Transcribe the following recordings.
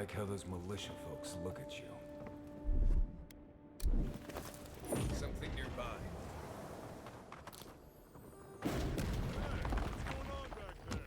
like how those militia folks look at you. Something nearby. What's going on back there?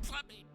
Slap me!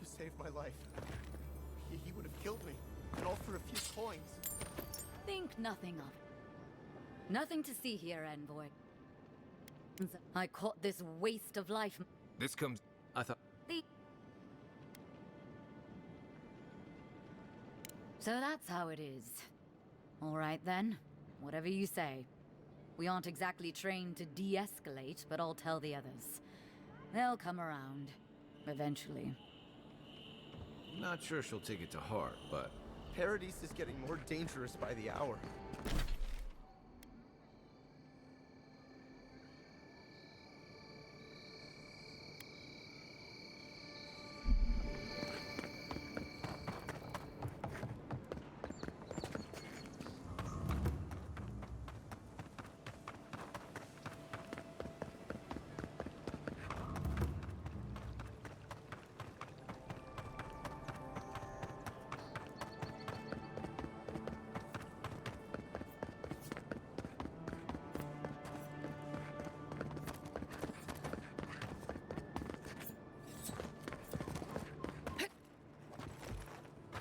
You saved my life. He would have killed me, and all for a few coins. Think nothing of it. Nothing to see here, Envoy. I caught this waste of life. This comes... I thought... The... So that's how it is. All right then, whatever you say. We aren't exactly trained to de-escalate, but I'll tell the others. They'll come around. Eventually. Not sure she'll take it to heart, but... Paradise is getting more dangerous by the hour.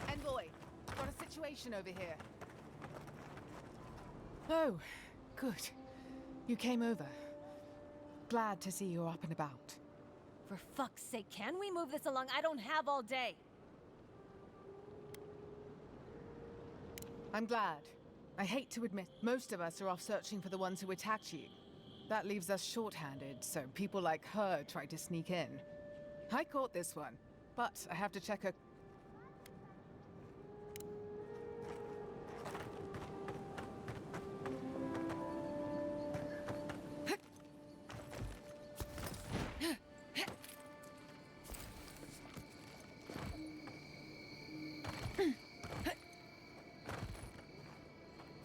Envoy, got a situation over here. Oh, good. You came over. Glad to see you're up and about. For fuck's sake, can we move this along? I don't have all day. I'm glad. I hate to admit, most of us are off searching for the ones who attacked you. That leaves us short-handed, so people like her try to sneak in. I caught this one, but I have to check her...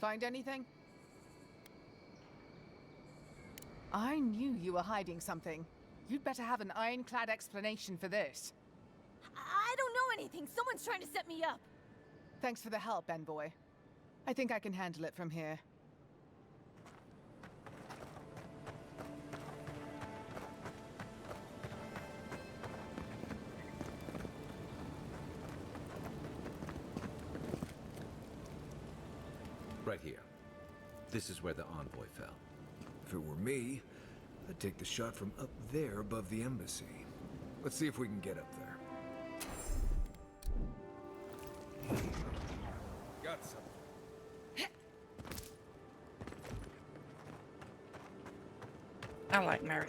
Find anything? I knew you were hiding something. You'd better have an ironclad explanation for this. I don't know anything. Someone's trying to set me up. Thanks for the help, Envoy. I think I can handle it from here. Right here. This is where the envoy fell. If it were me, I'd take the shot from up there above the embassy. Let's see if we can get up there. Got something. I like Mary.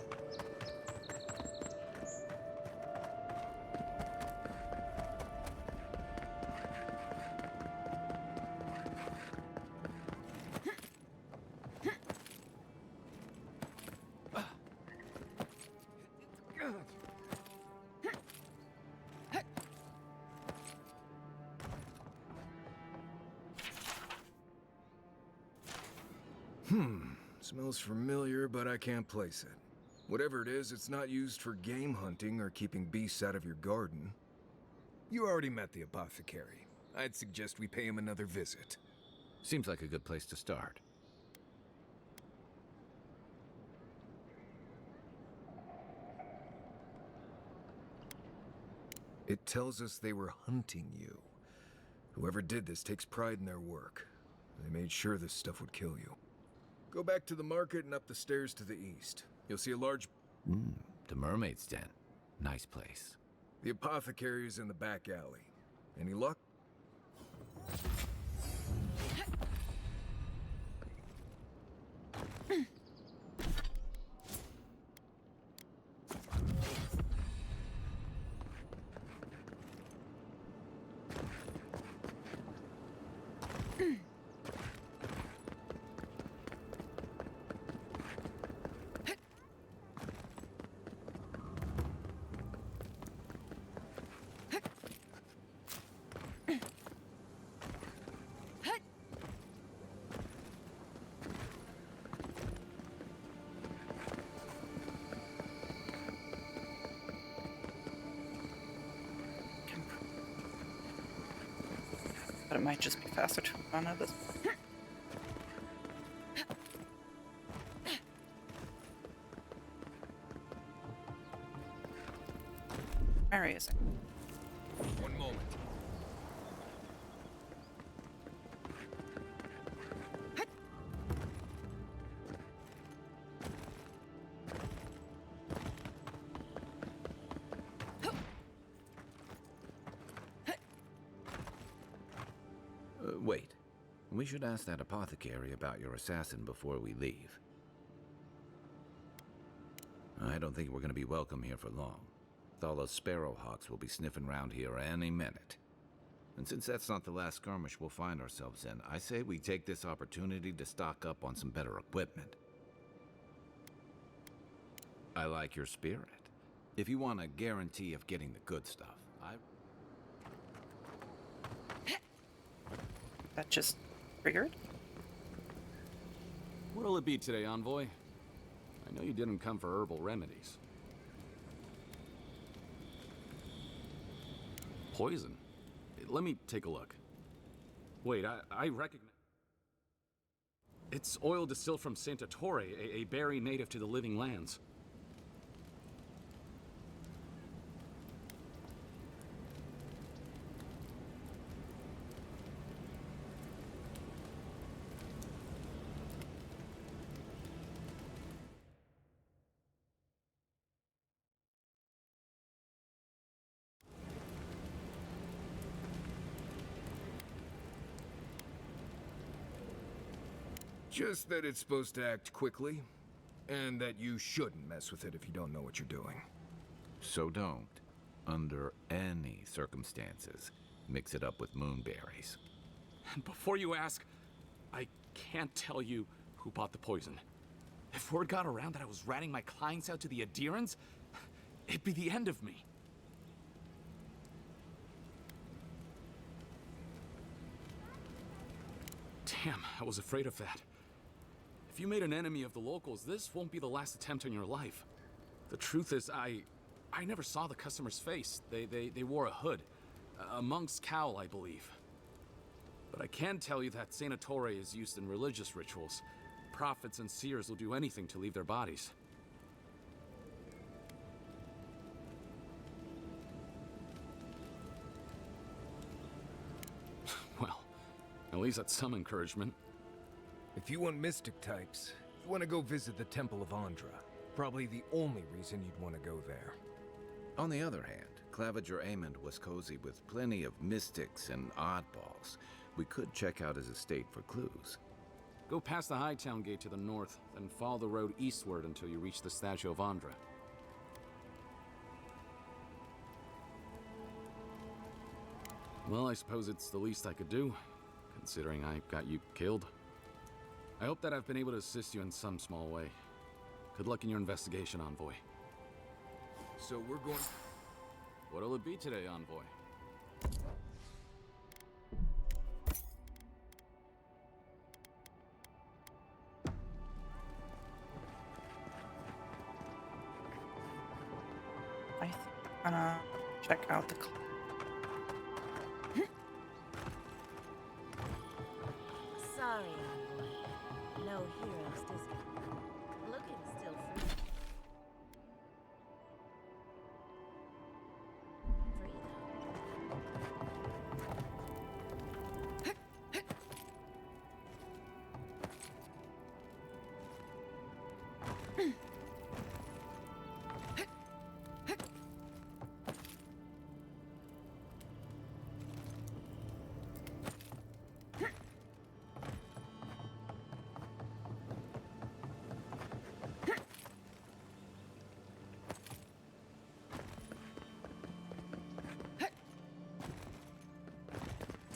Smells familiar, but I can't place it. Whatever it is, it's not used for game hunting or keeping beasts out of your garden. You already met the apothecary. I'd suggest we pay him another visit. Seems like a good place to start. It tells us they were hunting you. Whoever did this takes pride in their work. They made sure this stuff would kill you. Go back to the market and up the stairs to the east. You'll see a large... The Mermaid's Den. Nice place. The apothecary is in the back alley. Any luck? But it might just be faster to run out of this. Mary is. One moment. Wait. We should ask that apothecary about your assassin before we leave. I don't think we're going to be welcome here for long. Thala's Sparrowhawks will be sniffing around here any minute. And since that's not the last skirmish we'll find ourselves in, I say we take this opportunity to stock up on some better equipment. I like your spirit. If you want a guarantee of getting the good stuff, That just triggered? What'll it be today, Envoy? I know you didn't come for herbal remedies. Poison? Let me take a look. Wait, I recognize... It's oil distilled from Santa Torre, a berry native to the Living Lands. Just that it's supposed to act quickly, and that you shouldn't mess with it if you don't know what you're doing. So don't, under any circumstances, mix it up with moonberries. And before you ask, I can't tell you who bought the poison. If word got around that I was ratting my clients out to the Adherents, it'd be the end of me. Damn, I was afraid of that. If you made an enemy of the locals, this won't be the last attempt on your life. The truth is, I never saw the customer's face. They wore a hood. A monk's cowl, I believe. But I can tell you that Saint Ettore is used in religious rituals. Prophets and seers will do anything to leave their bodies. Well, at least that's some encouragement. If you want mystic types, you want to go visit the Temple of Andra. Probably the only reason you'd want to go there. On the other hand, Claviger Amond was cozy with plenty of mystics and oddballs. We could check out his estate for clues. Go past the Hightown Gate to the north, then follow the road eastward until you reach the statue of Andra. Well, I suppose it's the least I could do, considering I got you killed. I hope that I've been able to assist you in some small way. Good luck in your investigation, Envoy. So we're going... What'll it be today, Envoy? I think I'm gonna check out the. Sorry, Envoy. No heroes distant. Looking still free. Free, though.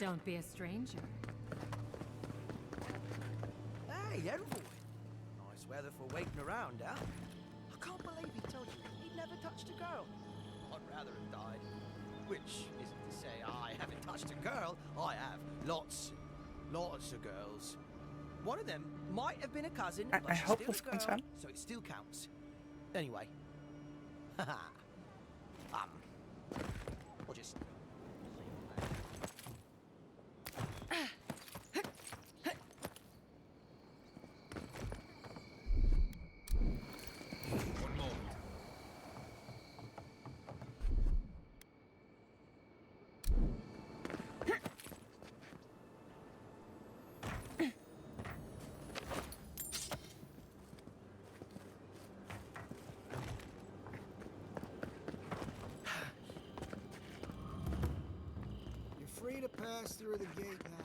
Don't be a stranger. Hey, Envoy. Nice weather for waiting around, huh? I can't believe he told you he'd never touched a girl. I'd rather have died. Which isn't to say I haven't touched a girl. I have. Lots of girls. One of them might have been a cousin, I but she's hope still this a girl, comes out. so it still counts. Anyway. We'll just... One moment. You're free to pass through the gate now.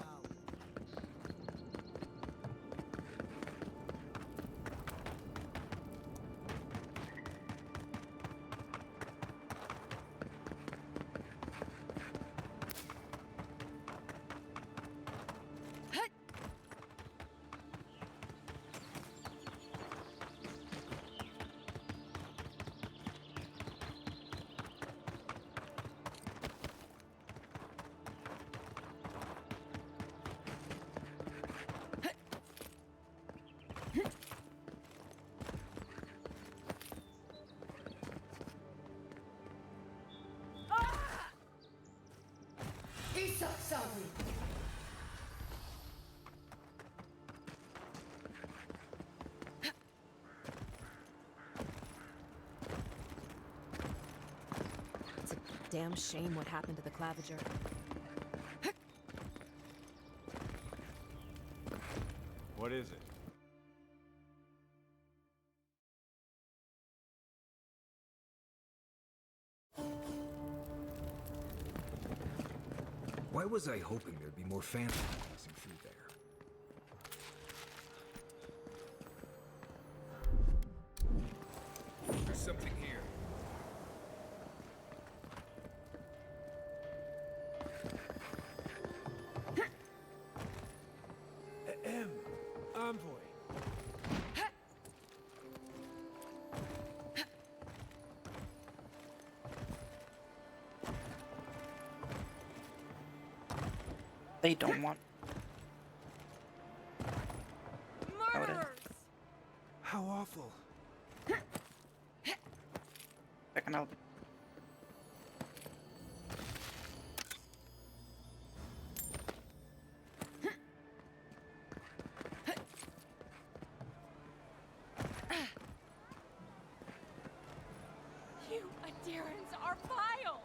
It's a damn shame what happened to the Claviger. What is it? Why was I hoping there'd be more phantoms passing through there? There's something here. Envoy. They don't want. How awful. Checking out. You Adirans are vile!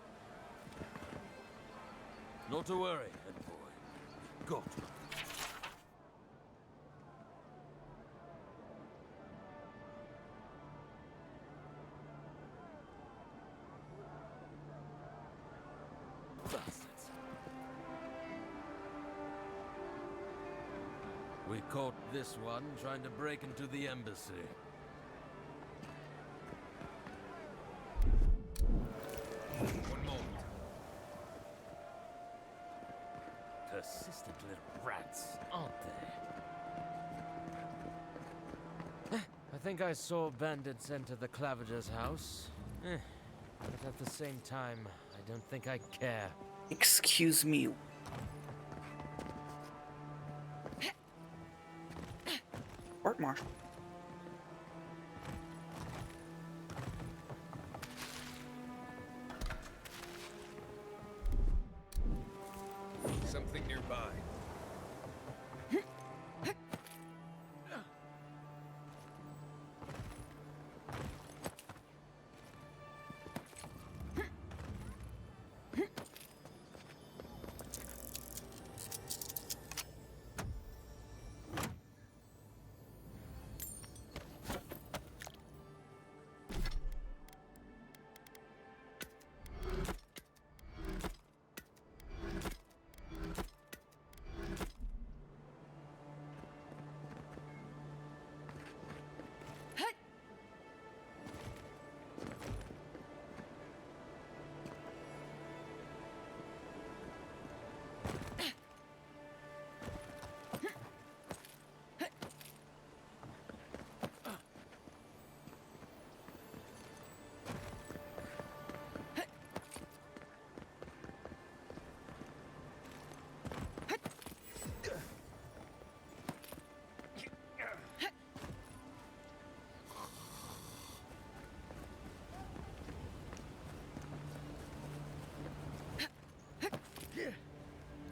Not to worry, Envoy. Got you. Bastards. We caught this one trying to break into the embassy. One moment. Persistent little rats, aren't they? I think I saw bandits enter the Claviger's house. But at the same time, I don't think I care. Excuse me. Court martial. Something nearby.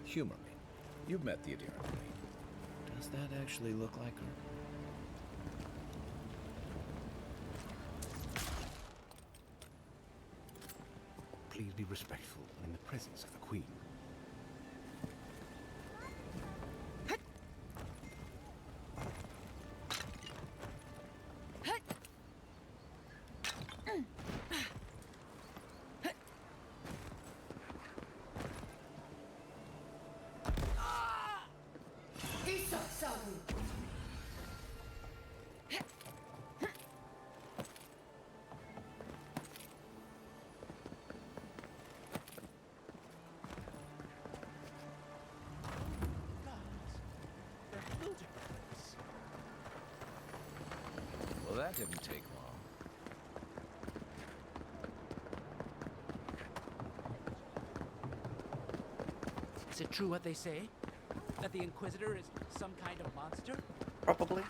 Humor me. You've met the Adiran Queen. Does that actually look like her? Please be respectful in the presence of the Queen. Well, that didn't take long. Is it true what they say? That the Inquisitor is some kind of monster? Probably.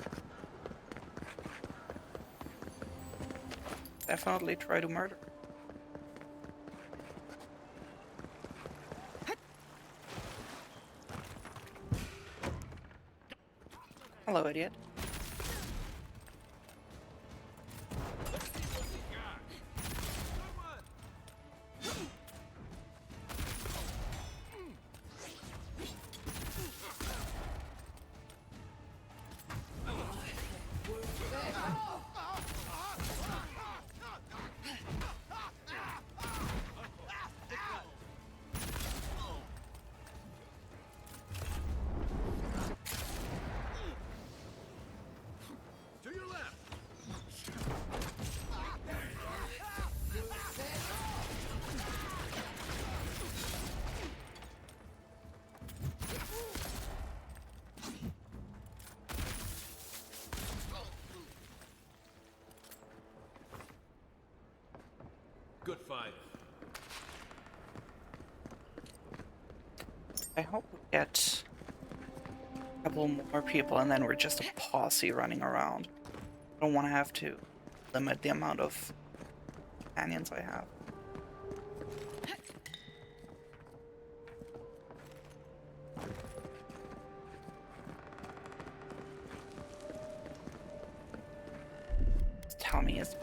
Definitely try to murder. Hello, idiot. Good fight. I hope we get a couple more people and then we're just a posse running around. I don't want to have to limit the amount of companions I have. Tell me is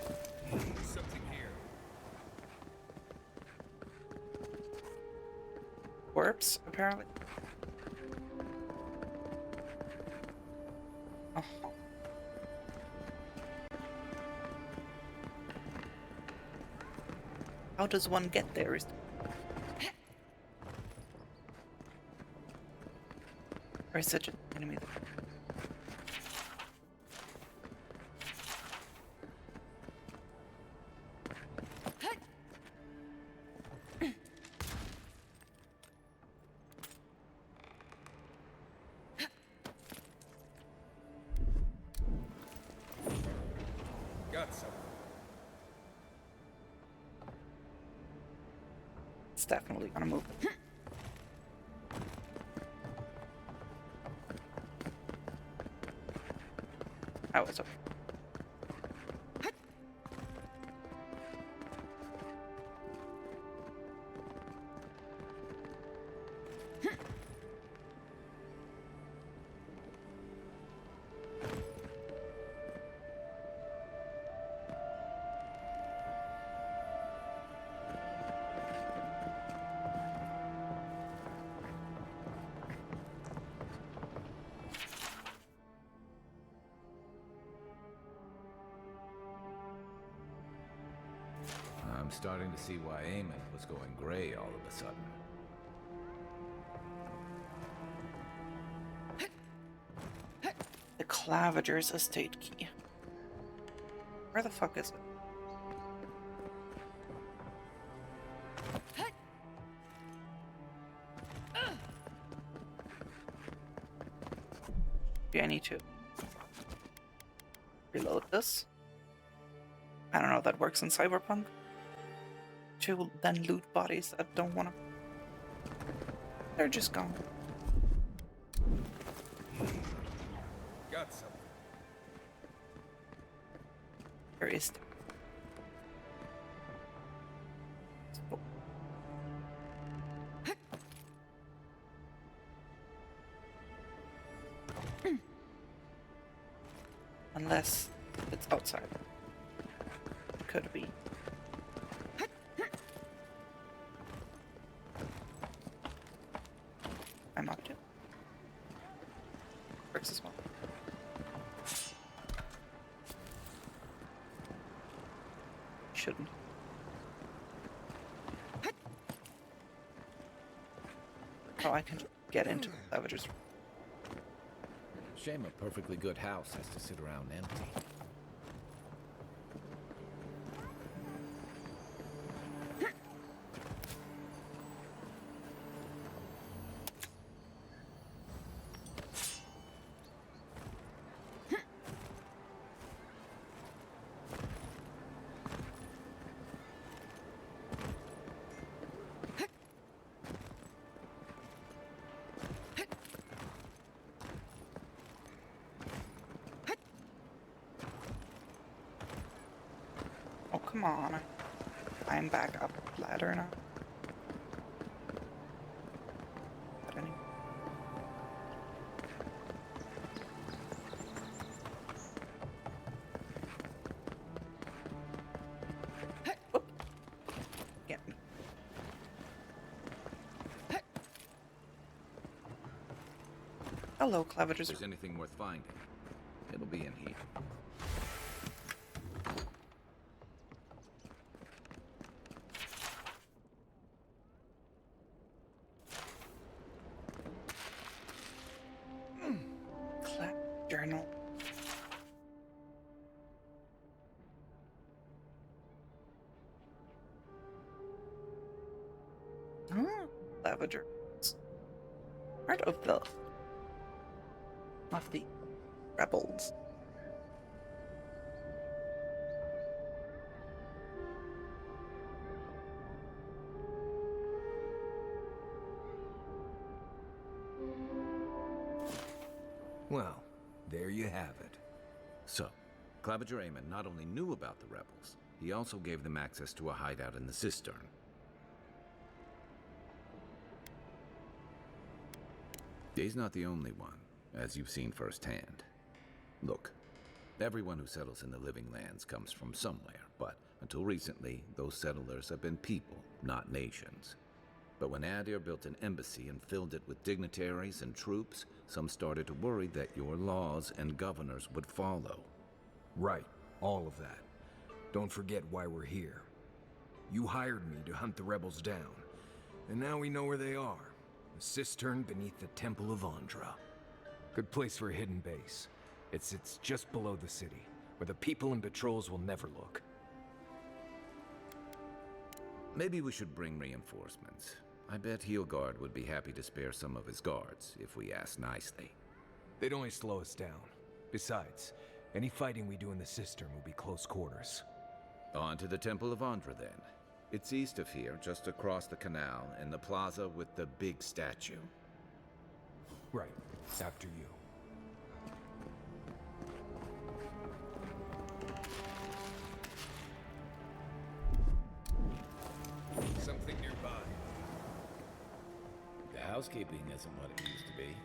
Something here. corpse, apparently. Oh. How does one get there? Or is it just an enemy? Got something. It's definitely gonna move. That was a I'm starting to see why Eamon was going gray all of a sudden. the Clavager's estate key. Where the fuck is it? I need to reload this. I don't know if that works in Cyberpunk. To then loot bodies that don't wanna. They're just gone. Got something. Where is it? Unless it's outside. Could be. I'm up to. Works as well. Shouldn't. Oh, I can get into the Clavager's. Shame a perfectly good house has to sit around empty. Oh, come on. I'm back up ladder now. But anyway. Whoop. Get me. Hello, Clavager's. If there's anything worth finding, it'll be in here. Journal. Oh, Clavager. Part of the rebels. Well, there you have it. So, Claviger Amon not only knew about the rebels, he also gave them access to a hideout in the cistern. He's not the only one, as you've seen firsthand. Look, everyone who settles in the Living Lands comes from somewhere, but until recently, those settlers have been people, not nations. But when Adir built an embassy and filled it with dignitaries and troops, some started to worry that your laws and governors would follow. Right, all of that. Don't forget why we're here. You hired me to hunt the rebels down, and now we know where they are. The cistern beneath the Temple of Andra. Good place for a hidden base. It sits just below the city, where the people and patrols will never look. Maybe we should bring reinforcements. I bet Heelguard would be happy to spare some of his guards, if we ask nicely. They'd only slow us down. Besides, any fighting we do in the cistern will be close quarters. On to the Temple of Andra, then. It's east of here, just across the canal, in the plaza with the big statue. Right. After you. Something nearby. The housekeeping isn't what it used to be.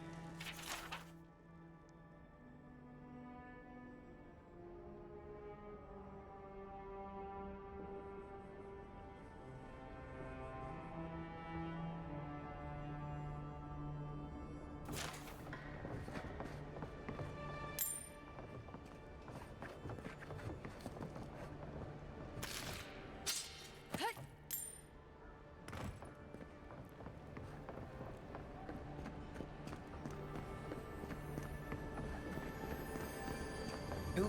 Ooh.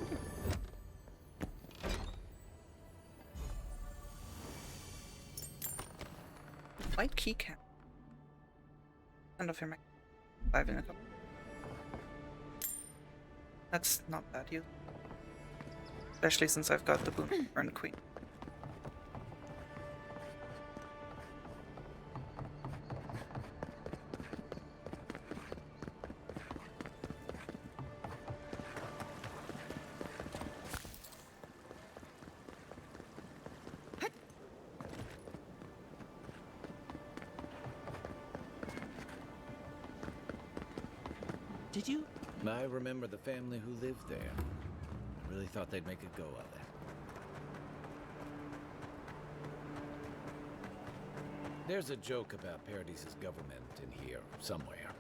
Light keycap. End of your mic. 5 in a couple. That's not bad, you. Especially since I've got the boon or the queen. Did you? I remember the family who lived there. I really thought they'd make a go of it. There's a joke about Paradis' government in here, somewhere.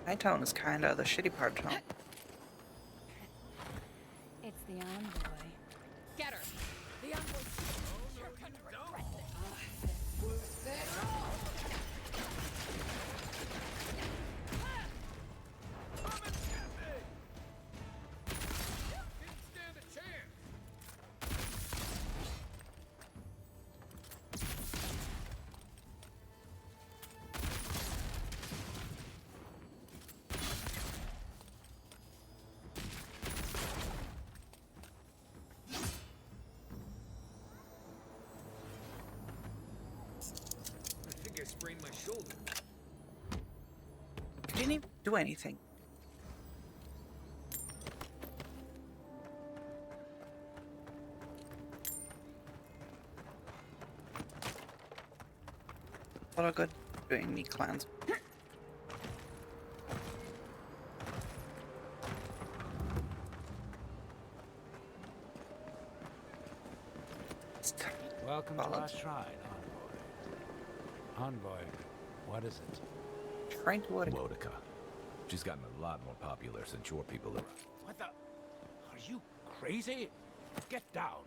My town is kinda the shitty part town. It's the envoy. Get her! The envoy. You're gonna regret this. I sprained my shoulder. I didn't even do anything. What a good doing me clans. Welcome to our shrine, Envoy, what is it? Shrine to Wodica. Wodica. She's gotten a lot more popular since your people arrived. What the? Are you crazy? Get down.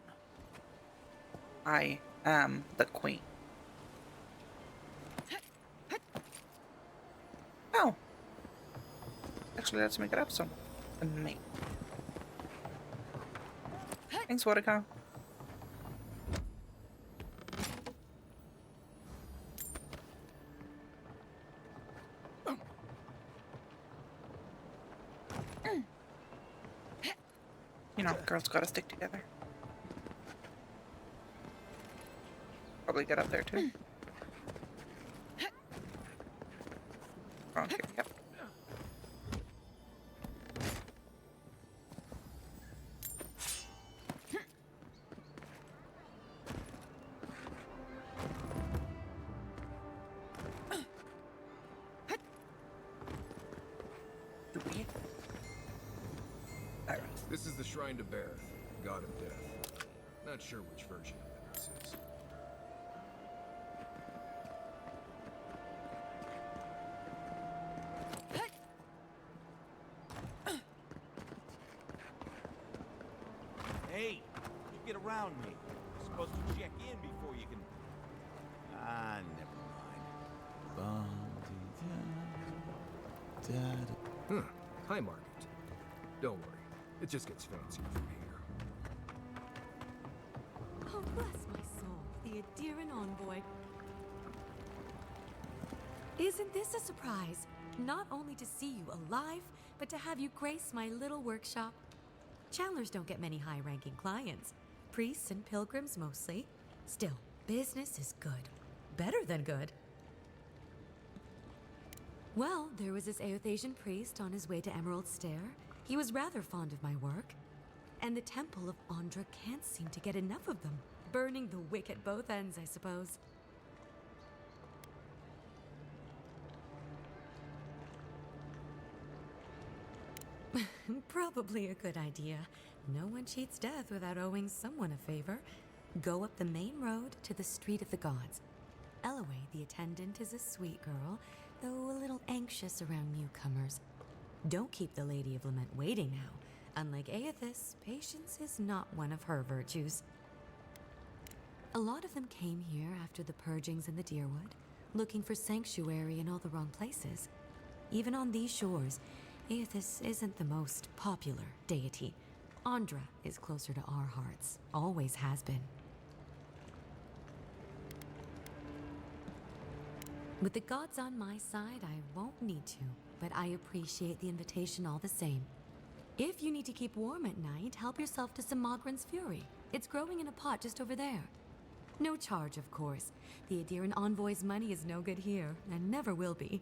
I am the queen. Oh. Actually, let's make it up some. Me. Thanks, Wodica. You know, girls gotta stick together. Probably get up there too. Wrong here, yep. This is the Shrine to Bareth, god of death. Not sure which version of it this is. Hey, you get around me. You're supposed to check in before you can... Ah, never mind. Huh. Hi, Margaret. Don't worry. It just gets fancier from here. Oh, bless my soul. The Adiran envoy. Isn't this a surprise? Not only to see you alive, but to have you grace my little workshop. Chandlers don't get many high-ranking clients. Priests and pilgrims mostly. Still, business is good. Better than good. Well, there was this Aothasian priest on his way to Emerald Stair. He was rather fond of my work. And the Temple of Andra can't seem to get enough of them. Burning the wick at both ends, I suppose. Probably a good idea. No one cheats death without owing someone a favor. Go up the main road to the Street of the Gods. Eloy, the attendant, is a sweet girl, though a little anxious around newcomers. Don't keep the Lady of Lament waiting now. Unlike Aethys, patience is not one of her virtues. A lot of them came here after the purgings in the Deerwood, looking for sanctuary in all the wrong places. Even on these shores, Aethys isn't the most popular deity. Andra is closer to our hearts, always has been. With the gods on my side, I won't need to, but I appreciate the invitation all the same. If you need to keep warm at night, help yourself to some Mogren's Fury. It's growing in a pot just over there. No charge, of course. The Adiran envoy's money is no good here, and never will be.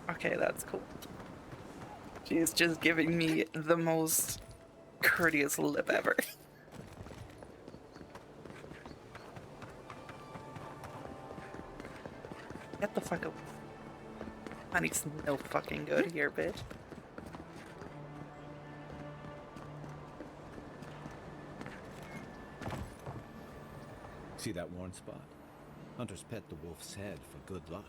Okay, that's cool. She's just giving me the most courteous lip ever. Get the fuck up. Honey's no fucking good here, bitch. See that worn spot? Hunters pet the wolf's head for good luck.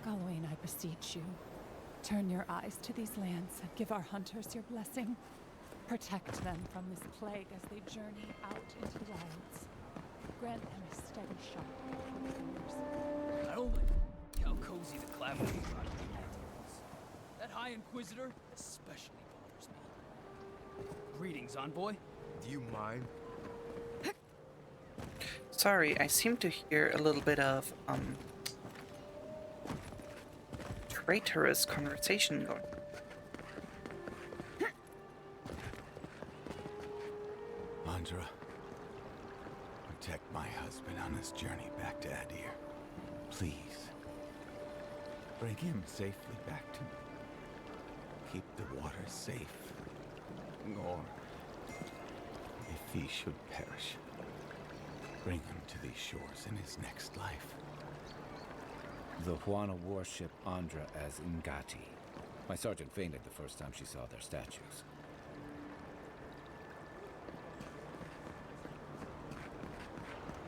Gawain, I beseech you. Turn your eyes to these lands and give our hunters your blessing. Protect them from this plague as they journey out into the wilds. Grant them a steady shot at the hunters. I don't like how cozy the Clavicle Project is. That High Inquisitor especially bothers me. Greetings, envoy. Do you mind? Sorry, I seem to hear a little bit of, traitorous conversation going. Andra, protect my husband on his journey back to Adir. Please. Bring him safely back to me. Keep the water safe. Or, if he should perish, bring him to these shores in his next life. The Huana worship Andra as Ngati. My sergeant fainted the first time she saw their statues.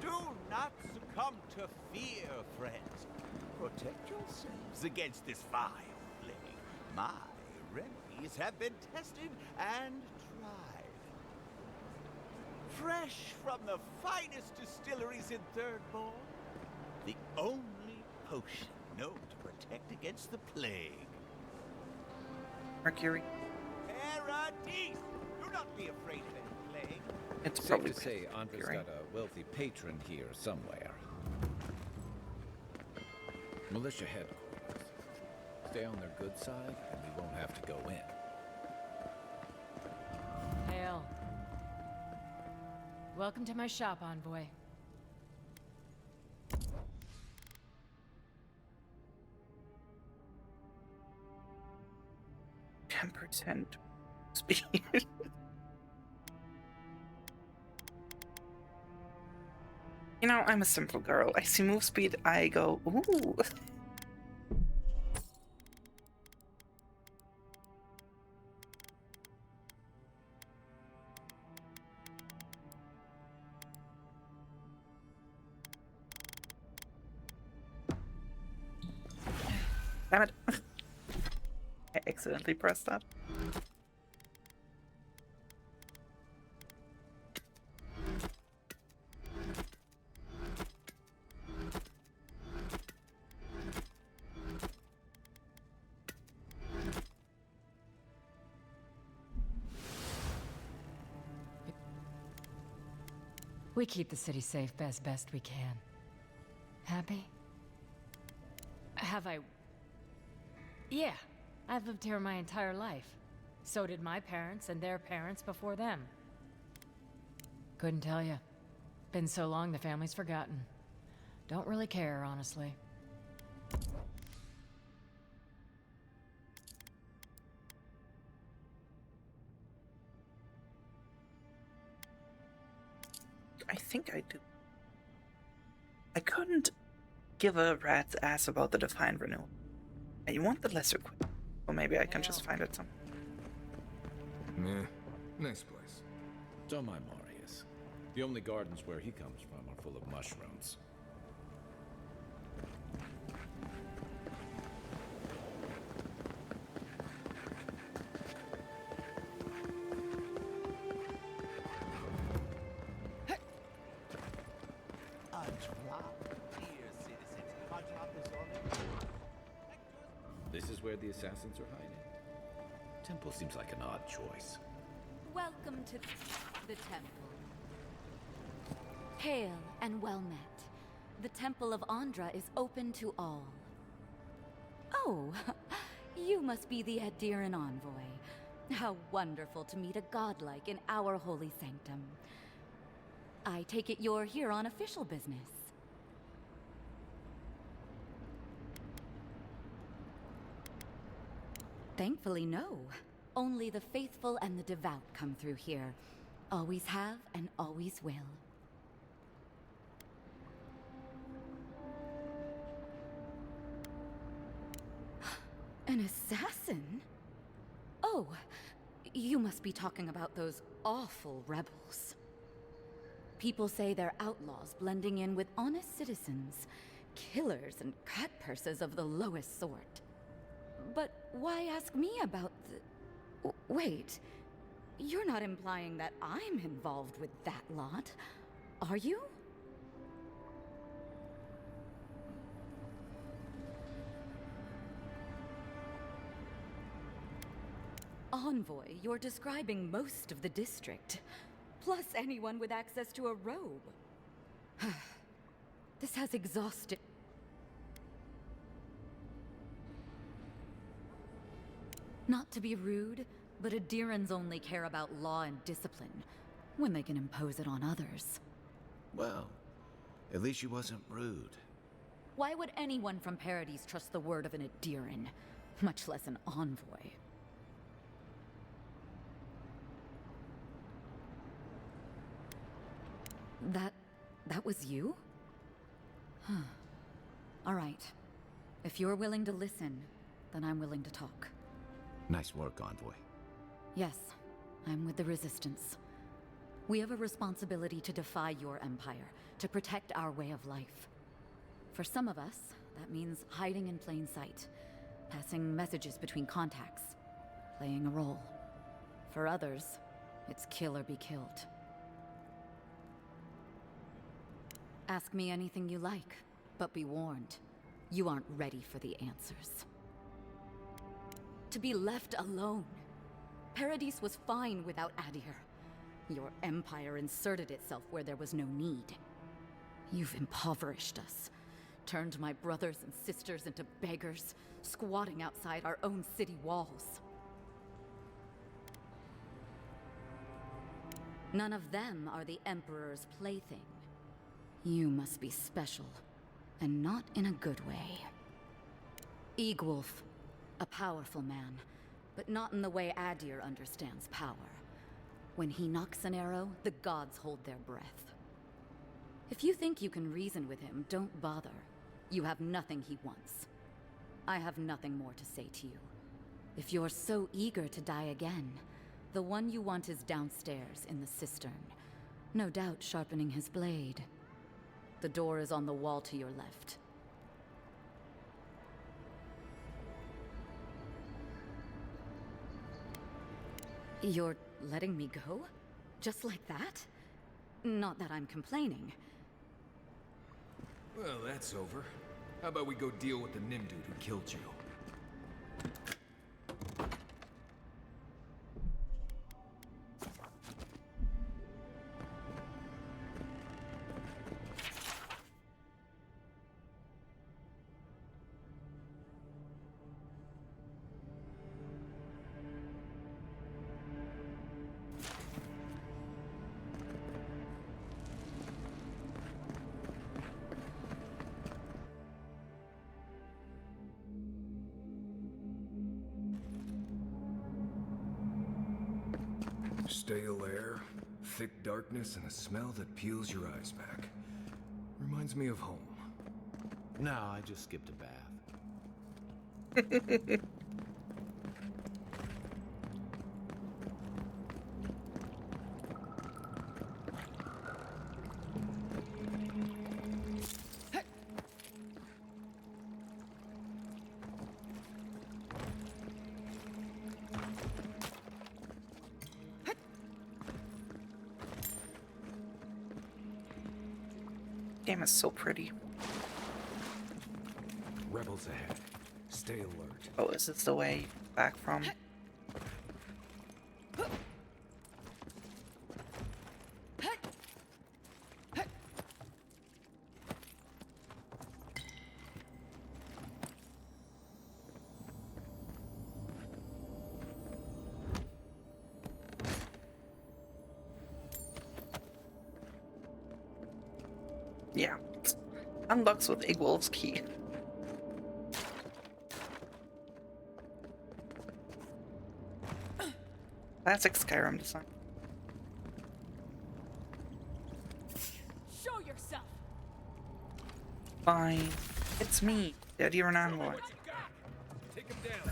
Do not succumb to fear, friends. Protect yourselves against this vile plague. My remedies have been tested and tried. Fresh from the finest distilleries in Thirdborn, the only potion known to protect against the plague. Mercury. Paradis! Do not be afraid of any plague. It's safe probably to say Andra's Mercury. got a wealthy patron here somewhere. Militia headquarters. Stay on their good side, and we won't have to go in. Hail. Welcome to my shop, envoy. 10% speed. You know, I'm a simple girl. I see move speed, I go, ooh. Damn it. I accidentally pressed that. We keep the city safe as best we can. Happy? Have I... Yeah, I've lived here my entire life. So did my parents and their parents before them. Couldn't tell you. Been so long the family's forgotten. Don't really care, honestly. I think I do. I couldn't give a rat's ass about the Defiant Renewal. I want the lesser quit. Or maybe I can just find it somewhere. Meh. Nice place. Don't mind Marius. The only gardens where he comes from are full of mushrooms. This is where the assassins are hiding. Temple seems like an odd choice. Welcome to the temple. Hail and well met. The Temple of Andra is open to all. Oh, you must be the Adiran envoy. How wonderful to meet a godlike in our holy sanctum. I take it you're here on official business. Thankfully, no. Only the faithful and the devout come through here. Always have and always will. An assassin? Oh, you must be talking about those awful rebels. People say they're outlaws blending in with honest citizens, killers and cut-purses of the lowest sort. But why ask me about the... Wait, you're not implying that I'm involved with that lot, are you? Envoy, you're describing most of the district, plus anyone with access to a robe. This has exhausted... Not to be rude, but Adirans only care about law and discipline, when they can impose it on others. Well, at least she wasn't rude. Why would anyone from Paradis trust the word of an Adiran, much less an envoy? That was you? Huh. All right. If you're willing to listen, then I'm willing to talk. Nice work, Envoy. Yes, I'm with the Resistance. We have a responsibility to defy your empire, to protect our way of life. For some of us, that means hiding in plain sight, passing messages between contacts, playing a role. For others, it's kill or be killed. Ask me anything you like, but be warned, you aren't ready for the answers. To be left alone. Paradis was fine without Adir. Your empire inserted itself where there was no need. You've impoverished us, turned my brothers and sisters into beggars, squatting outside our own city walls. None of them are the Emperor's plaything. You must be special, and not in a good way. Eagwolf, a powerful man, but not in the way Adir understands power. When he knocks an arrow, the gods hold their breath. If you think you can reason with him, don't bother. You have nothing he wants. I have nothing more to say to you. If you're so eager to die again, the one you want is downstairs in the cistern. No doubt sharpening his blade. The door is on the wall to your left. You're letting me go? Just like that? Not that I'm complaining. Well, that's over. How about we go deal with the Nim dude who killed you? Stale air, thick darkness, and a smell that peels your eyes back. Reminds me of home. No, I just skipped a bath. Game is so pretty. Rebels ahead. Stay alert. Oh, is this the way back from? Yeah. Unlocks with Igwolf's key. Classic Skyrim design. Show yourself. Fine. It's me, Daddy Renanlord. Take him down.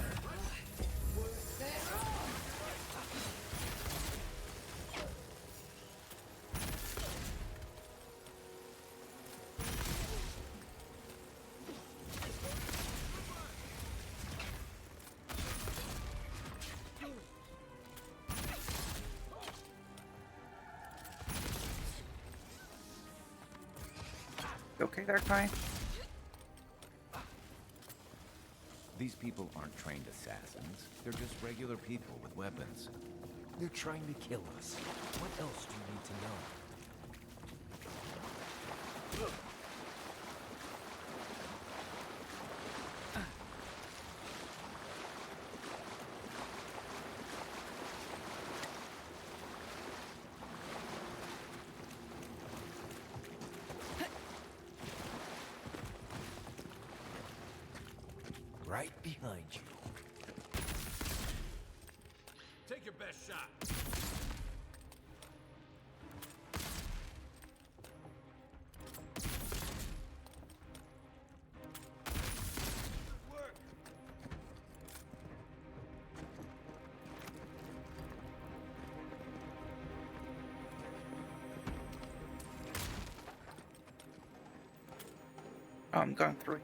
Okay there, Kai? These people aren't trained assassins. They're just regular people with weapons. They're trying to kill us. What else do you need to know? Right behind you. Take your best shot. Oh, I'm going through.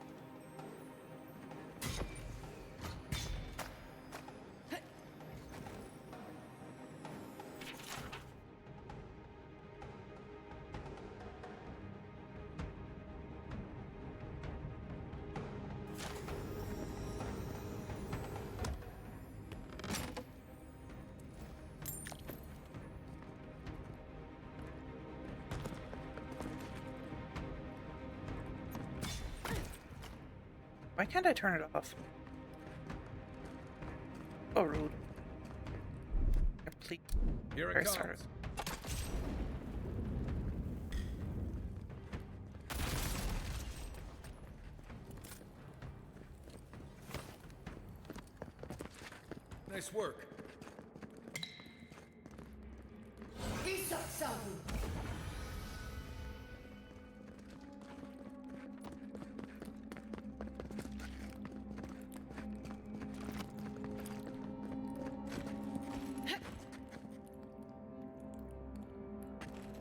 Why can't I turn it off? Oh, rude. Complete. Here it Very comes. started. Nice work.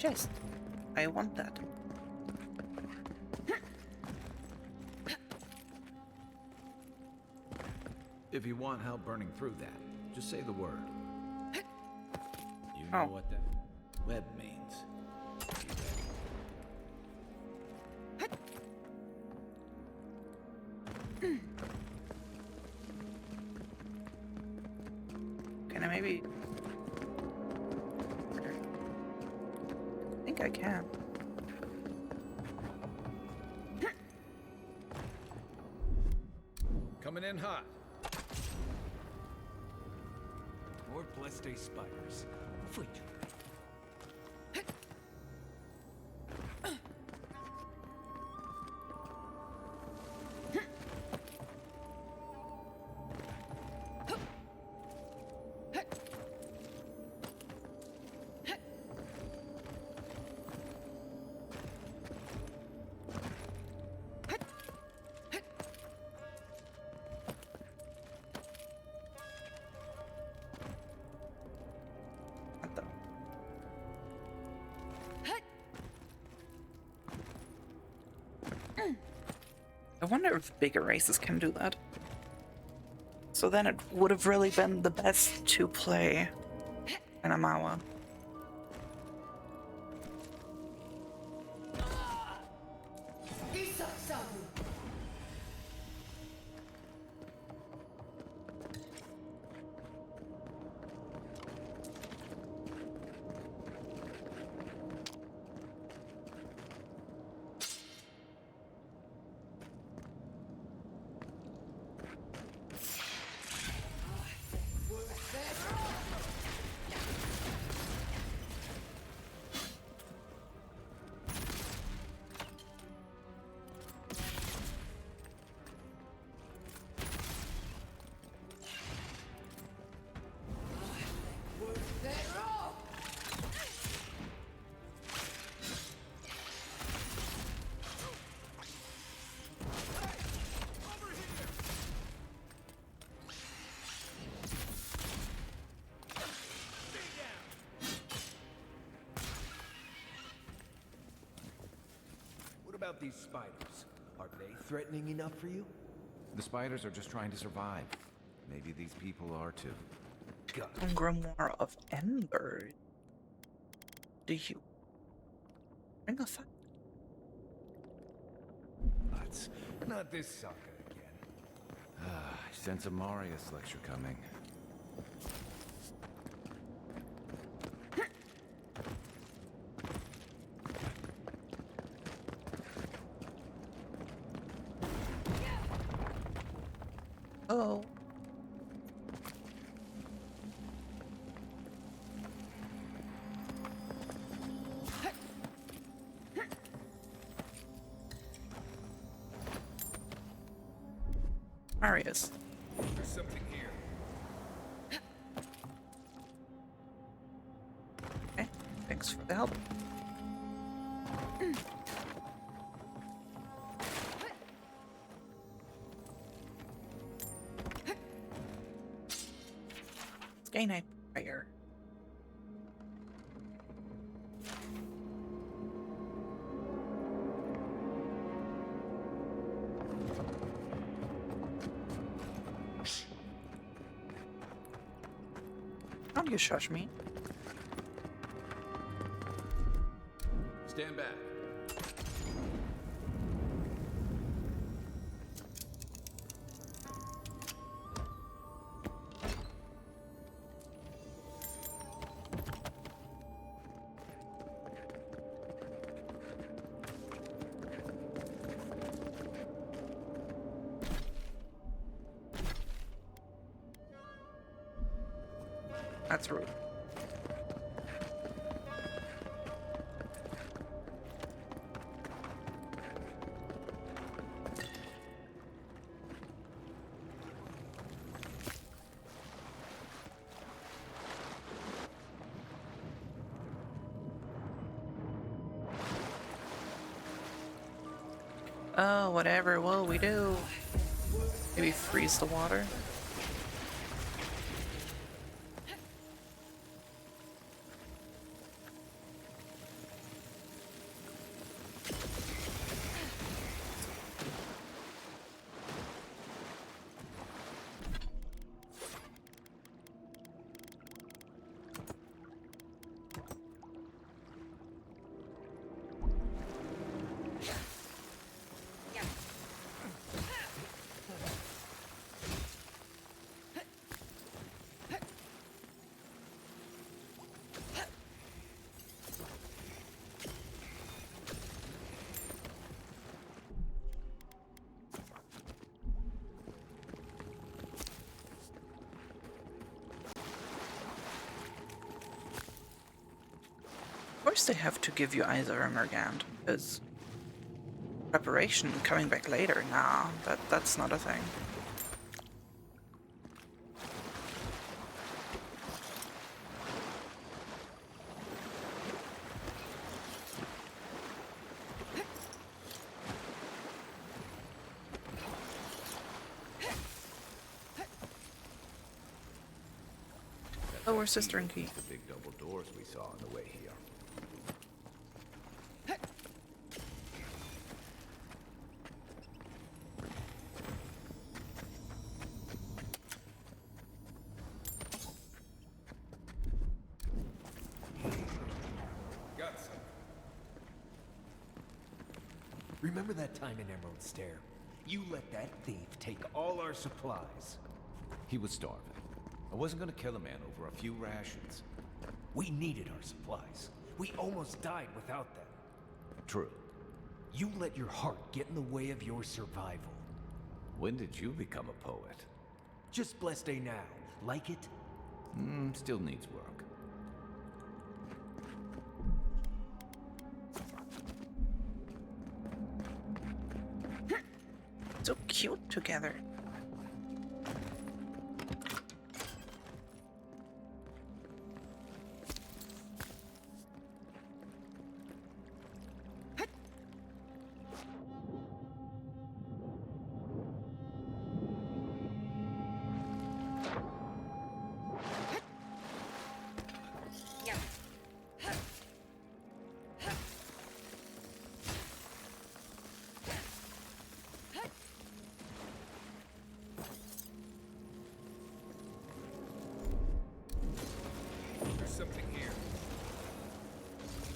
Yes, I want that. If you want help burning through that, just say the word. You know Oh. what that web means. Can I maybe... I think I can. Coming in hot. More blessed day spiders. Fleet. What the? I wonder if bigger races can do that. So then it would have really been the best to play in Amawa. What about these spiders? Are they threatening enough for you? The spiders are just trying to survive. Maybe these people are too. Grimoire of Ember. Do you bring a fight? Nuts. Not this sucker again. I sense a Marius lecture coming. Oh. Marius. There's something here. Okay, thanks for the help. Let's gain a prayer. Don't you shush me. Stand back. That's rude. Oh, whatever will we do? Maybe freeze the water? course they have to give you either a Mergand, because preparation coming back later, nah, that's not a thing. Lower sister and key. The big double doors we saw on the way here. Got some. Remember that time in Emerald Stair? You let that thief take all our supplies. He was starving. I wasn't gonna kill a man over a few rations. We needed our supplies. We almost died without them. True. You let your heart get in the way of your survival. When did you become a poet? Just blessed day now. Like it? Still needs work. So cute together. There's something here.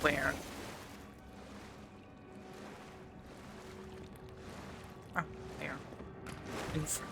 Where? Oh, there. Oof.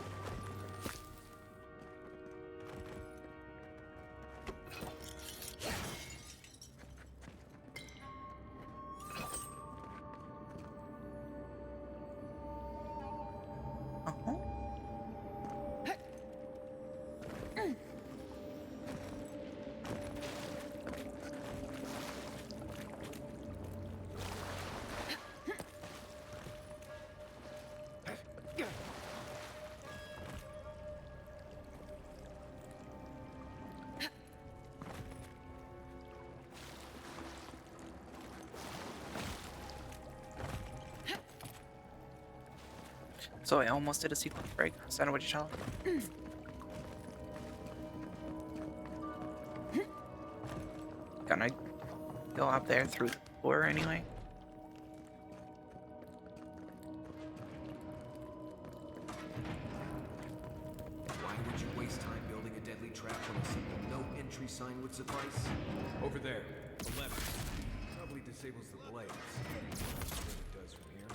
So I almost did a sequence break. Is that what you're telling me? Gonna go up there through the door anyway. Why would you waste time building a deadly trap when a simple no entry sign would suffice? Over there, the left. Probably disables the blades. What it does from here.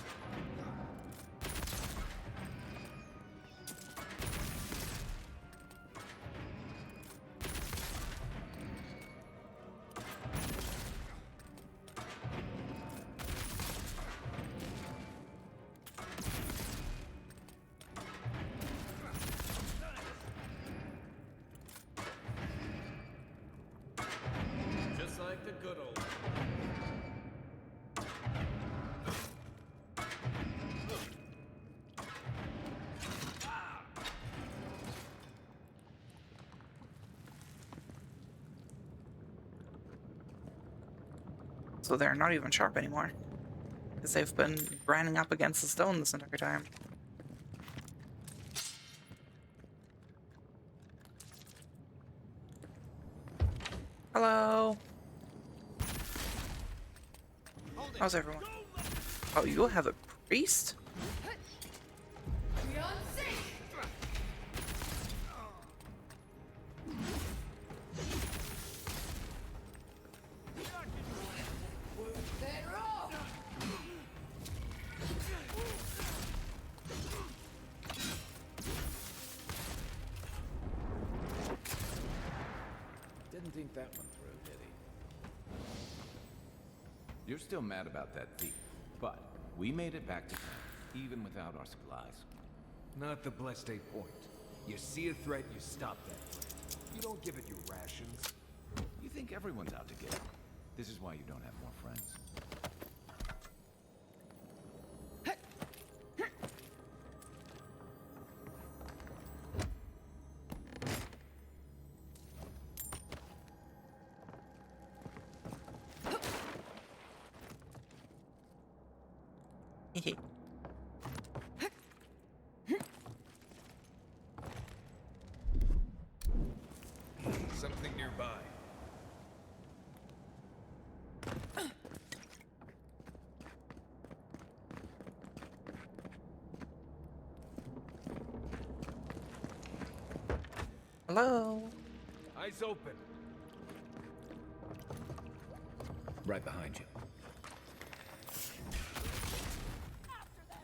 Just like the good old. So they're not even sharp anymore. Because they've been grinding up against the stone this entire time. Hello. How's everyone? Oh, you have a priest? Didn't think that one through, did he? You're still mad about that thief, but we made it back to town, even without our supplies. Not the blessed day point. You see a threat, you stop that threat. You don't give it your rations. You think everyone's out to get him? This is why you don't have more friends. Something nearby. Hello? Eyes open. Right behind you.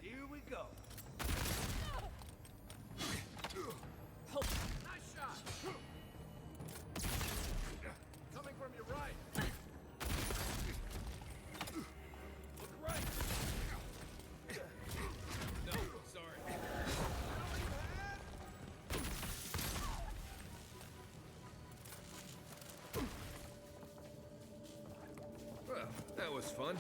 Here we go. Nice shot! Coming from your right. Look right. No, sorry. Well, that was fun.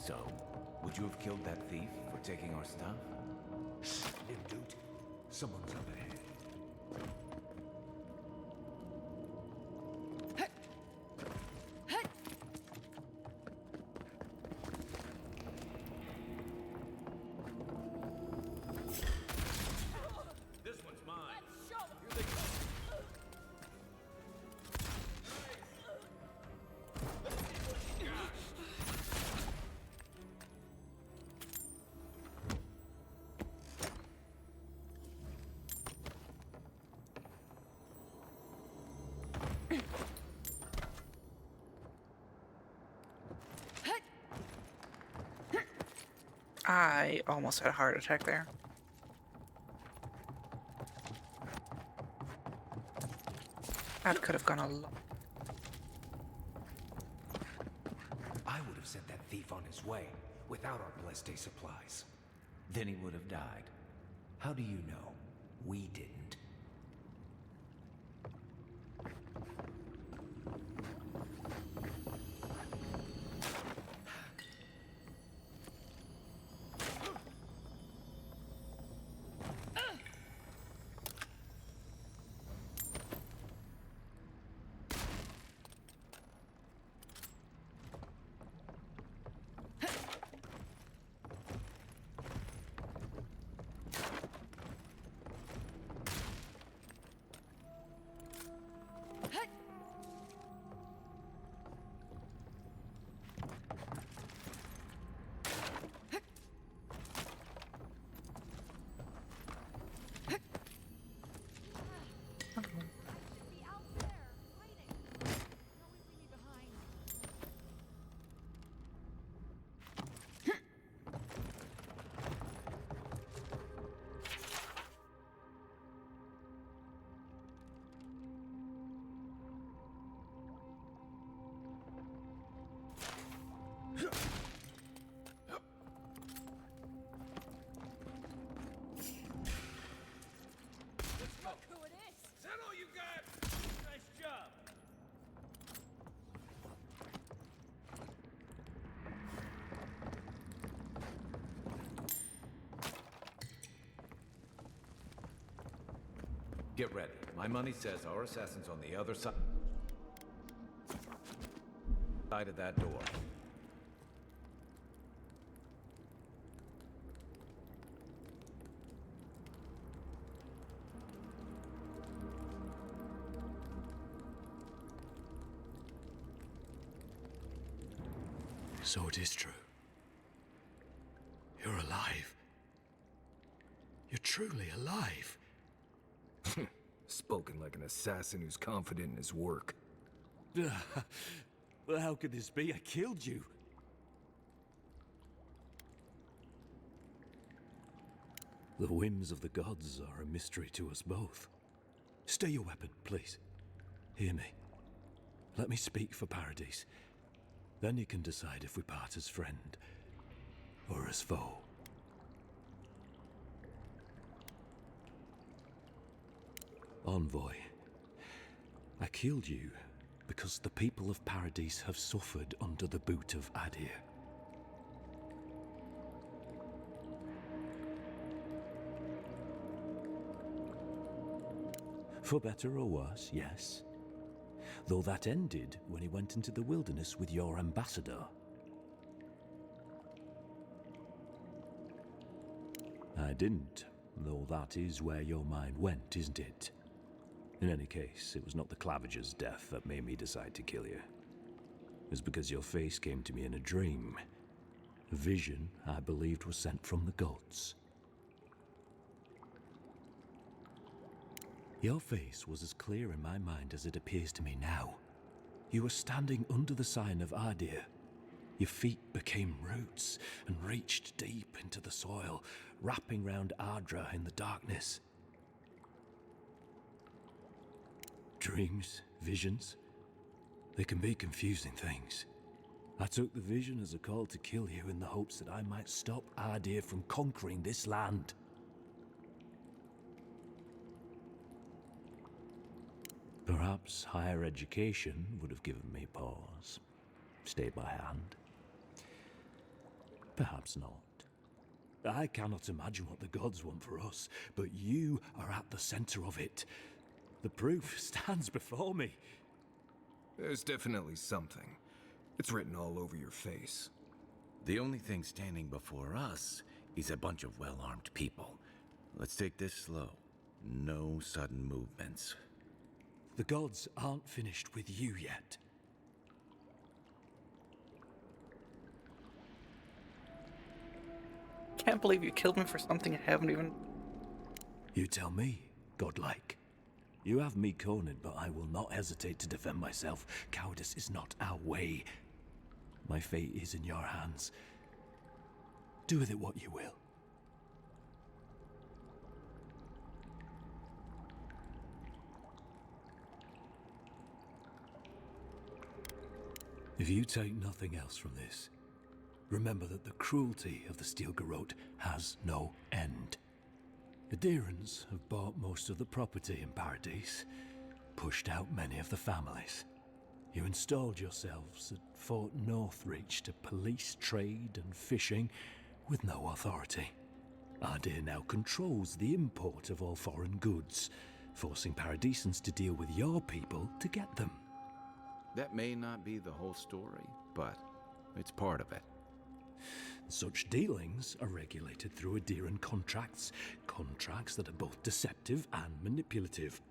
So, would you have killed that thief for taking our stuff? New dude. Someone's up ahead. This one's mine. I almost had a heart attack there. That could have gone a lot. I would have sent that thief on his way without our blessed day supplies. Then he would have died. How do you know? We didn't. Get ready. My money says our assassin's on the other side of that door. So it is true. You're alive. You're truly alive. Spoken like an assassin who's confident in his work. Well, how could this be? I killed you. The whims of the gods are a mystery to us both. Stay your weapon, please. Hear me. Let me speak for Paradis. Then you can decide if we part as friend or as foe. Envoy, I killed you because the people of Paradis have suffered under the boot of Adir. For better or worse, yes. Though that ended when he went into the wilderness with your ambassador. I didn't, though that is where your mind went, isn't it? In any case, it was not the Clavager's death that made me decide to kill you. It was because your face came to me in a dream. A vision I believed was sent from the gods. Your face was as clear in my mind as it appears to me now. You were standing under the sign of Adir. Your feet became roots and reached deep into the soil, wrapping round Ardra in the darkness. Dreams, visions, they can be confusing things. I took the vision as a call to kill you in the hopes that I might stop Adir from conquering this land. Perhaps higher education would have given me pause, stayed my hand. Perhaps not. I cannot imagine what the gods want for us, but you are at the center of it. The proof stands before me. There's definitely something. It's written all over your face. The only thing standing before us is a bunch of well-armed people. Let's take this slow. No sudden movements. The gods aren't finished with you yet. Can't believe you killed me for something I haven't even... You tell me, godlike. You have me cornered, but I will not hesitate to defend myself. Cowardice is not our way. My fate is in your hands. Do with it what you will. If you take nothing else from this, remember that the cruelty of the Steel Garrote has no end. The Adirans have bought most of the property in Paradis, pushed out many of the families. You installed yourselves at Fort Northreach to police trade and fishing with no authority. Adir now controls the import of all foreign goods, forcing Paradisans to deal with your people to get them. That may not be the whole story, but it's part of it. Such dealings are regulated through Adiran contracts, contracts that are both deceptive and manipulative.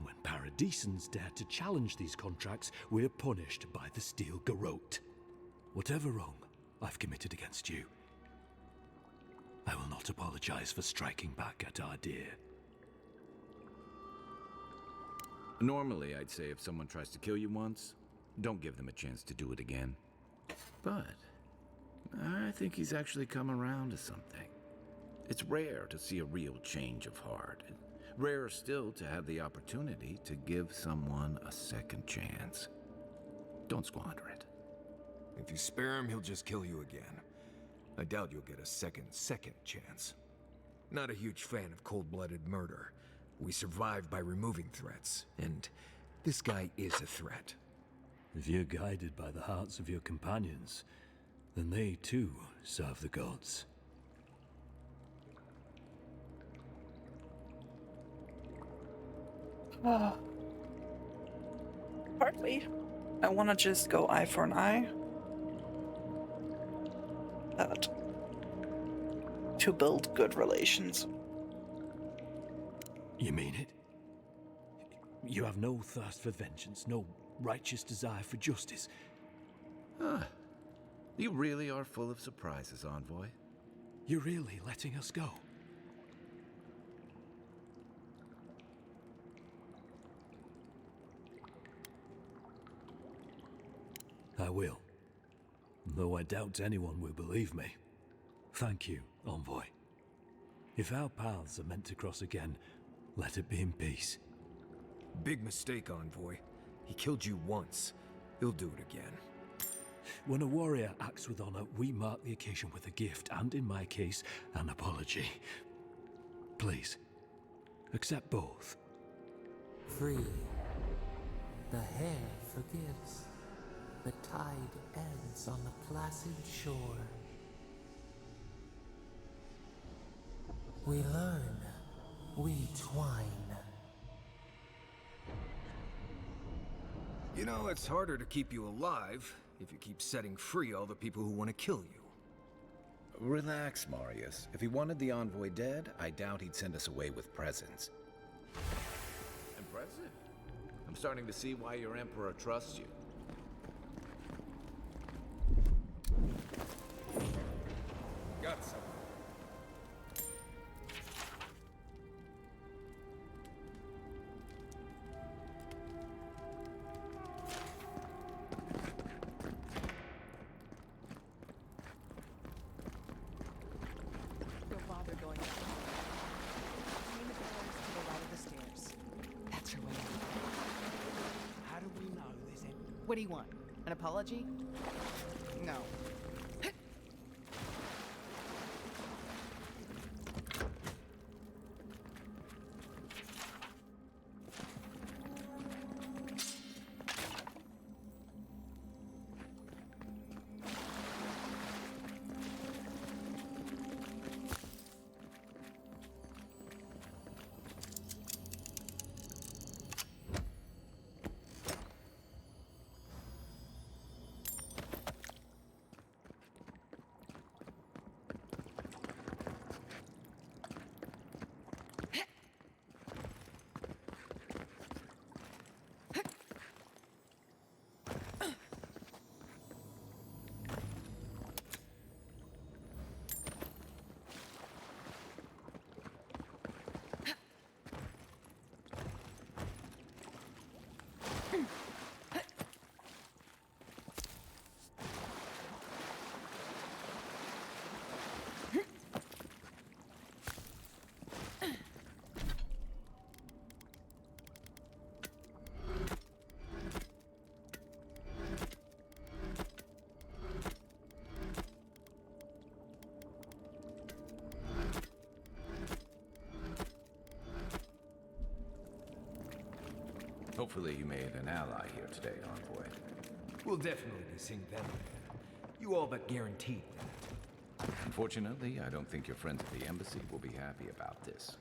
When Paradisans dare to challenge these contracts, we're punished by the Steel Garrote. Whatever wrong I've committed against you, I will not apologize for striking back at Adir. Normally, I'd say if someone tries to kill you once, don't give them a chance to do it again. But I think he's actually come around to something. It's rare to see a real change of heart. Rarer still to have the opportunity to give someone a second chance. Don't squander it. If you spare him, he'll just kill you again. I doubt you'll get a second chance. Not a huge fan of cold-blooded murder. We survive by removing threats, and this guy is a threat. If you're guided by the hearts of your companions, then they too serve the gods. Partly. I want to just go eye for an eye. But to build good relations. You mean it? You have no thirst for vengeance, no righteous desire for justice. You really are full of surprises, Envoy. You're really letting us go? I will. Though I doubt anyone will believe me. Thank you, Envoy. If our paths are meant to cross again, let it be in peace. Big mistake, Envoy. He killed you once. He'll do it again. When a warrior acts with honor, we mark the occasion with a gift, and in my case, an apology. Please, accept both. Free. The hair forgives. The tide ends on the placid shore. We learn. We twine. You know, it's harder to keep you alive if you keep setting free all the people who want to kill you. Relax, Marius. If he wanted the Envoy dead, I doubt he'd send us away with presents. Impressive. I'm starting to see why your Emperor trusts you. Got some. Don't bother going down. Between the pillars to the right of the stairs. That's your way. How do we know this end? What do you want? An apology? No. Hopefully you made an ally here today, Envoy. We'll definitely be seeing them again. You all but guaranteed that. Unfortunately, I don't think your friends at the embassy will be happy about this.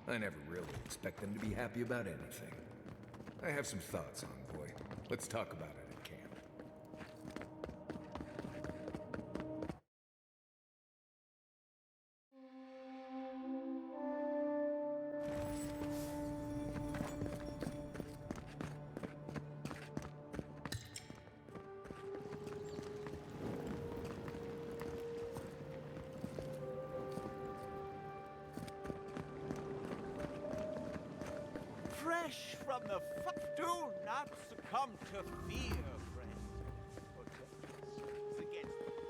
I never really expect them to be happy about anything. I have some thoughts, Envoy. Let's talk about it at camp. Fresh from the do not succumb to fear, friend.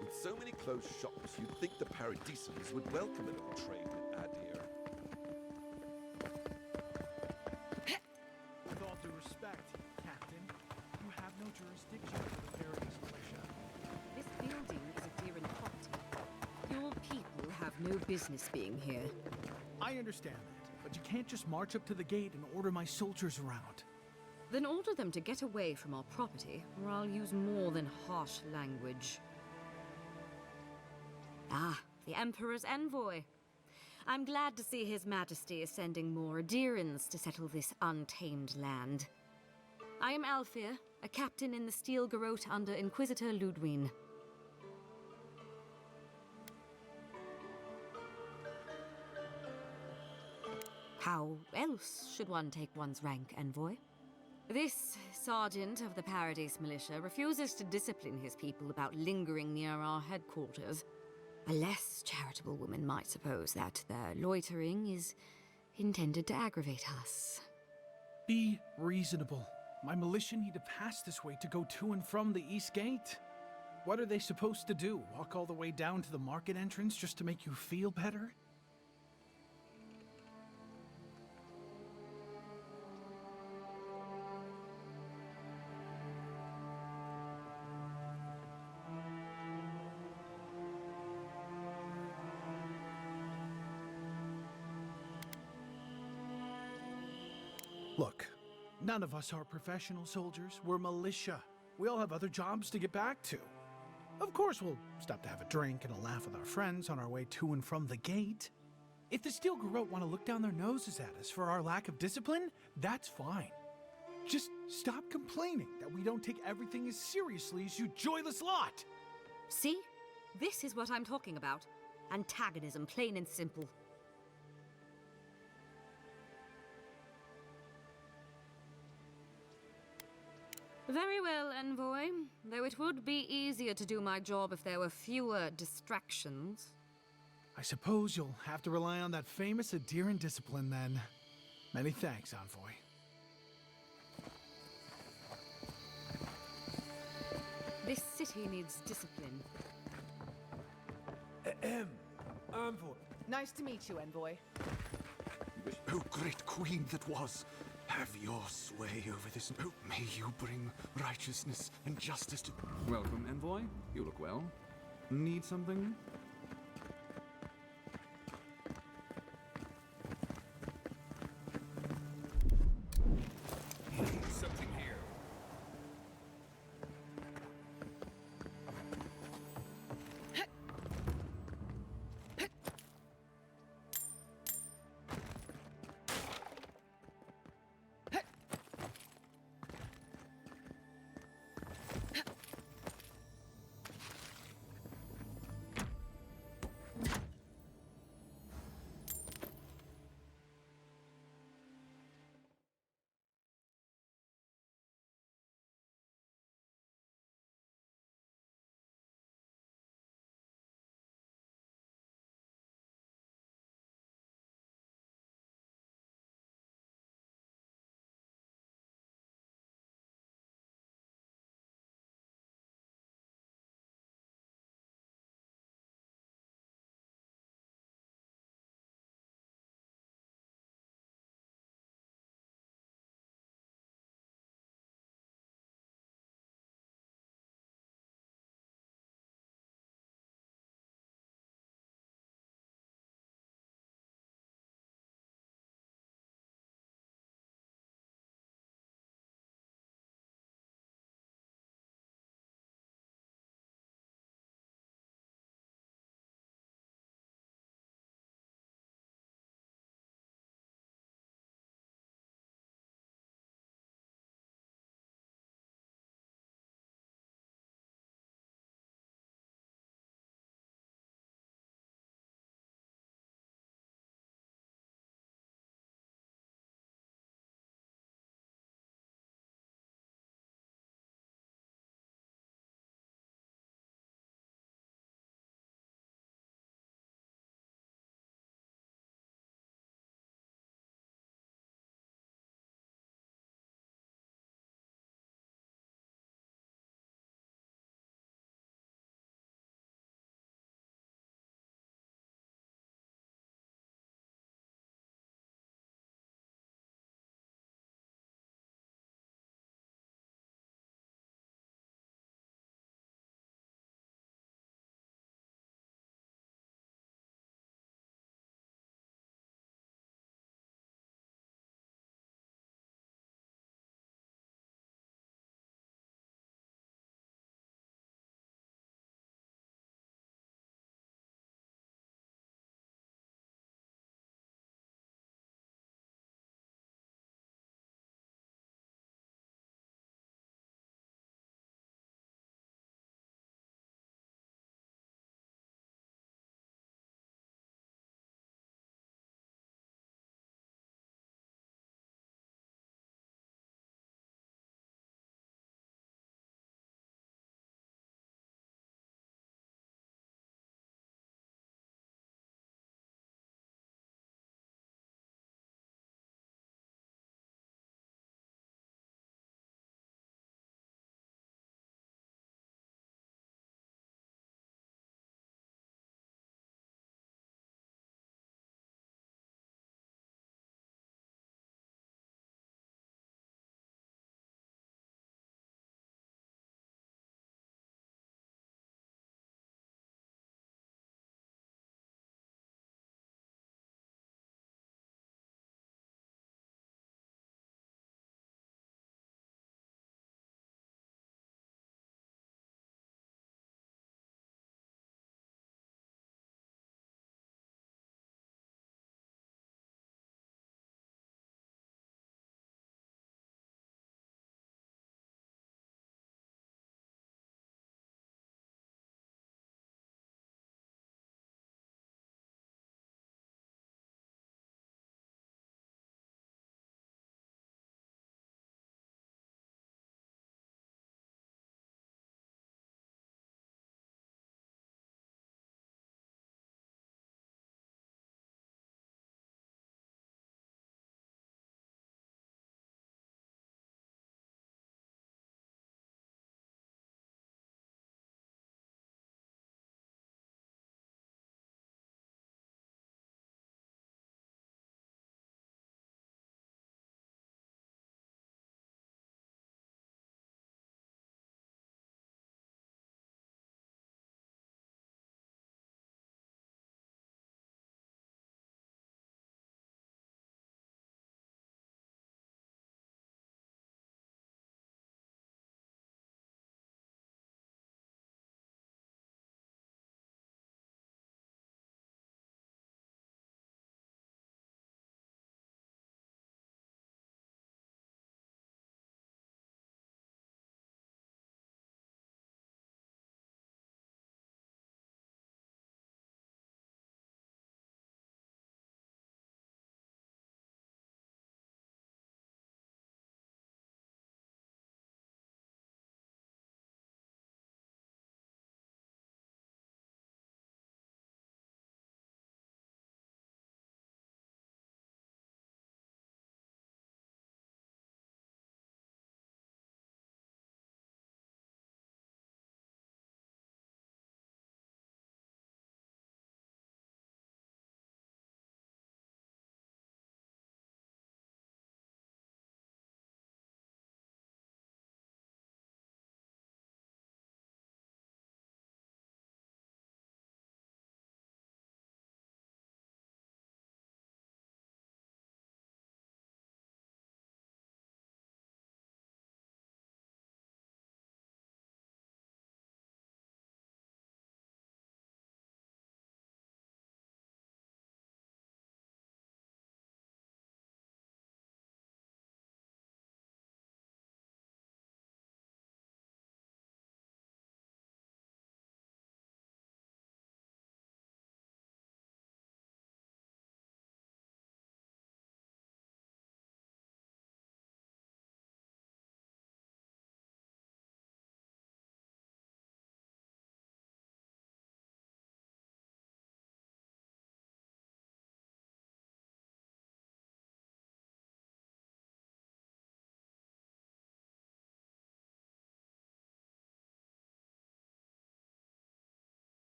With so many closed shops, you'd think the Paradisans would welcome a little trade with Adir. With all due respect, Captain, you have no jurisdiction over the Paradis militia. This building is a Deeren property. Your people have no business being here. I understand that, but you can't just march up to the gate and order my soldiers around. Then order them to get away from our property, or I'll use more than harsh language. Ah, the Emperor's envoy. I'm glad to see His Majesty is sending more Adirans to settle this untamed land. I am Alfir, a captain in the Steel Garrote under Inquisitor Ludwine. How else should one take one's rank, envoy? This sergeant of the Paradis militia refuses to discipline his people about lingering near our headquarters. A less charitable woman might suppose that their loitering is intended to aggravate us. Be reasonable. My militia need to pass this way to go to and from the East Gate. What are they supposed to do? Walk all the way down to the market entrance just to make you feel better? Look, none of us are professional soldiers. We're militia. We all have other jobs to get back to. Of course, we'll stop to have a drink and a laugh with our friends on our way to and from the gate. If the Steel Garrote want to look down their noses at us for our lack of discipline, that's fine. Just stop complaining that we don't take everything as seriously as you joyless lot. See? This is what I'm talking about. Antagonism, plain and simple. Very well, Envoy. Though it would be easier to do my job if there were fewer distractions. I suppose you'll have to rely on that famous Adiran discipline then. Many thanks, Envoy. This city needs discipline. Envoy. Nice to meet you, Envoy. Oh, great queen that was, have your sway over this. Oh, may you bring righteousness and justice to... Welcome, Envoy. You look well. Need something? Something here.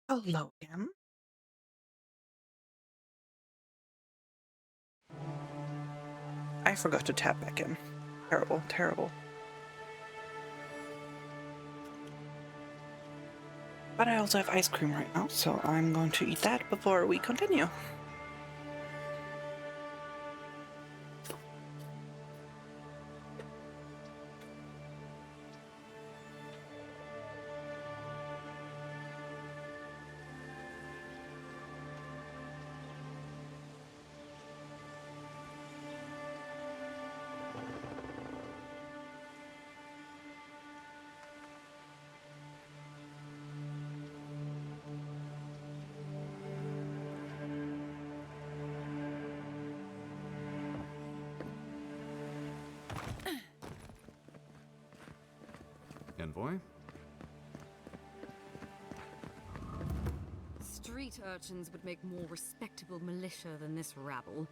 Hello again. I forgot to tap back in. Terrible, terrible. But I also have ice cream right now, so I'm going to eat that before we continue. Envoy? Street urchins would make more respectable militia than this rabble.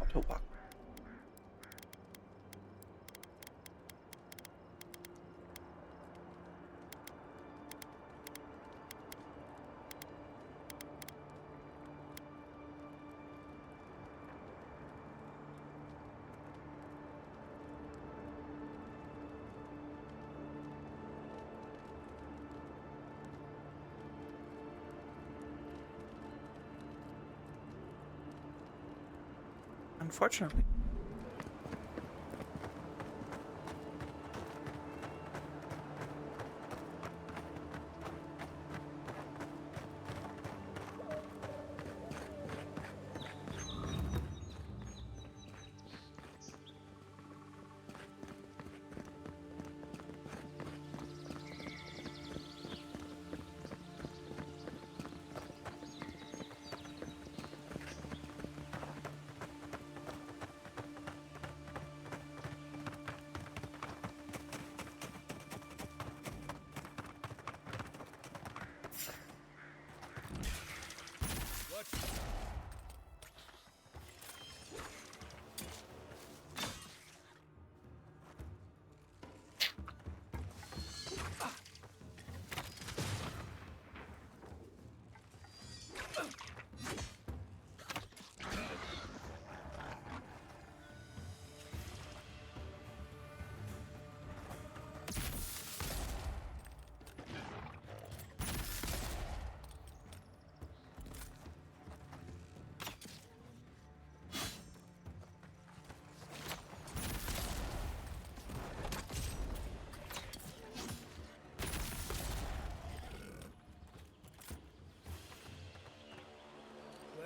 Auto walk. Unfortunately.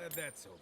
Glad that's over.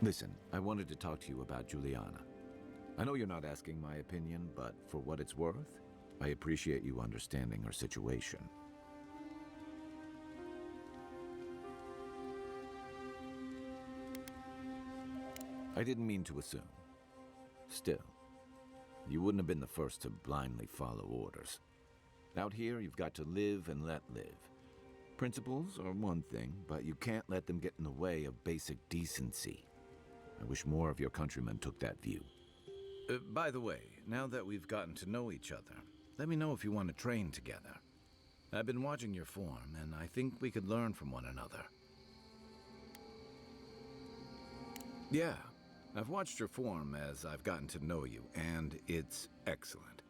Listen, I wanted to talk to you about Juliana. I know you're not asking my opinion, but for what it's worth, I appreciate you understanding her situation. I didn't mean to assume. Still, you wouldn't have been the first to blindly follow orders. Out here, you've got to live and let live. Principles are one thing, but you can't let them get in the way of basic decency. I wish more of your countrymen took that view. By the way, now that we've gotten to know each other, let me know if you want to train together. I've been watching your form, and I think we could learn from one another. Yeah, I've watched your form as I've gotten to know you, and it's excellent.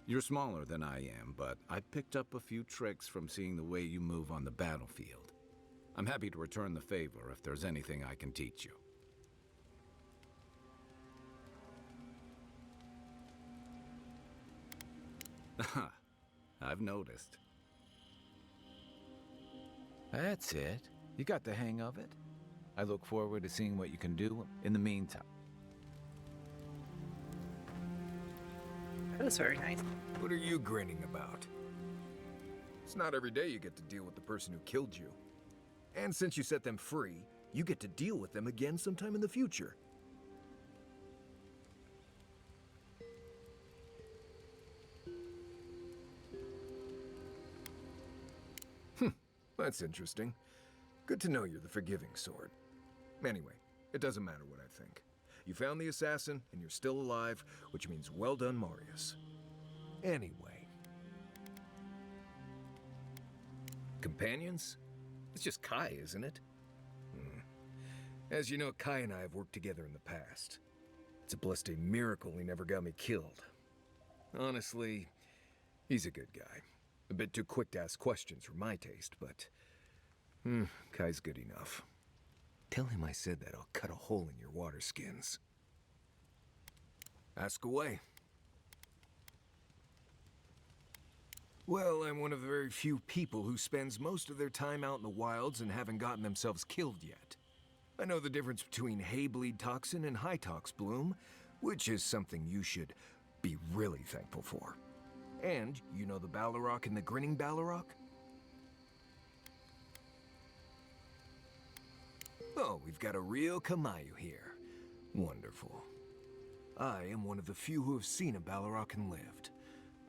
You're smaller than I am, but I picked up a few tricks from seeing the way you move on the battlefield. I'm happy to return the favor if there's anything I can teach you. I've noticed. That's it. You got the hang of it. I look forward to seeing what you can do in the meantime. That was very nice. What are you grinning about? It's not every day you get to deal with the person who killed you. And since you set them free, you get to deal with them again sometime in the future. That's interesting. Good to know you're the forgiving sort. Anyway, it doesn't matter what I think. You found the assassin, and you're still alive, which means well done, Marius. Anyway. Companions? It's just Kai, isn't it? As you know, Kai and I have worked together in the past. It's a blessed miracle he never got me killed. Honestly, he's a good guy. A bit too quick to ask questions for my taste, but... Kai's good enough. Tell him I said that I'll cut a hole in your water skins. Ask away. Well, I'm one of the very few people who spends most of their time out in the wilds and haven't gotten themselves killed yet. I know the difference between Haybleed toxin and Hytox bloom, which is something you should be really thankful for. And you know the Balrog and the Grinning Balrog? Oh, we've got a real Kamayu here. Wonderful. I am one of the few who have seen a Balrog and lived.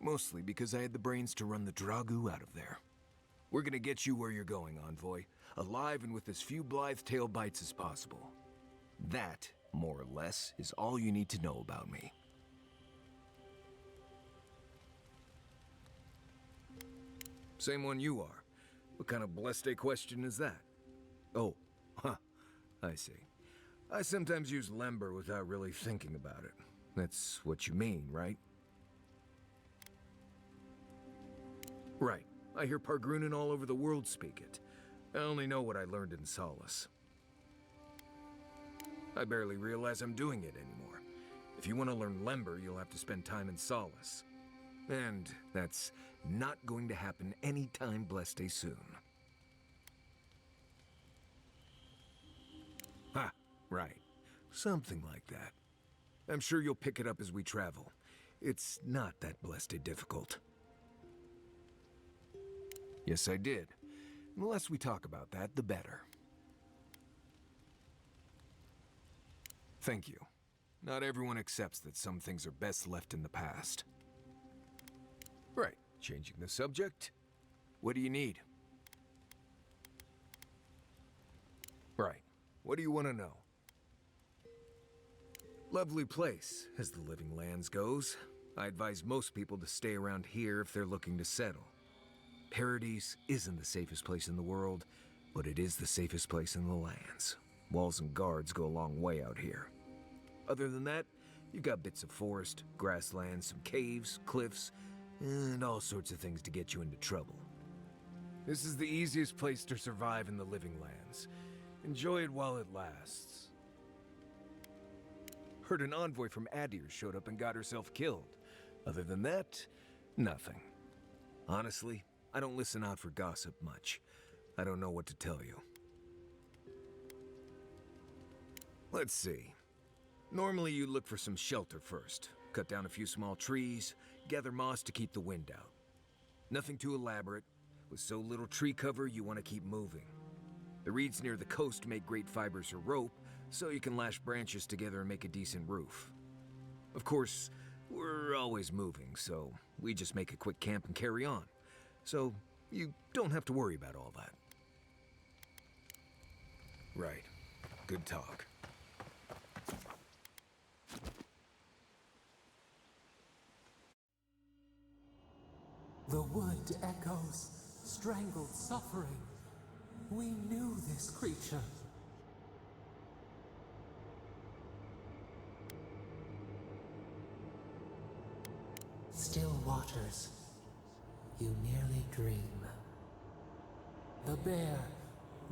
Mostly because I had the brains to run the Dragu out of there. We're gonna get you where you're going, Envoy. Alive and with as few Blithe-tail bites as possible. That, more or less, is all you need to know about me. Same one you are. What kind of blessed question is that? Oh, I see. I sometimes use Lember without really thinking about it. That's what you mean, right? Right. I hear Pargrunen all over the world speak it. I only know what I learned in Solace. I barely realize I'm doing it anymore. If you want to learn Lember, you'll have to spend time in Solace. And that's not going to happen anytime blessed soon. Ha, right. Something like that. I'm sure you'll pick it up as we travel. It's not that blessed difficult. Yes, I did. The less we talk about that, the better. Thank you. Not everyone accepts that some things are best left in the past. Right. Changing the subject. What do you need? Right. What do you want to know? Lovely place, as the Living Lands goes. I advise most people to stay around here if they're looking to settle. Paradise isn't the safest place in the world, but it is the safest place in the lands. Walls and guards go a long way out here. Other than that, you've got bits of forest, grasslands, some caves, cliffs, and all sorts of things to get you into trouble. This is the easiest place to survive in the Living Lands. Enjoy it while it lasts. Heard an envoy from Adir showed up and got herself killed. Other than that, nothing. Honestly, I don't listen out for gossip much. I don't know what to tell you. Let's see. Normally you look for some shelter first. Cut down a few small trees, gather moss to keep the wind out. Nothing too elaborate. With so little tree cover, you want to keep moving. The reeds near the coast make great fibers for rope, so you can lash branches together and make a decent roof. Of course, we're always moving, so we just make a quick camp and carry on. So you don't have to worry about all that. Right. Good talk. The wood echoes, strangled suffering. We knew this creature. Still waters, you nearly dream. The bear,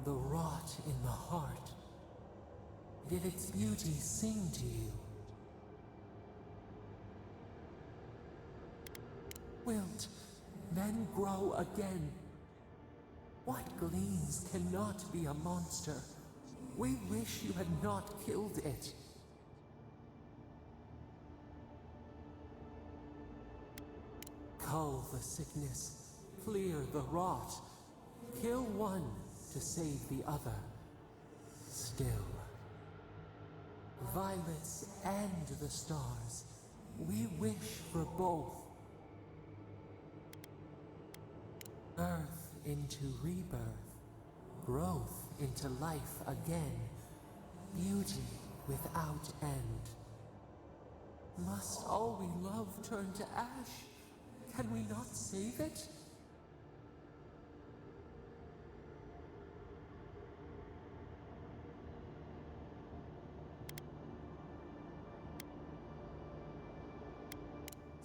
the rot in the heart. Did its beauty sing to you? Wilt, then grow again. What gleams cannot be a monster? We wish you had not killed it. Cull the sickness, clear the rot. Kill one to save the other. Still. Violets and the stars. We wish for both. Birth into rebirth. Growth into life again. Beauty without end. Must all we love turn to ash? Can we not save it?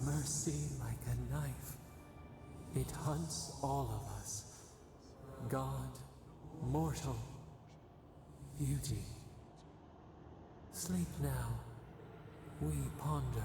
Mercy like a knife. It hunts all of us. God, mortal, beauty. Sleep now. We ponder.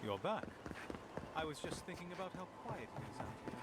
You're back. I was just thinking about how quiet it is out here.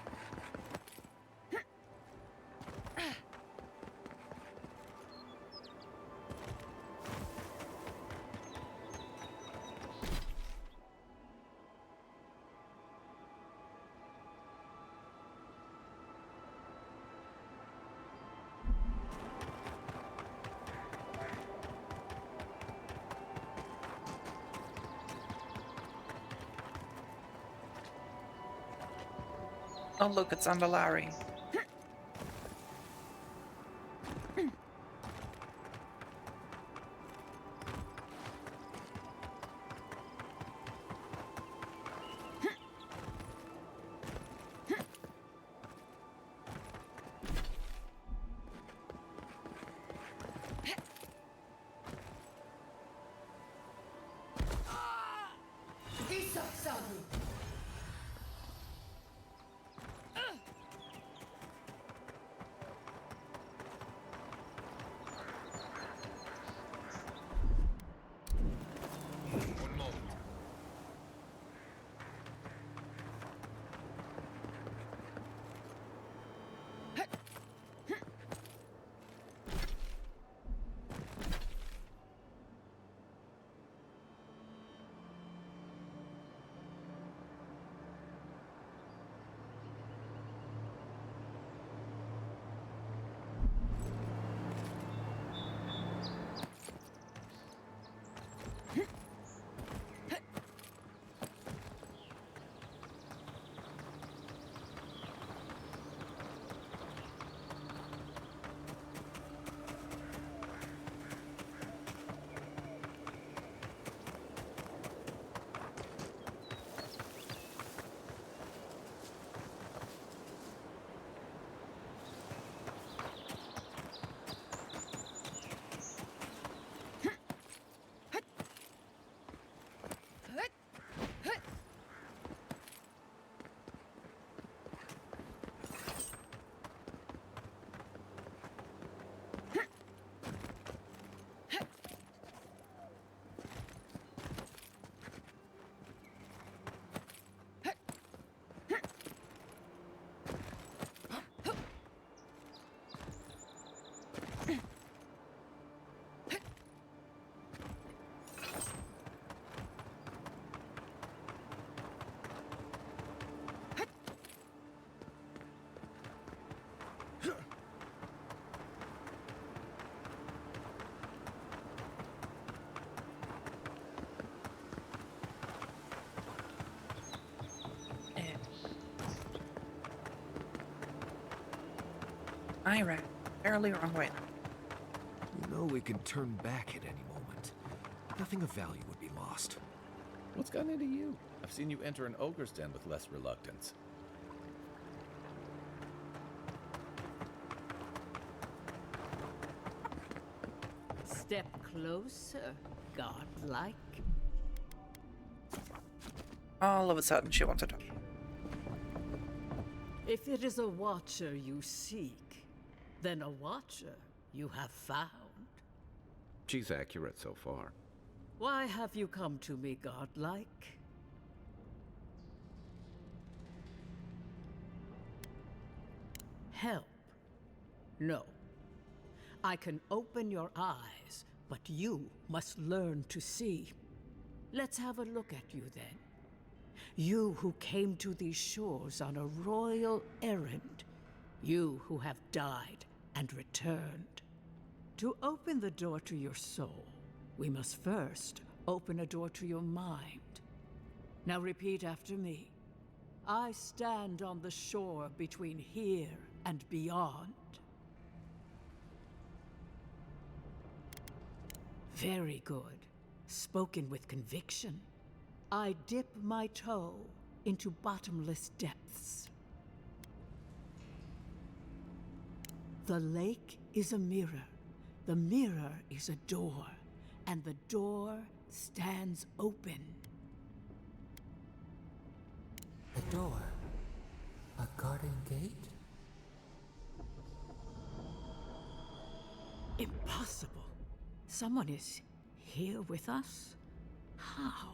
Oh look, it's Andalari. One moment. I ran barely wrong way. You know we can turn back at any moment. Nothing of value would be lost. What's gotten into you? I've seen you enter an ogre's den with less reluctance. Step closer, godlike. All of a sudden, she wants to talk. If it is a watcher you seek, then a watcher you have found. She's accurate so far. Why have you come to me, godlike? Help? No. I can open your eyes, but you must learn to see. Let's have a look at you then. You who came to these shores on a royal errand. You who have died and returned. To open the door to your soul, we must first open a door to your mind. Now repeat after me. I stand on the shore between here and beyond. Very good. Spoken with conviction. I dip my toe into bottomless depths. The lake is a mirror. The mirror is a door. And the door stands open. A door? A garden gate? Impossible. Someone is here with us? How?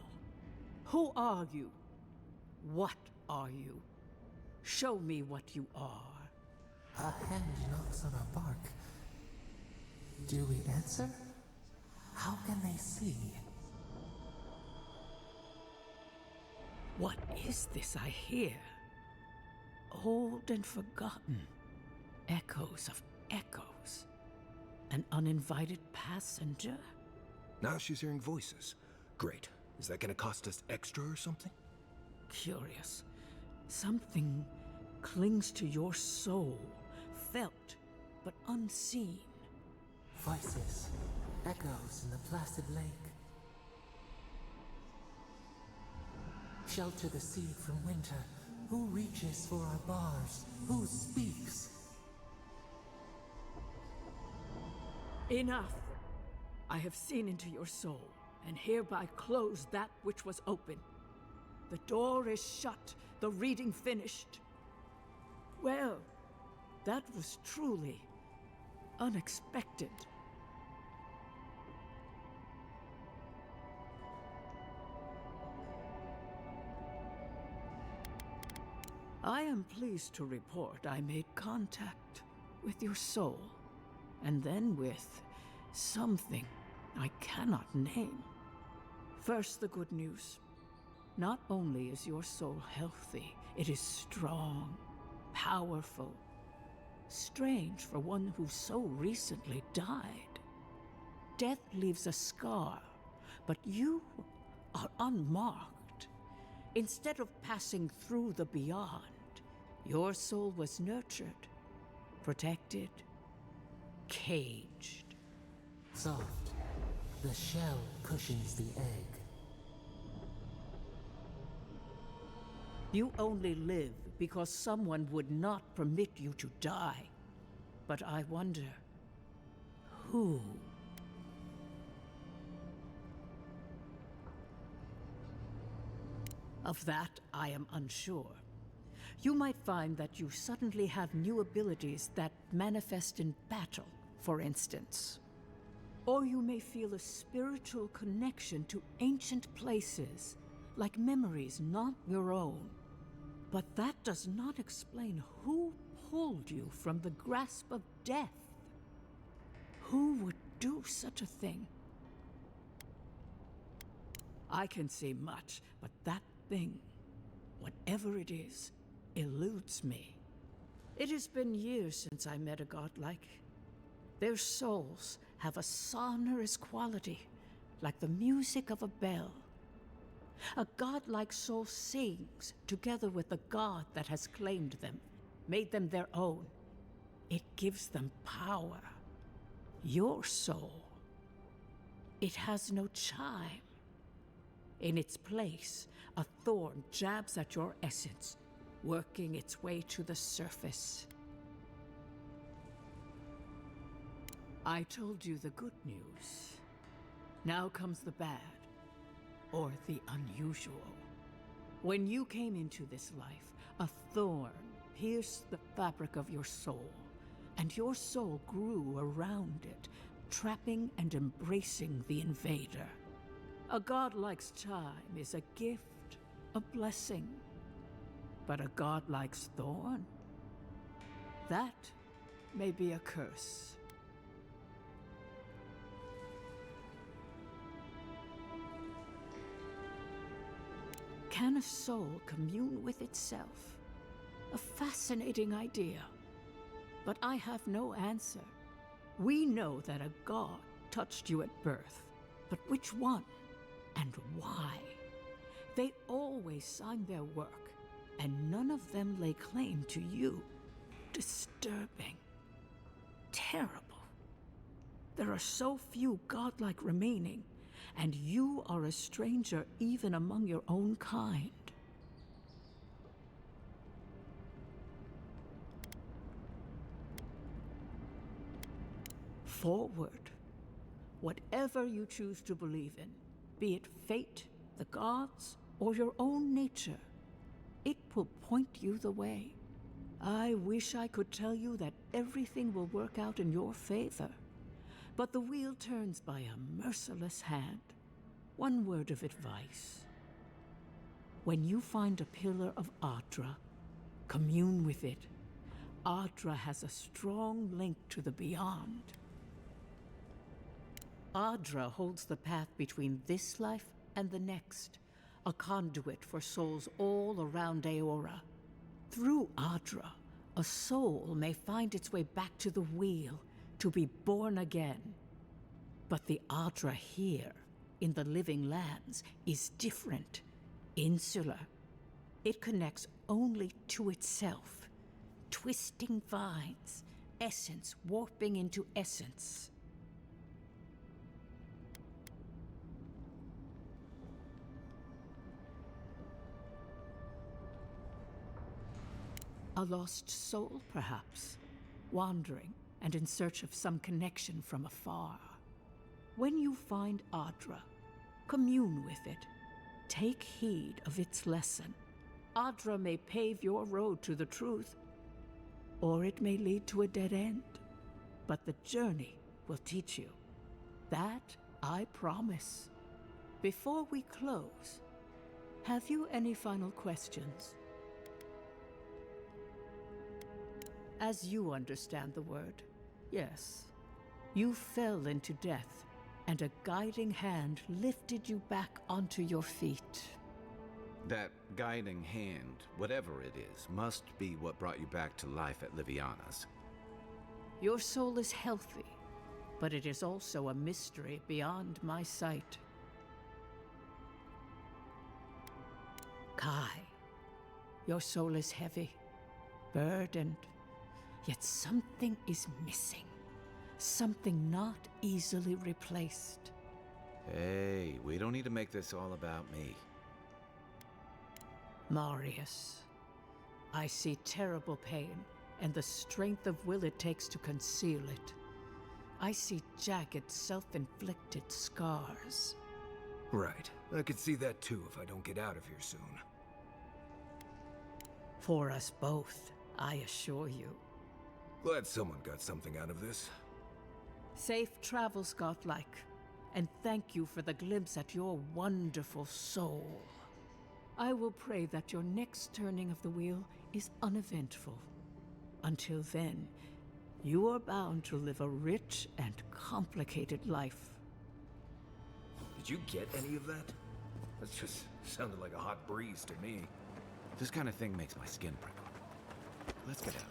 Who are you? What are you? Show me what you are. A hand knocks on our bark. Do we answer? How can they see? What is this I hear? Old and forgotten. Echoes of echoes. An uninvited passenger? Now she's hearing voices. Great. Is that gonna cost us extra or something? Curious. Something clings to your soul, felt but unseen. Voices, echoes in the placid lake. Shelter the seed from winter. Who reaches for our bars? Who speaks? Enough! I have seen into your soul, and hereby close that which was open. The door is shut, the reading finished. Well, that was truly unexpected. I am pleased to report I made contact with your soul, and then with something I cannot name. First, the good news. Not only is your soul healthy, it is strong, powerful. Strange for one who so recently died. Death leaves a scar, but you are unmarked. Instead of passing through the beyond, your soul was nurtured, protected, caged. Soft. The shell cushions the egg. You only live because someone would not permit you to die. But I wonder, who? Of that, I am unsure. You might find that you suddenly have new abilities that manifest in battle, for instance. Or you may feel a spiritual connection to ancient places, like memories not your own. But that does not explain who pulled you from the grasp of death. Who would do such a thing? I can say much, but that thing, whatever it is, eludes me. It has been years since I met a godlike. Their souls have a sonorous quality, like the music of a bell. A godlike soul sings together with the god that has claimed them, made them their own. It gives them power. Your soul, it has no chime. In its place, a thorn jabs at your essence, working its way to the surface. I told you the good news. Now comes the bad. Or the unusual. When you came into this life, a thorn pierced the fabric of your soul, and your soul grew around it, trapping and embracing the invader. A godlike's chime is a gift, a blessing. But a godlike's thorn? That may be a curse. Can a soul commune with itself? A fascinating idea. But I have no answer. We know that a god touched you at birth, but which one and why? They always signed their work, and none of them lay claim to you. Disturbing. Terrible. There are so few godlike remaining, and you are a stranger even among your own kind. Forward. Whatever you choose to believe in, be it fate, the gods, or your own nature, it will point you the way. I wish I could tell you that everything will work out in your favor. But the wheel turns by a merciless hand. One word of advice. When you find a pillar of Ardra, commune with it. Ardra has a strong link to the beyond. Ardra holds the path between this life and the next, a conduit for souls all around Eora. Through Ardra, a soul may find its way back to the wheel, to be born again. But the Ardra here, in the Living Lands, is different, insular. It connects only to itself, twisting vines, essence warping into essence. A lost soul, perhaps, wandering and in search of some connection from afar. When you find Ardra, commune with it. Take heed of its lesson. Adra may pave your road to the truth, or it may lead to a dead end. But the journey will teach you. That I promise. Before we close, have you any final questions? As you understand the word, yes. You fell into death, and a guiding hand lifted you back onto your feet. That guiding hand, whatever it is, must be what brought you back to life at Liviana's. Your soul is healthy, but it is also a mystery beyond my sight. Kai, your soul is heavy, burdened, yet something is missing. Something not easily replaced. Hey, we don't need to make this all about me. Marius, I see terrible pain and the strength of will it takes to conceal it. I see jagged, self-inflicted scars. Right. I could see that too if I don't get out of here soon. For us both, I assure you. Glad someone got something out of this. Safe travels, Godlike, and thank you for the glimpse at your wonderful soul. I will pray that your next turning of the wheel is uneventful. Until then, you are bound to live a rich and complicated life. Did you get any of that? That just sounded like a hot breeze to me. This kind of thing makes my skin prickle. Let's get out of here.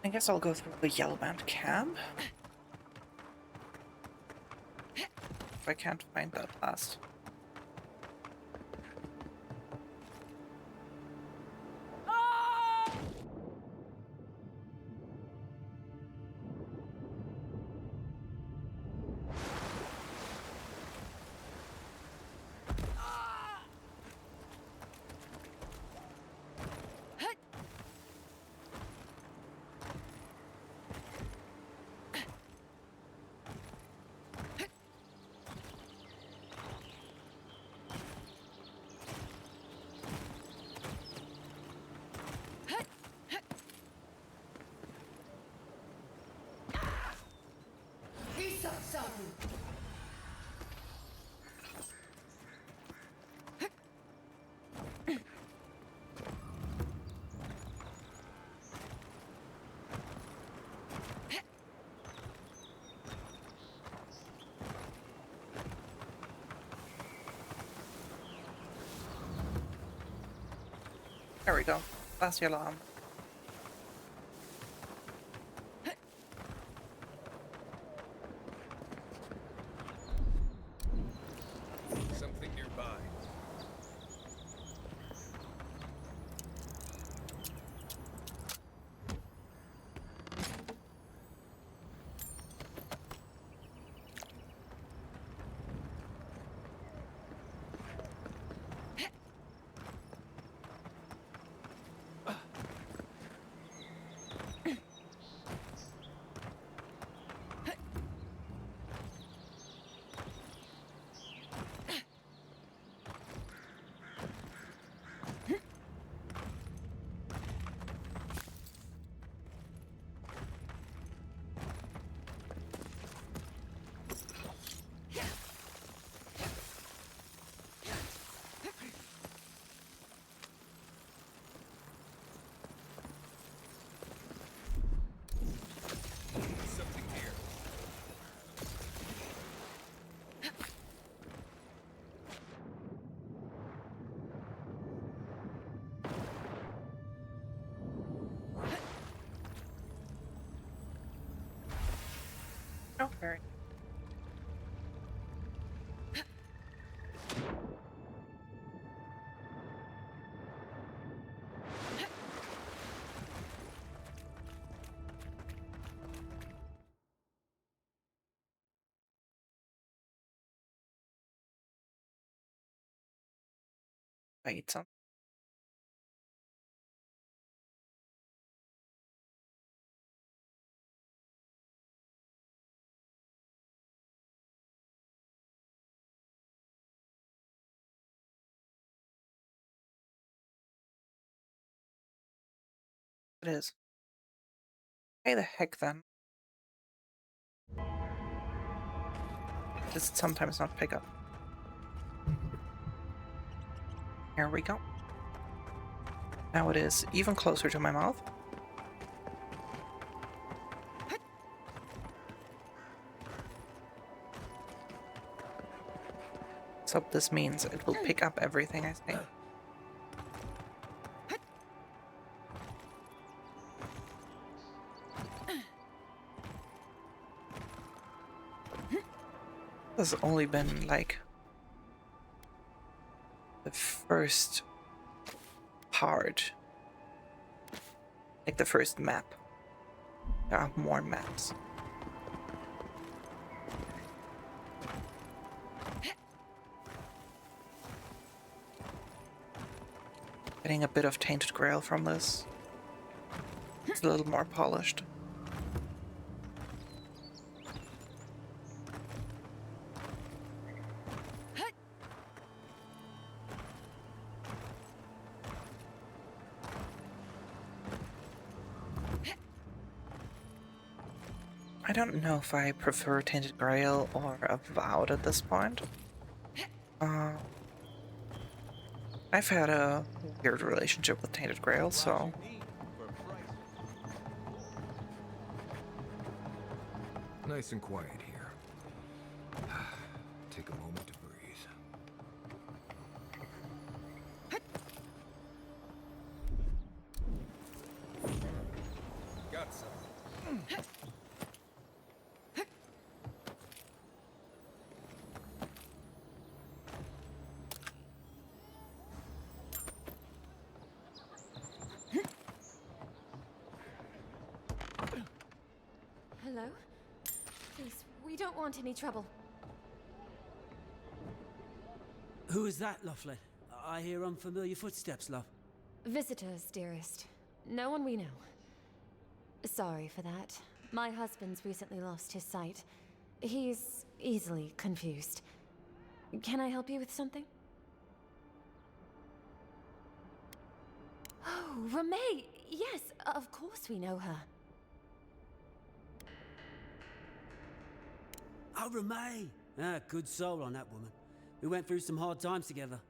I guess I'll go through the Yellowbound camp. If I can't find that last. There we go. That's the alarm. Something nearby. very. I eat some. It is. Hey, the heck then. Does it sometimes not pick up? Here we go. Now it is even closer to my mouth. So this means it will pick up everything I say. This has only been like the first part, like the first map. There are more maps. Getting a bit of Tainted Grail from this. It's a little more polished. I don't know if I prefer Tainted Grail or Avowed at this point. I've had a weird relationship with Tainted Grail, so... Nice and quiet here. Take a moment to breathe. Got some. Hello? Please, we don't want any trouble. Who is that, Loughlin? I hear unfamiliar footsteps, love. Visitors, dearest. No one we know. Sorry for that. My husband's recently lost his sight. He's easily confused. Can I help you with something? Oh, Ramay! Yes, of course we know her. Oh, Ramay! Ah, good soul on that woman. We went through some hard times together.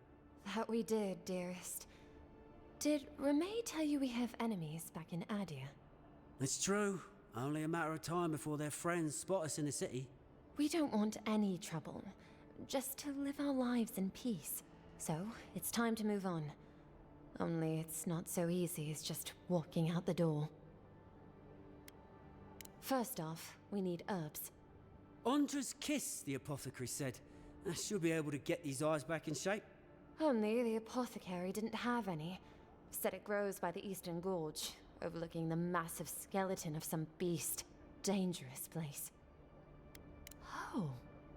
That we did, dearest. Did Ramay tell you we have enemies back in Adir? It's true. Only a matter of time before their friends spot us in the city. We don't want any trouble. Just to live our lives in peace. So, it's time to move on. Only it's not so easy as just walking out the door. First off, we need herbs. Ondra's kiss, the apothecary said. She'll be able to get these eyes back in shape. Only the apothecary didn't have any. Said it grows by the Eastern Gorge, overlooking the massive skeleton of some beast. Dangerous place. Oh,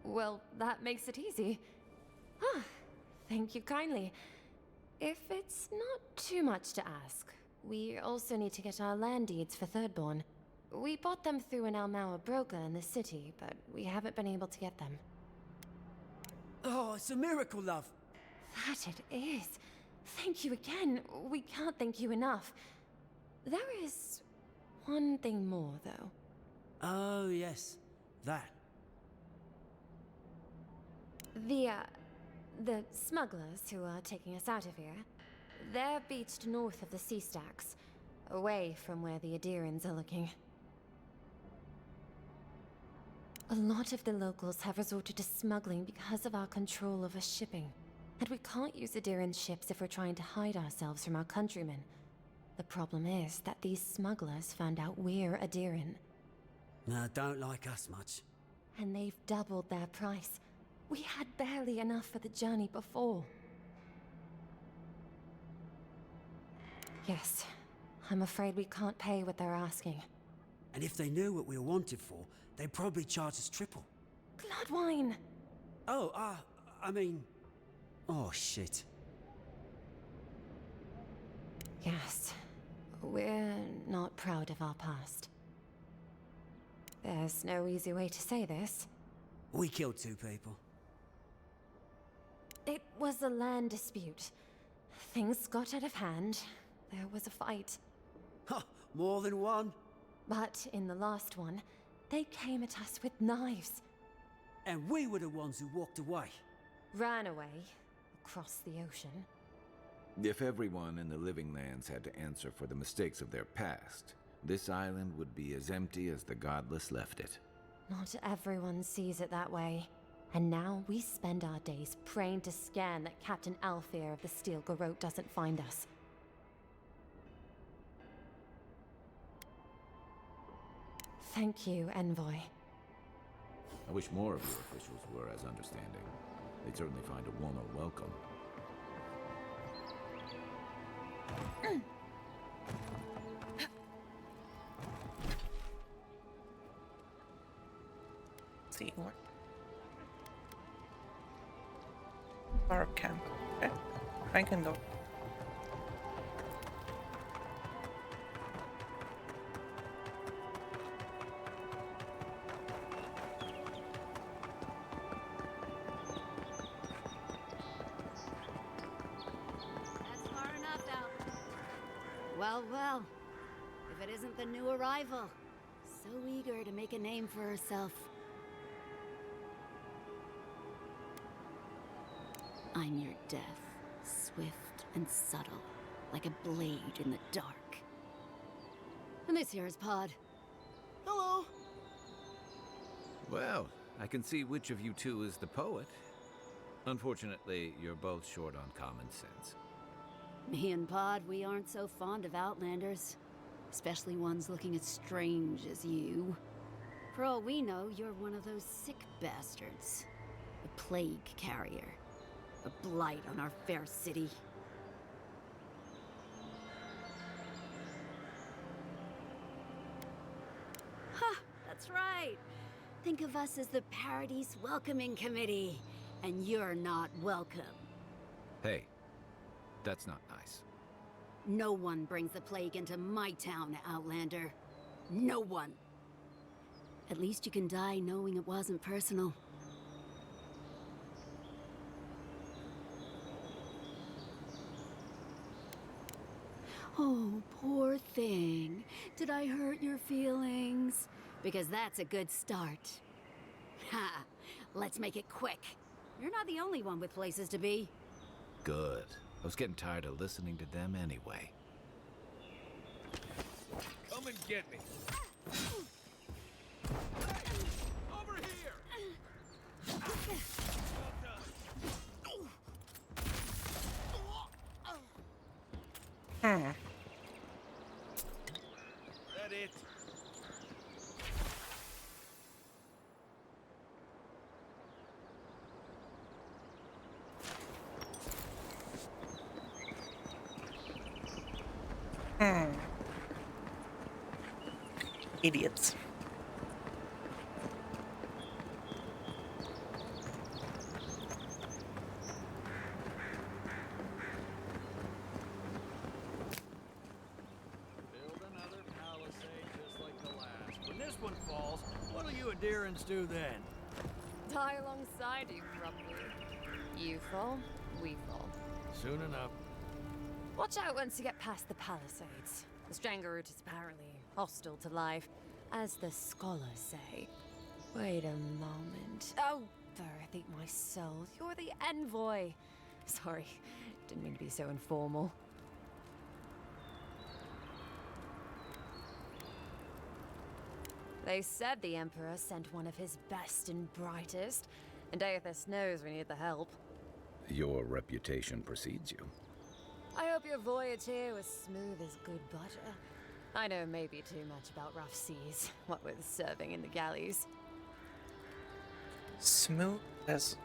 well, that makes it easy. Ah, thank you kindly. If it's not too much to ask, we also need to get our land deeds for Thirdborn. We bought them through an Almaua broker in the city, but we haven't been able to get them. Oh, it's a miracle, love. That it is. Thank you again. We can't thank you enough. There is one thing more, though. Oh, yes. That. The smugglers who are taking us out of here, they're beached north of the sea stacks, away from where the Adirans are looking. A lot of the locals have resorted to smuggling because of our control over shipping. And we can't use Adiran ships if we're trying to hide ourselves from our countrymen. The problem is that these smugglers found out we're Adiran. No, don't like us much. and they've doubled their price. We had barely enough for the journey before. Yes, I'm afraid we can't pay what they're asking. And if they knew what we were wanted for, they'd probably charge us triple. Bloodwine! Oh, I mean... Oh, shit. Yes, we're not proud of our past. There's no easy way to say this. We killed 2 people. It was a land dispute. Things got out of hand. There was a fight. Ha! More than one? But in the last one, they came at us with knives. And we were the ones who walked away. Ran away. Across the ocean. If everyone in the Living Lands had to answer for the mistakes of their past, this island would be as empty as the Godless left it. Not everyone sees it that way. And now we spend our days praying to Scan that Captain Alfear of the Steel Garrote doesn't find us. Thank you, Envoy. I wish more of your officials were as understanding. They'd certainly find a warmer welcome. See what? Bar camp. Okay. I can go. Well, well. If it isn't the new arrival. So eager to make a name for herself. I'm your death. Swift and subtle. Like a blade in the dark. And this here is Pod. Hello! Well, I can see which of you two is the poet. Unfortunately, you're both short on common sense. Me and Pod, we aren't so fond of Outlanders. Especially ones looking as strange as you. For all we know, you're one of those sick bastards. A plague carrier. A blight on our fair city. Huh, that's right. Think of us as the Paradise Welcoming Committee. And you're not welcome. Hey, that's not nice. No one brings the plague into my town, Outlander. No one. At least you can die knowing it wasn't personal. Oh, poor thing. Did I hurt your feelings? Because that's a good start. Ha! Let's make it quick. You're not the only one with places to be. Good. I was getting tired of listening to them anyway. Come and get me. Over here! That it? Idiots. Build another palisade just like the last. When this one falls, what'll you Adherents do then? Die alongside you, probably. You fall, we fall. Soon enough. Watch out once you get past the palisades. The Strangarut is apparently hostile to life, as the scholars say. Wait a moment. Oh, Birth, eat my soul. You're the envoy. Sorry, didn't mean to be so informal. They said the Emperor sent one of his best and brightest, and Aethys knows we need the help. Your reputation precedes you. I hope your voyage here was smooth as good butter. I know maybe too much about rough seas, what with serving in the galleys. Smooth as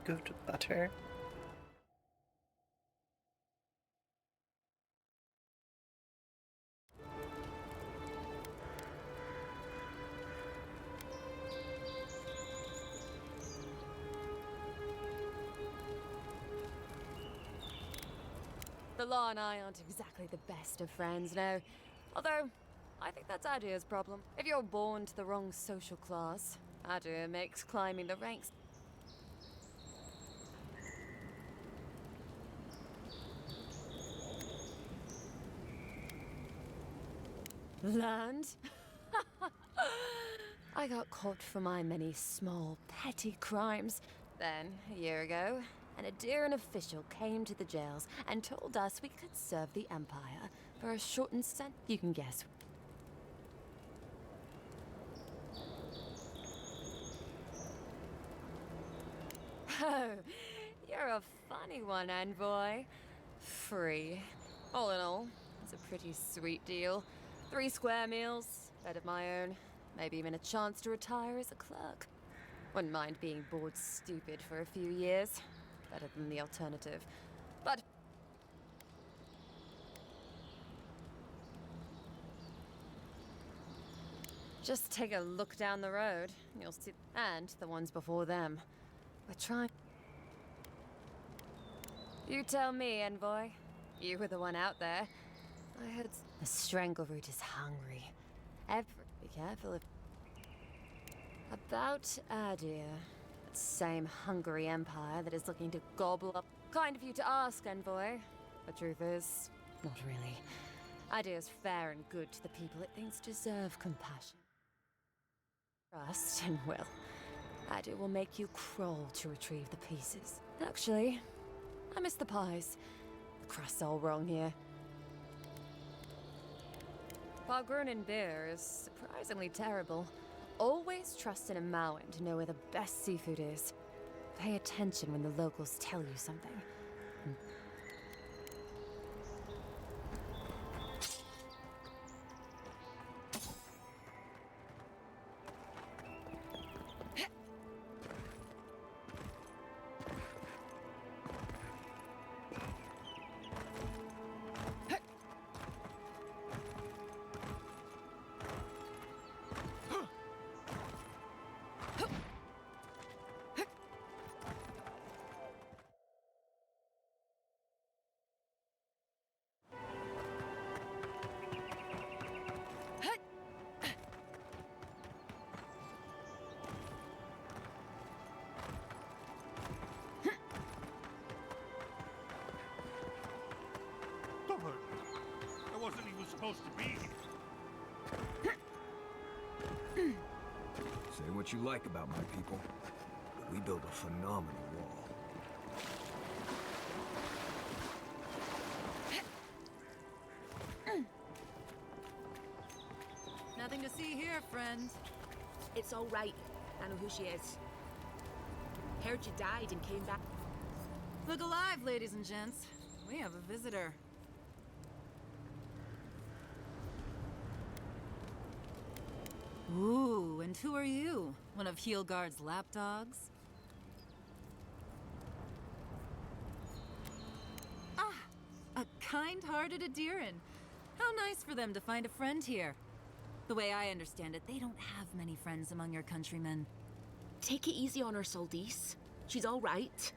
good butter. The law and I aren't exactly the best of friends, no. Although, I think that's Adir's problem. If you're born to the wrong social class, Adir makes climbing the ranks. Land? I got caught for my many small, petty crimes. Then, a year ago, an Adiran official came to the jails and told us we could serve the Empire for a shortened sentence. You can guess. Oh, you're a funny one, Envoy. Free. All in all, it's a pretty sweet deal. 3 square meals, bed of my own, maybe even a chance to retire as a clerk. Wouldn't mind being bored stupid for a few years. Better than the alternative. But just take a look down the road, and you'll see, and the ones before them. We're trying. You tell me, Envoy. You were the one out there. I heard the Strangleroot is hungry. Be careful if. About Adir. That same hungry empire that is looking to gobble up. Kind of you to ask, Envoy. The truth is, not really. Adir's fair and good to the people it thinks deserve compassion. Trust and will. Adir will make you crawl to retrieve the pieces. Actually, I miss the pies. The crust's all wrong here. Fargrunin beer is surprisingly terrible. Always trust in a Mauen to know where the best seafood is. Pay attention when the locals tell you something. I wasn't even supposed to be here. Say what you like about my people, but we built a phenomenal wall. Nothing to see here, friend. It's all right. I know who she is. Heard you died and came back. Look alive, ladies and gents. We have a visitor. Ooh, and who are you? One of Heelguard's lapdogs? Ah, a kind-hearted Adiran. How nice for them to find a friend here. The way I understand it, they don't have many friends among your countrymen. Take it easy on her, Soldis. She's all right.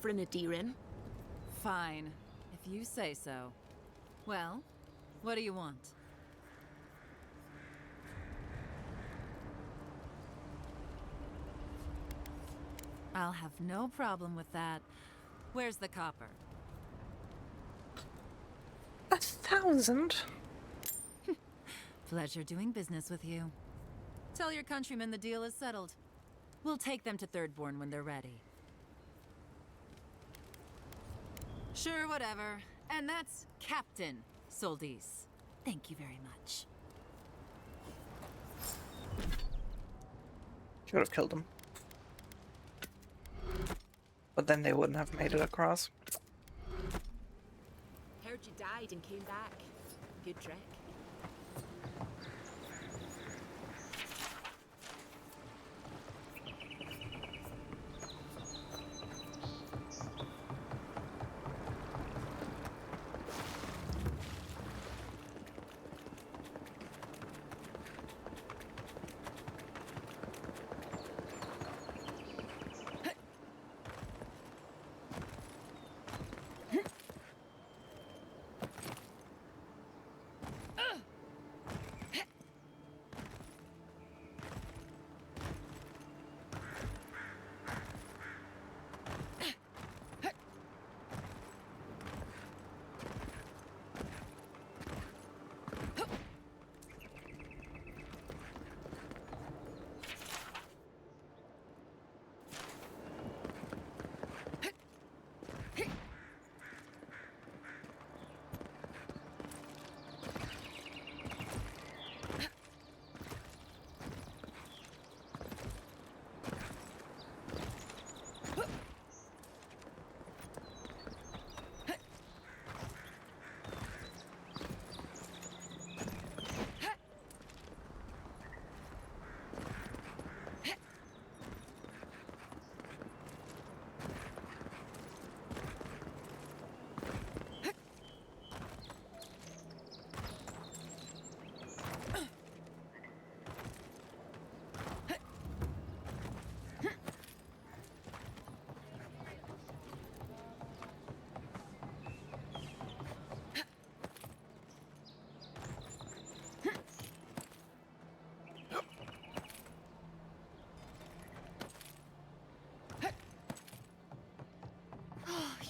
For an Adiran. Fine, if you say so. Well, what do you want? I'll have no problem with that. Where's the copper? 1,000? Pleasure doing business with you. Tell your countrymen the deal is settled. We'll take them to Thirdborn when they're ready. Sure, whatever. And that's Captain Soldis. Thank you very much. Should have killed him. But then they wouldn't have made it across. Heard you died and came back. Good trick.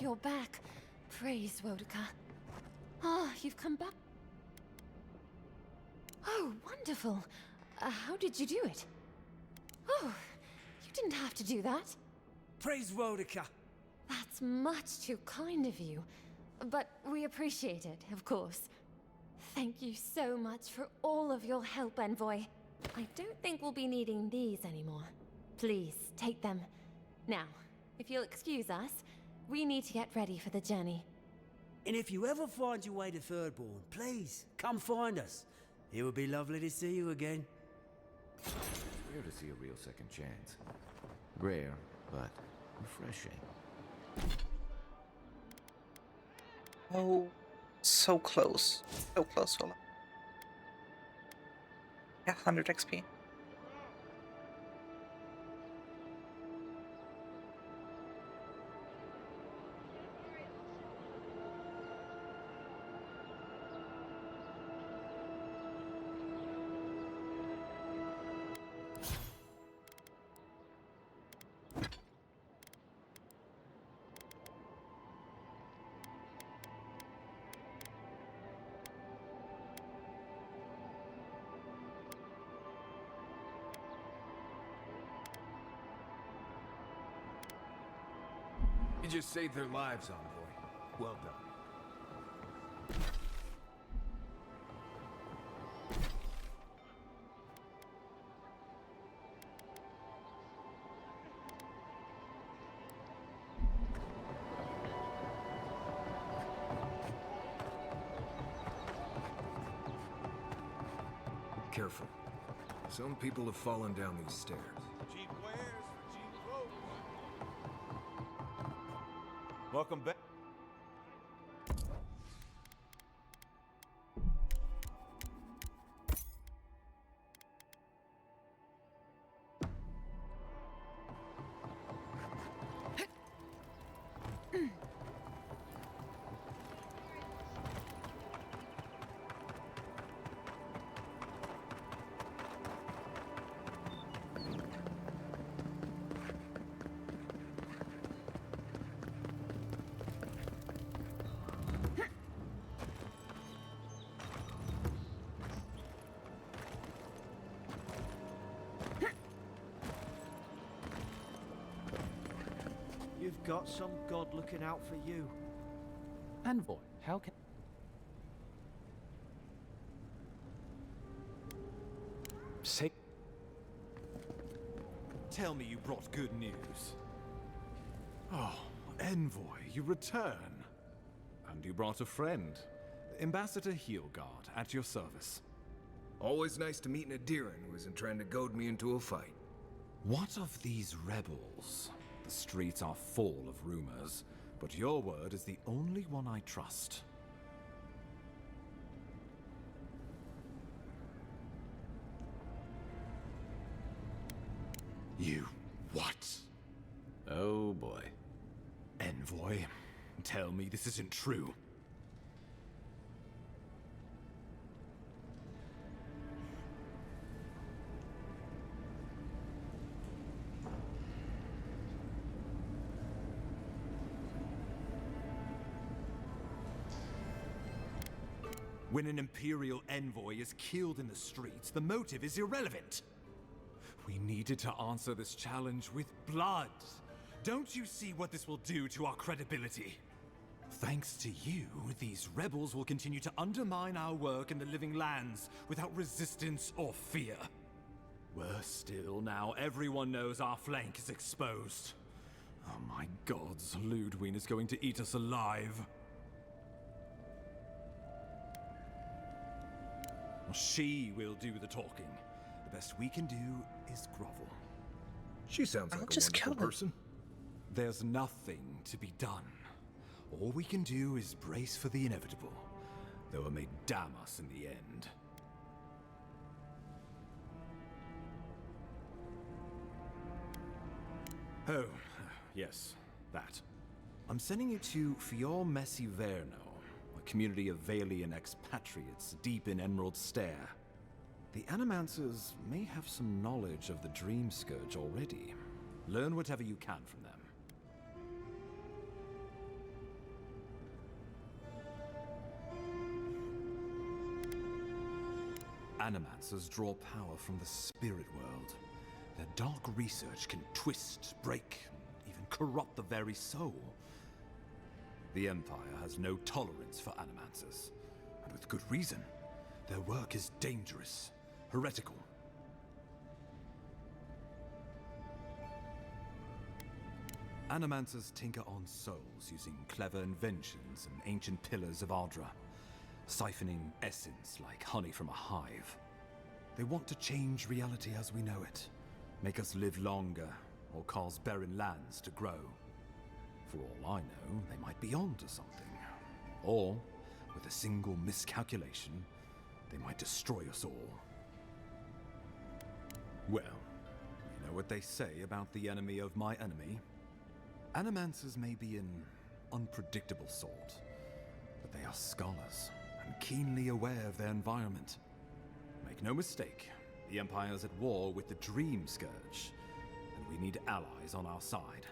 you're back. Praise Wodaka. Ah, you've come back. Oh, wonderful. How did you do it? Oh, you didn't have to do that. Praise Wodaka. That's much too kind of you. But we appreciate it, of course. Thank you so much for all of your help, Envoy. I don't think we'll be needing these anymore. Please, take them. Now, if you'll excuse us, we need to get ready for the journey. And if you ever find your way to Thirdborn, please, come find us. It would be lovely to see you again. It's rare to see a real second chance. Rare, but refreshing. Oh, so close. So close, Ola. Yeah, 100 XP. You just saved their lives, Envoy. Well done. Careful. Some people have fallen down these stairs. Cheap wares for cheap clothes. Welcome back. You've got some god looking out for you. Envoy, how can... Say... Tell me you brought good news. Oh, Envoy, you return. And you brought a friend. Ambassador Heelguard, at your service. Always nice to meet an Adiran who isn't trying to goad me into a fight. What of these rebels? The streets are full of rumors, but your word is the only one I trust. You... what? Oh boy. Envoy, tell me this isn't true. When an Imperial envoy is killed in the streets, the motive is irrelevant. We needed to answer this challenge with blood. Don't you see what this will do to our credibility? Thanks to you, these rebels will continue to undermine our work in the Living Lands without resistance or fear. Worse still, now everyone knows our flank is exposed. Oh my gods, Ludwine is going to eat us alive. She will do the talking. The best we can do is grovel. She sounds like a wonderful person. There's nothing to be done. All we can do is brace for the inevitable, though it may damn us in the end. Oh, yes, that. I'm sending you to Fior Messi Verno, a community of Valian expatriates deep in Emerald Stair. The Animancers may have some knowledge of the Dream Scourge already. Learn whatever you can from them. Animancers draw power from the spirit world. Their dark research can twist, break, and even corrupt the very soul. The Empire has no tolerance for Animancers, and with good reason. Their work is dangerous, heretical. Animancers tinker on souls using clever inventions and ancient pillars of Ardra, siphoning essence like honey from a hive. They want to change reality as we know it, make us live longer, or cause barren lands to grow. For all I know, they might be onto something. Or, with a single miscalculation, they might destroy us all. Well, you know what they say about the enemy of my enemy? Animancers may be an unpredictable sort, but they are scholars and keenly aware of their environment. Make no mistake, the Empire's at war with the Dream Scourge, and we need allies on our side.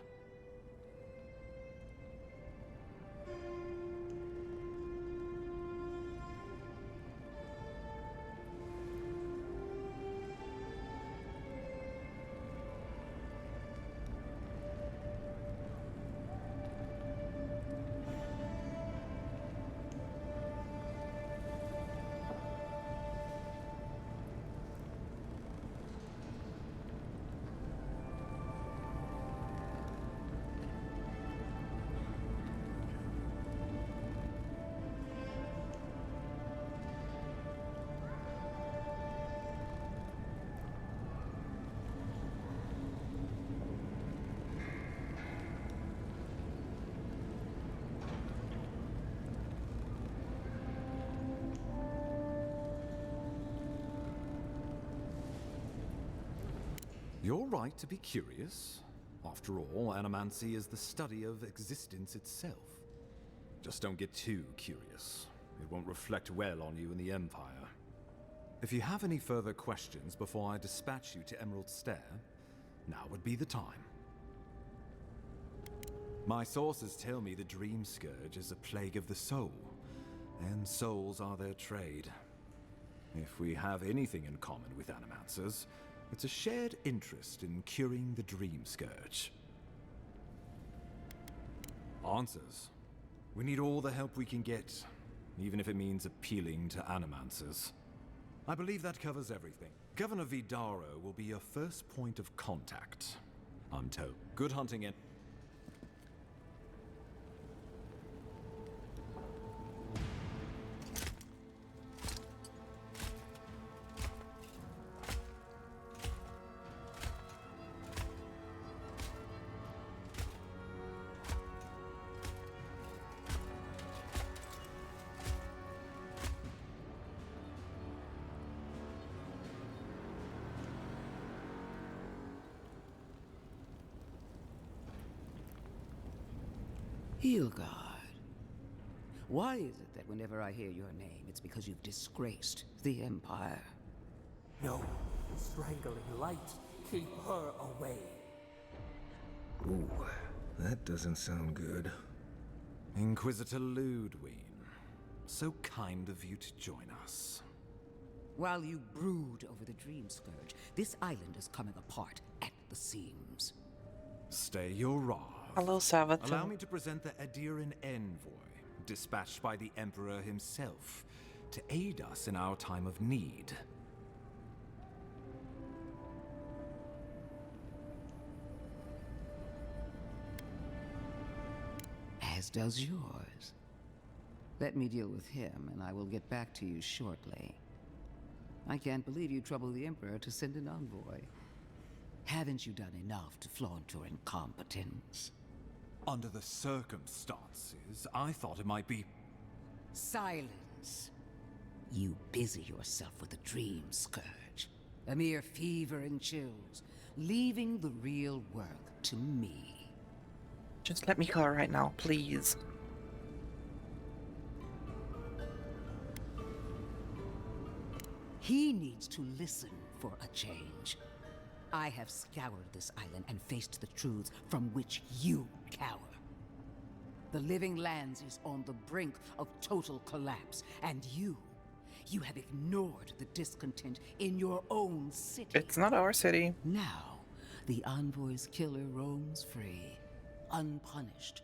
You're right to be curious. After all, animancy is the study of existence itself. Just don't get too curious. It won't reflect well on you in the Empire. If you have any further questions before I dispatch you to Emerald Stair, now would be the time. My sources tell me the Dream Scourge is a plague of the soul, and souls are their trade. If we have anything in common with Animancers, it's a shared interest in curing the Dream Scourge. Answers. We need all the help we can get, even if it means appealing to Animancers. I believe that covers everything. Governor Vidaro will be your first point of contact, I'm told. Good hunting in. Hilgard. Why is it that whenever I hear your name, it's because you've disgraced the Empire? No. Strangling light. Keep her away. Ooh, that doesn't sound good. Inquisitor Ludwine, so kind of you to join us. While you brood over the Dream Scourge, this island is coming apart at the seams. Stay your raw. Hello, Salvatore. Allow me to present the Adiran Envoy, dispatched by the Emperor himself, to aid us in our time of need. As does yours. Let me deal with him, and I will get back to you shortly. I can't believe you troubled the Emperor to send an envoy. Haven't you done enough to flaunt your incompetence? Under the circumstances, I thought it might be... Silence. You busy yourself with the Dream Scourge. A mere fever and chills, leaving the real work to me. Just let me go right now, please. He needs to listen for a change. I have scoured this island and faced the truths from which you cower. The Living Lands is on the brink of total collapse, and You have ignored the discontent in your own city. It's not our city. Now, the Envoy's killer roams free, unpunished,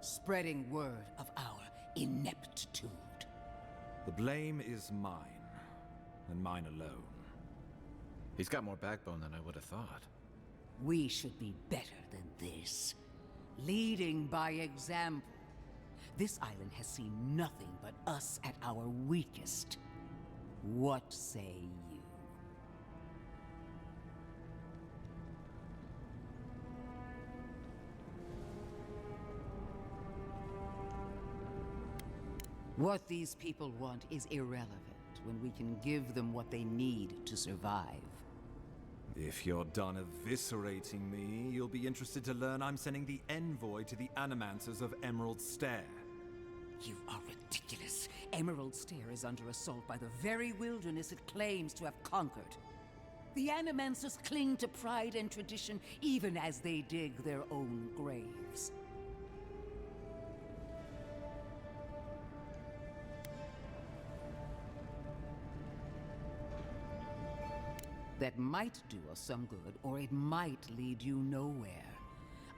spreading word of our ineptitude. The blame is mine, and mine alone. He's got more backbone than I would have thought. We should be better than this. Leading by example. This island has seen nothing but us at our weakest. What say you? What these people want is irrelevant when we can give them what they need to survive. If you're done eviscerating me, you'll be interested to learn I'm sending the envoy to the Animancers of Emerald Stair. You are ridiculous. Emerald Stair is under assault by the very wilderness it claims to have conquered. The Animancers cling to pride and tradition even as they dig their own graves. That might do us some good, or it might lead you nowhere.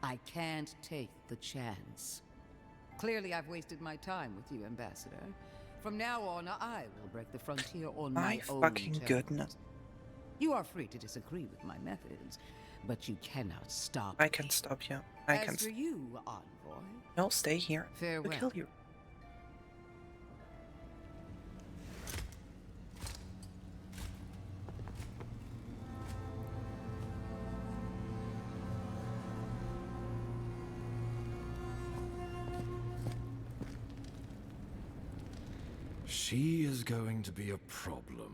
I can't take the chance. Clearly, I've wasted my time with you, Ambassador. From now on, I will break the frontier on my own fucking terms. goodness. You are free to disagree with my methods, but you cannot stop I can stop you. I can. As for you, Envoy, No, stay here. farewell. We'll kill you. She is going to be a problem.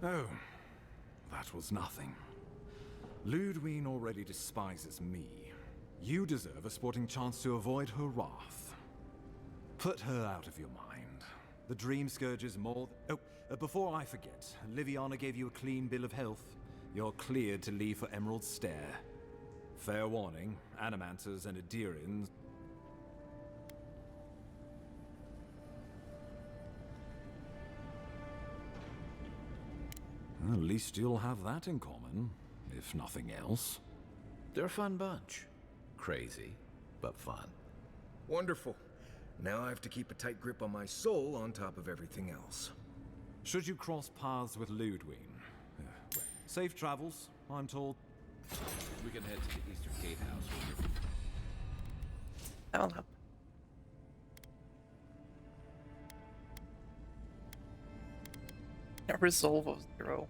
Oh, that was nothing. Ludwine already despises me. You deserve a sporting chance to avoid her wrath. Put her out of your mind. The Dream Scourge is more... before I forget, Liviana gave you a clean bill of health. You're cleared to leave for Emerald Stair. Fair warning, Animancers and Adirans... At least you'll have that in common, if nothing else. They're a fun bunch. Crazy, but fun. Wonderful. Now I have to keep a tight grip on my soul on top of everything else. Should you cross paths with Ludwine? Safe travels, I'm told. We can head to the Eastern Gatehouse. Level up. A resolve of 0.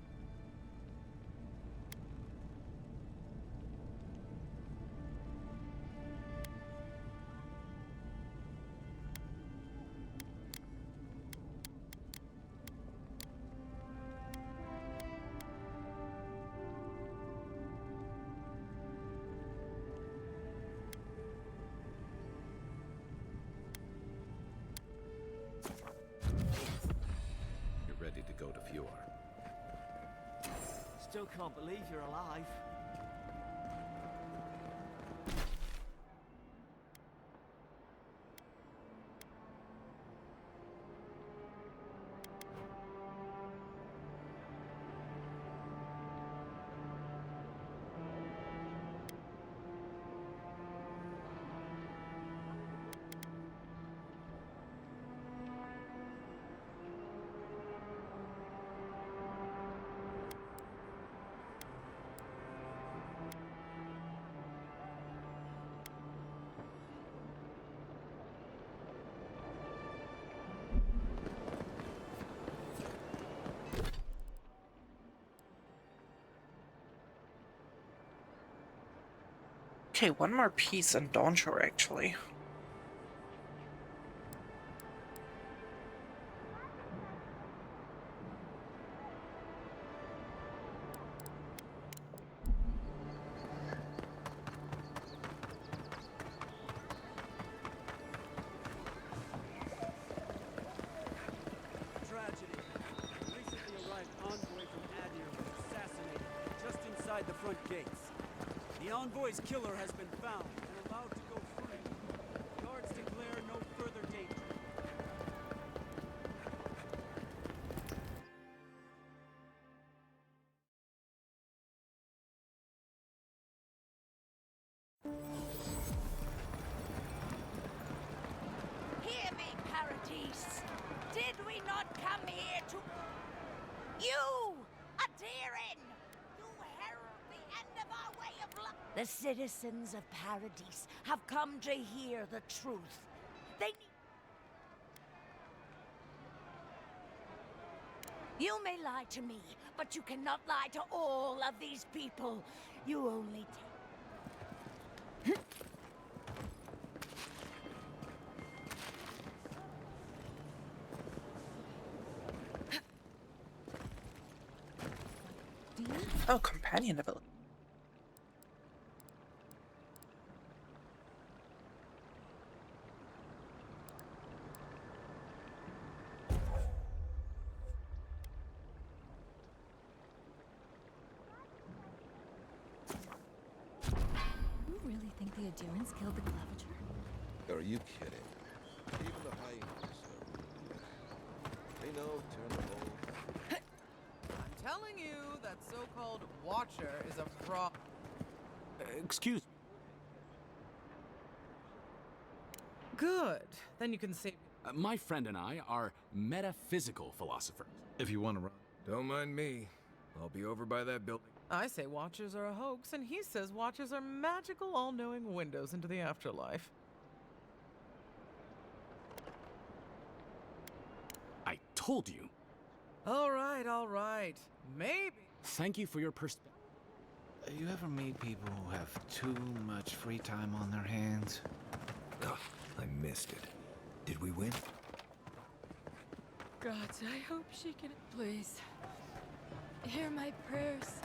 You're ready to go to Fjord. Still can't believe you're alive. Okay, one more piece in Dawnshore, actually. Tragedy. Recently arrived envoy from gates. The envoy's killer has been found and allowed to go free. Guards declare no further danger. Hear me, Paradis. Did we not come here to... You, Adirin! You herald the end of our way of life. The citizens of Paradis have come to hear the truth. They need... You may lie to me, but you cannot lie to all of these people. You only take... Oh, companion ability. You really think the Adirans killed the Clavager? Are you kidding? Even the hyenas they know turn the whole. I'm telling you, that so-called Watcher is a fraud. Excuse me. Good. Then you can save... My friend and I are metaphysical philosophers. If you want to run. Don't mind me. I'll be over by that building. I say Watchers are a hoax, and he says Watchers are magical, all-knowing windows into the afterlife. I told you. All right. Maybe. Thank you for your perspective. You ever meet people who have too much free time on their hands? Ugh, I missed it. Did we win? God, I hope she can please hear my prayers.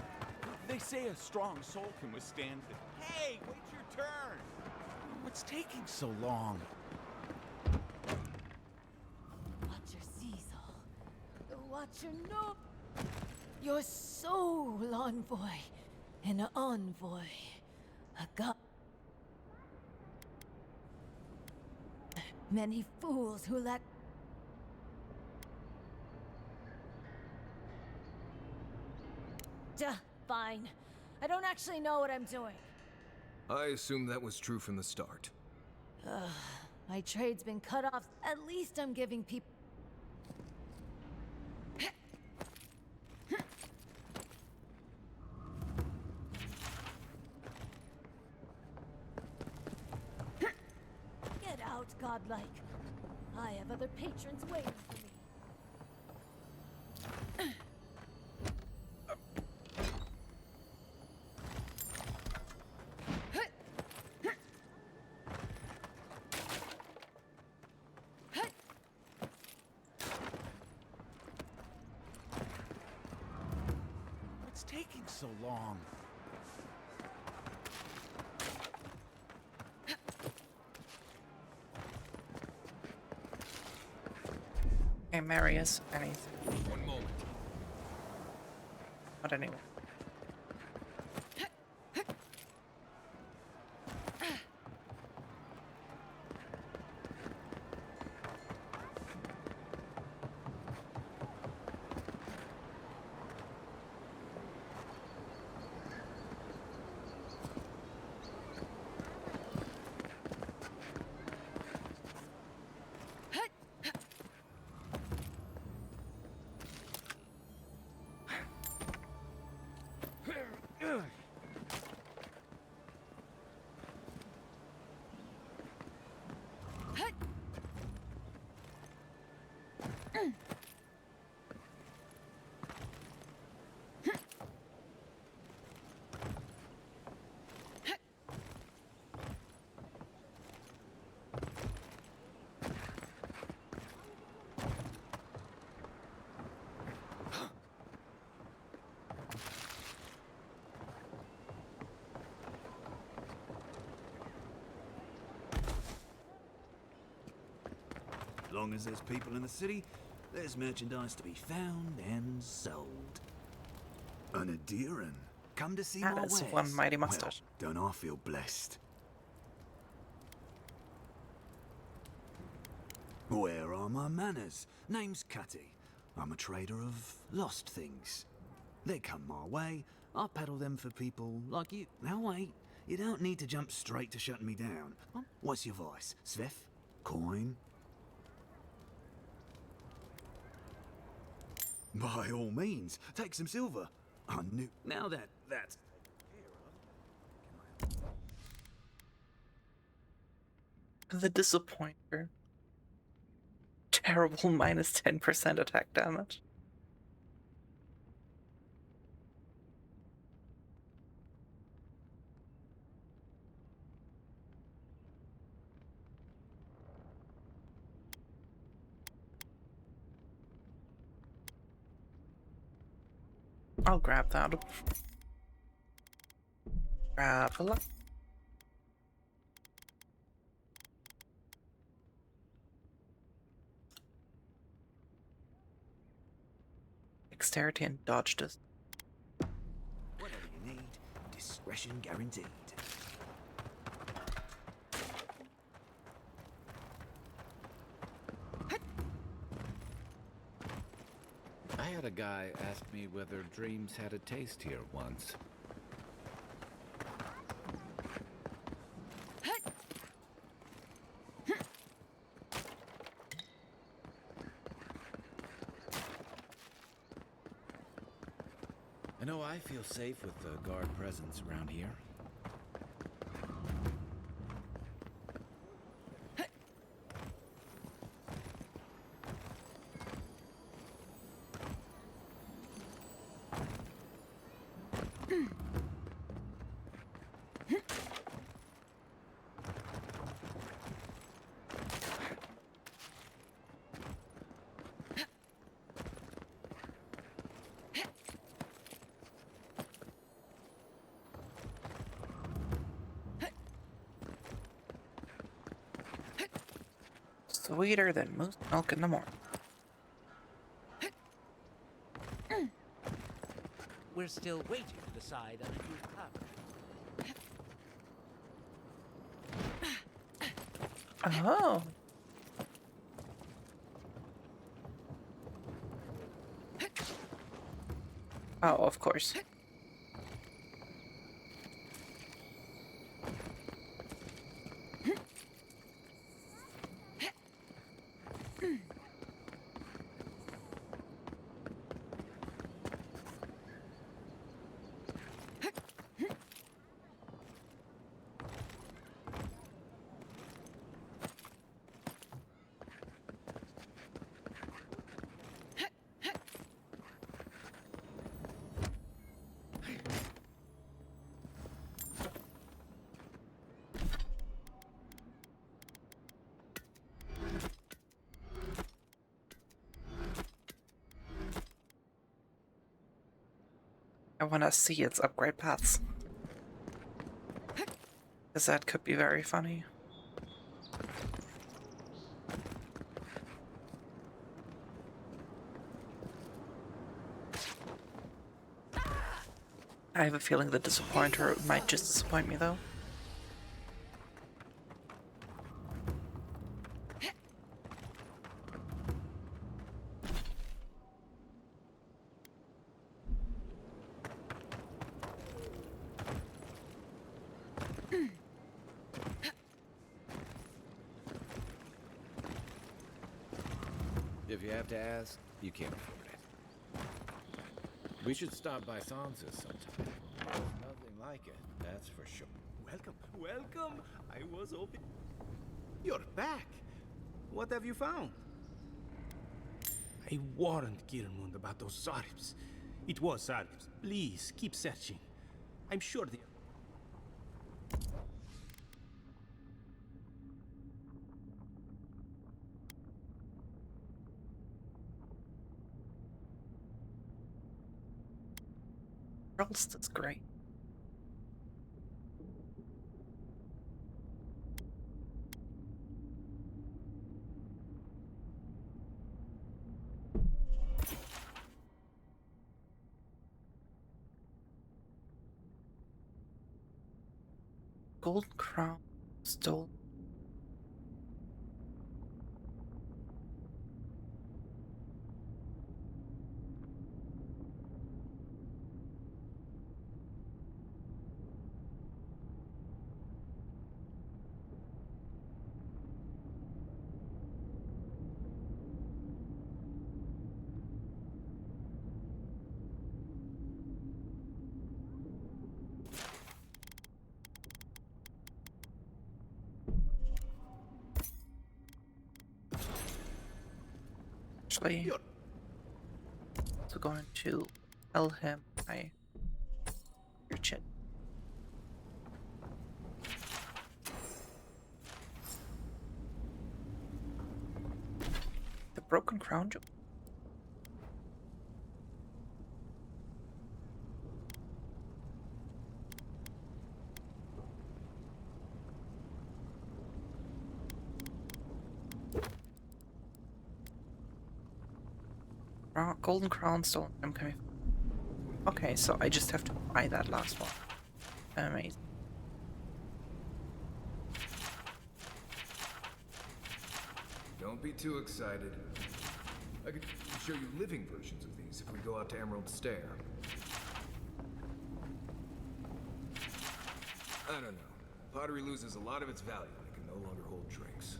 They say a strong soul can withstand it. Hey, wait your turn! What's taking so long? Watcher Cecil. The Watcher no. Your soul envoy. An envoy. A god. Many fools who lack... Duh, fine. I don't actually know what I'm doing. I assume that was true from the start. Ugh, my trade's been cut off. At least I'm giving people... Get out, godlike. I have other patrons waiting for me. What's taking so long? Hey, Marius, anything. One moment. Not anyway. As long as there's people in the city, there's merchandise to be found and sold. An Adiran? Come to see That my is wares. one mighty mustache. Well, don't I feel blessed? Where are my manners? Name's Cutty. I'm a trader of lost things. They come my way, I peddle them for people like you. Now wait, you don't need to jump straight to shutting me down. What's your vice? Sveth? Coin? By all means, take some silver. I knew. Now that's The Disappointer. Terrible minus 10% attack damage. I'll grab that. Grab a lot. Dexterity and dodge does. whatever you need. Discretion guaranteed. I had a guy ask me whether dreams had a taste here once. I know I feel safe with the guard presence around here. Sweeter than most milk in the morning. We're still waiting to decide on a new power. Oh. Oh, of course. I want to see its upgrade paths. Because that could be very funny. I have a feeling the Disappointer might just disappoint me though. If you have to ask, you can't afford it. We should stop by Sansa's sometime. There's nothing like it, that's for sure. Welcome, welcome. I was hoping. You're back. What have you found? I warned Kirmund about those Zaribs. It was Zaribs. Please, keep searching. I'm sure the... That's great. Golden crown stole. Actually, also going to tell him your chin. The broken crown jewel. Golden crown stolen. I'm coming. Okay, so I just have to buy that last one. Amazing. Don't be too excited. I could show you living versions of these if we go out to Emerald Stair. I don't know. Pottery loses a lot of its value when it can no longer hold drinks.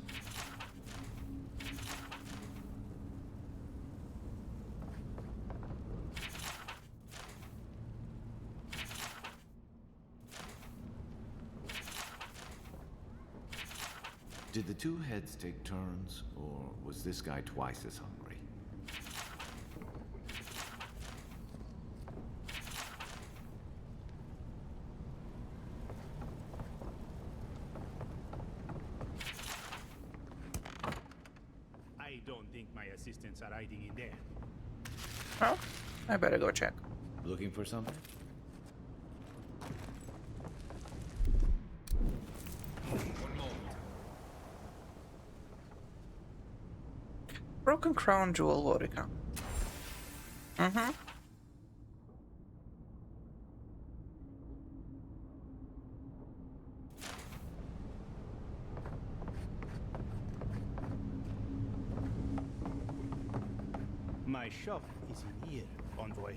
Did the two heads take turns, or was this guy twice as hungry? I don't think my assistants are hiding in there. Well, I better go check. Looking for something? Broken crown jewel Vodka. Mm-hmm. My shop is in here, Envoy.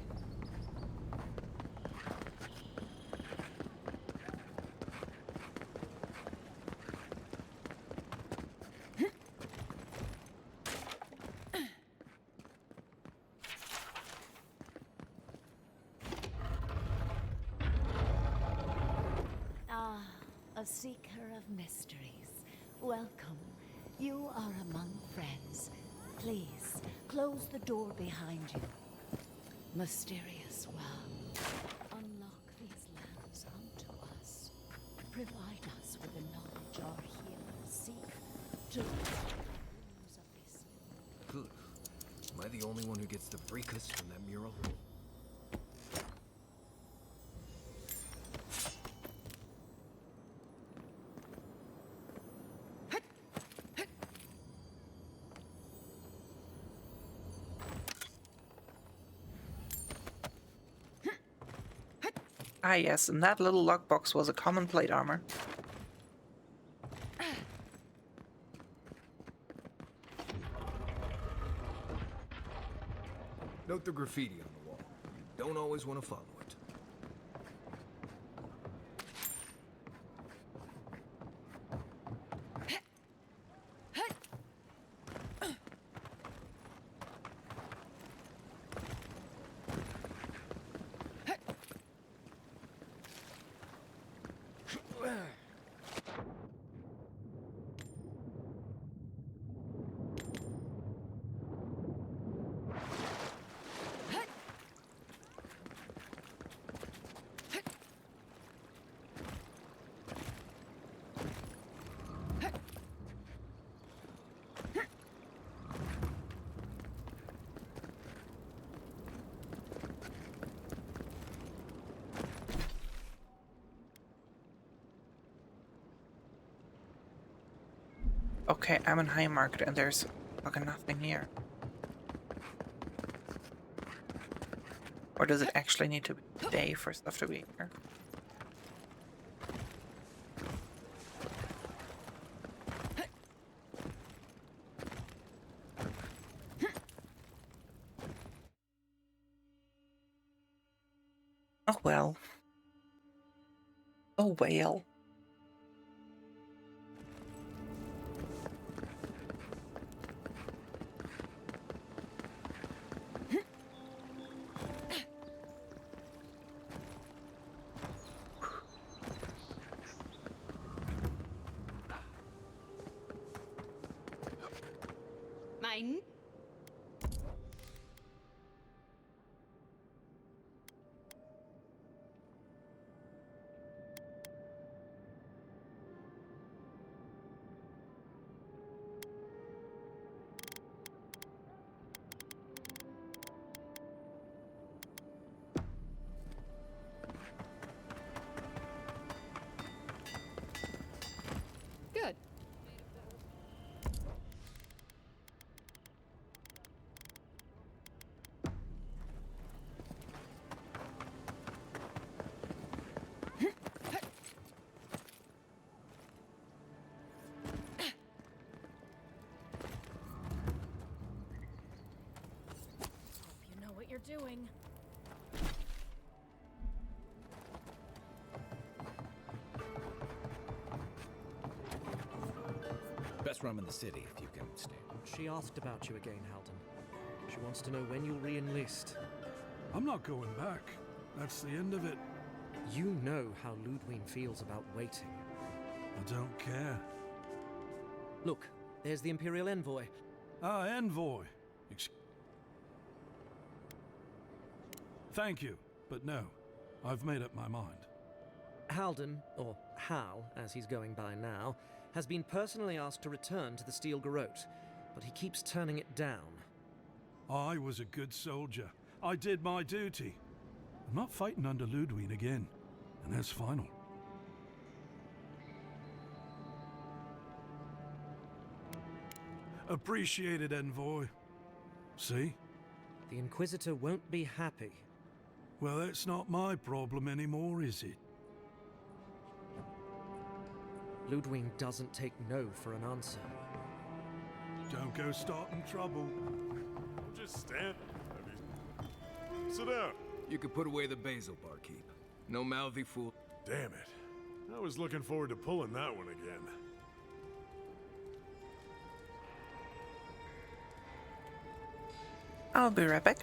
A seeker of mysteries. Welcome. You are among friends. Please, close the door behind you. Mysterious well. Unlock these lands unto us. Provide us with the knowledge our healers seek to rid of this. Good. Am I the only one who gets the fracas from that mural? Ah yes, and that little lockbox was a common plate armor. Note the graffiti on the wall. You don't always want to follow it. Okay, I'm in High Market and there's fucking nothing here. Or does it actually need to be day for stuff to be here? Oh well. Oh well. Mine. Good. You know what you're doing. Best rum in the city, if you can stay. She asked about you again, Halden. She wants to know when you'll re-enlist. I'm not going back. That's the end of it. You know how Ludwig feels about waiting. I don't care. Look, there's the Imperial Envoy. Ah, Envoy. Thank you, but no. I've made up my mind. Halden, or Hal, as he's going by now, has been personally asked to return to the Steel Garrote, but he keeps turning it down. I was a good soldier. I did my duty. I'm not fighting under Ludwig again, and that's final. Appreciated, Envoy. See? The Inquisitor won't be happy. Well, that's not my problem anymore, is it? Ludwig doesn't take no for an answer. Don't go starting trouble. Just stand. I mean, sit down. You could put away the basil, barkeep. No mouthy fool. Damn it. I was looking forward to pulling that one again. I'll be right back.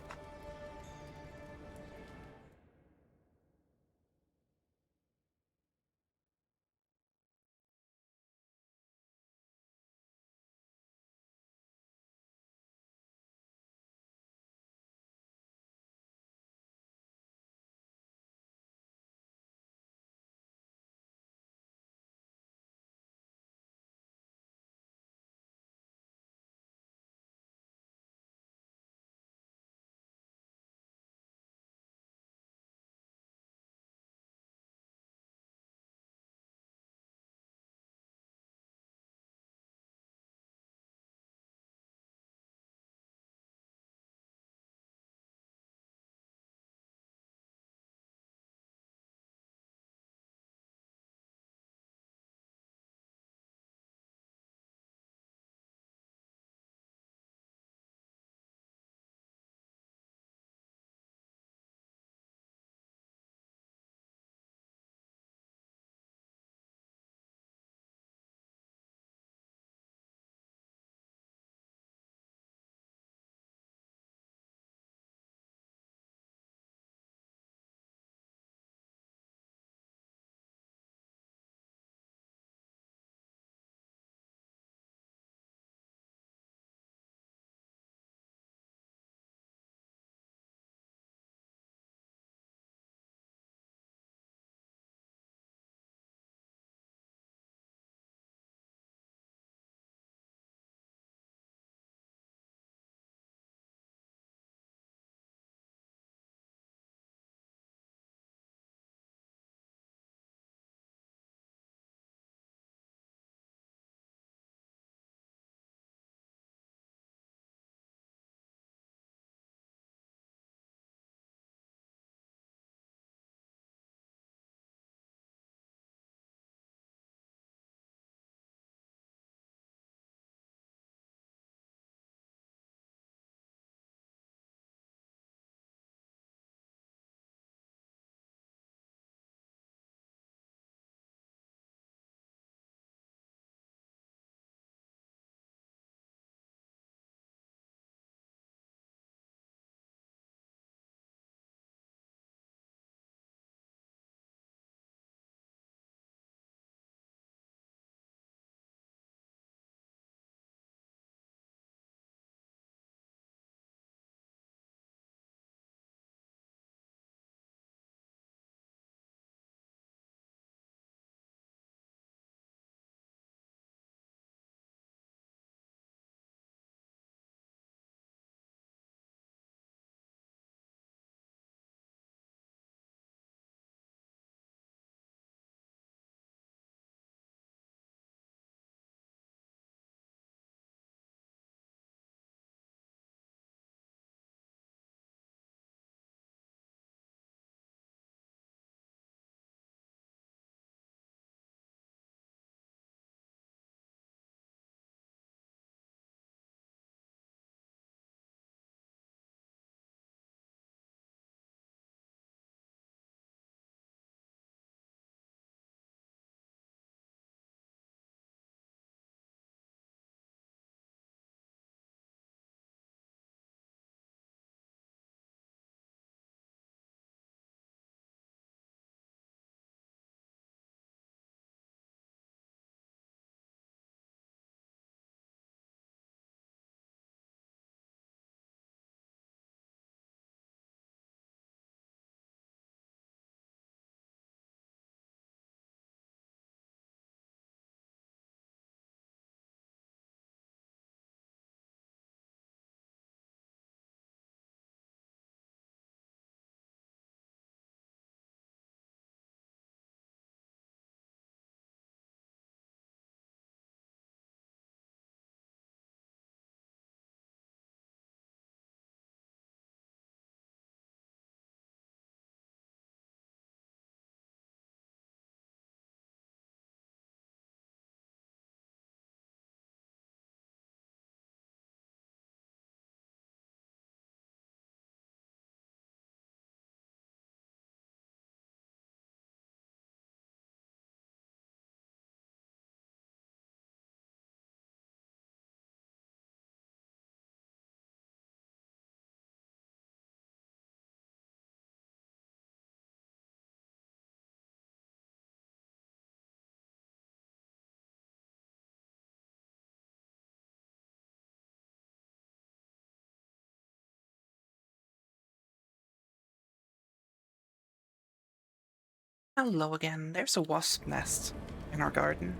Hello again. There's a wasp nest in our garden.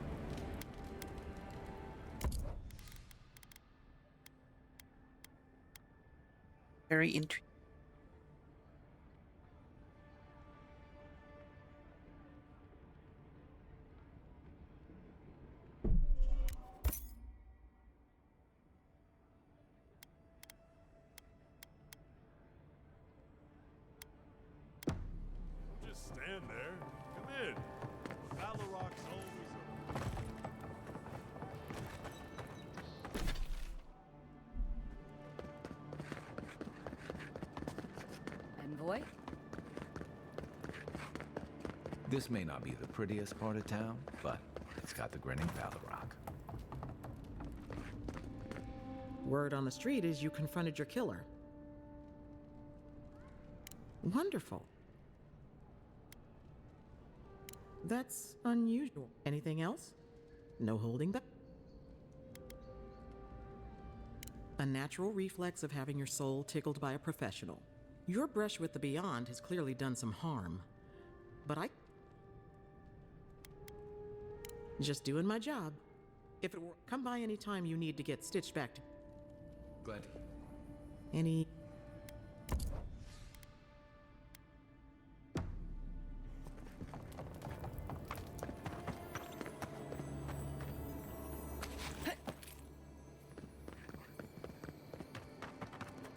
Very intriguing. Just stand there. Come in. Valorok's always open. Envoy? This may not be the prettiest part of town, but it's got the grinning Valorok. Word on the street is you confronted your killer. Wonderful. That's unusual. Anything else? No holding back? A natural reflex of having your soul tickled by a professional. Your brush with the Beyond has clearly done some harm. But I... Just doing my job. If it were... Come by any time you need to get stitched back to... Glad. Any...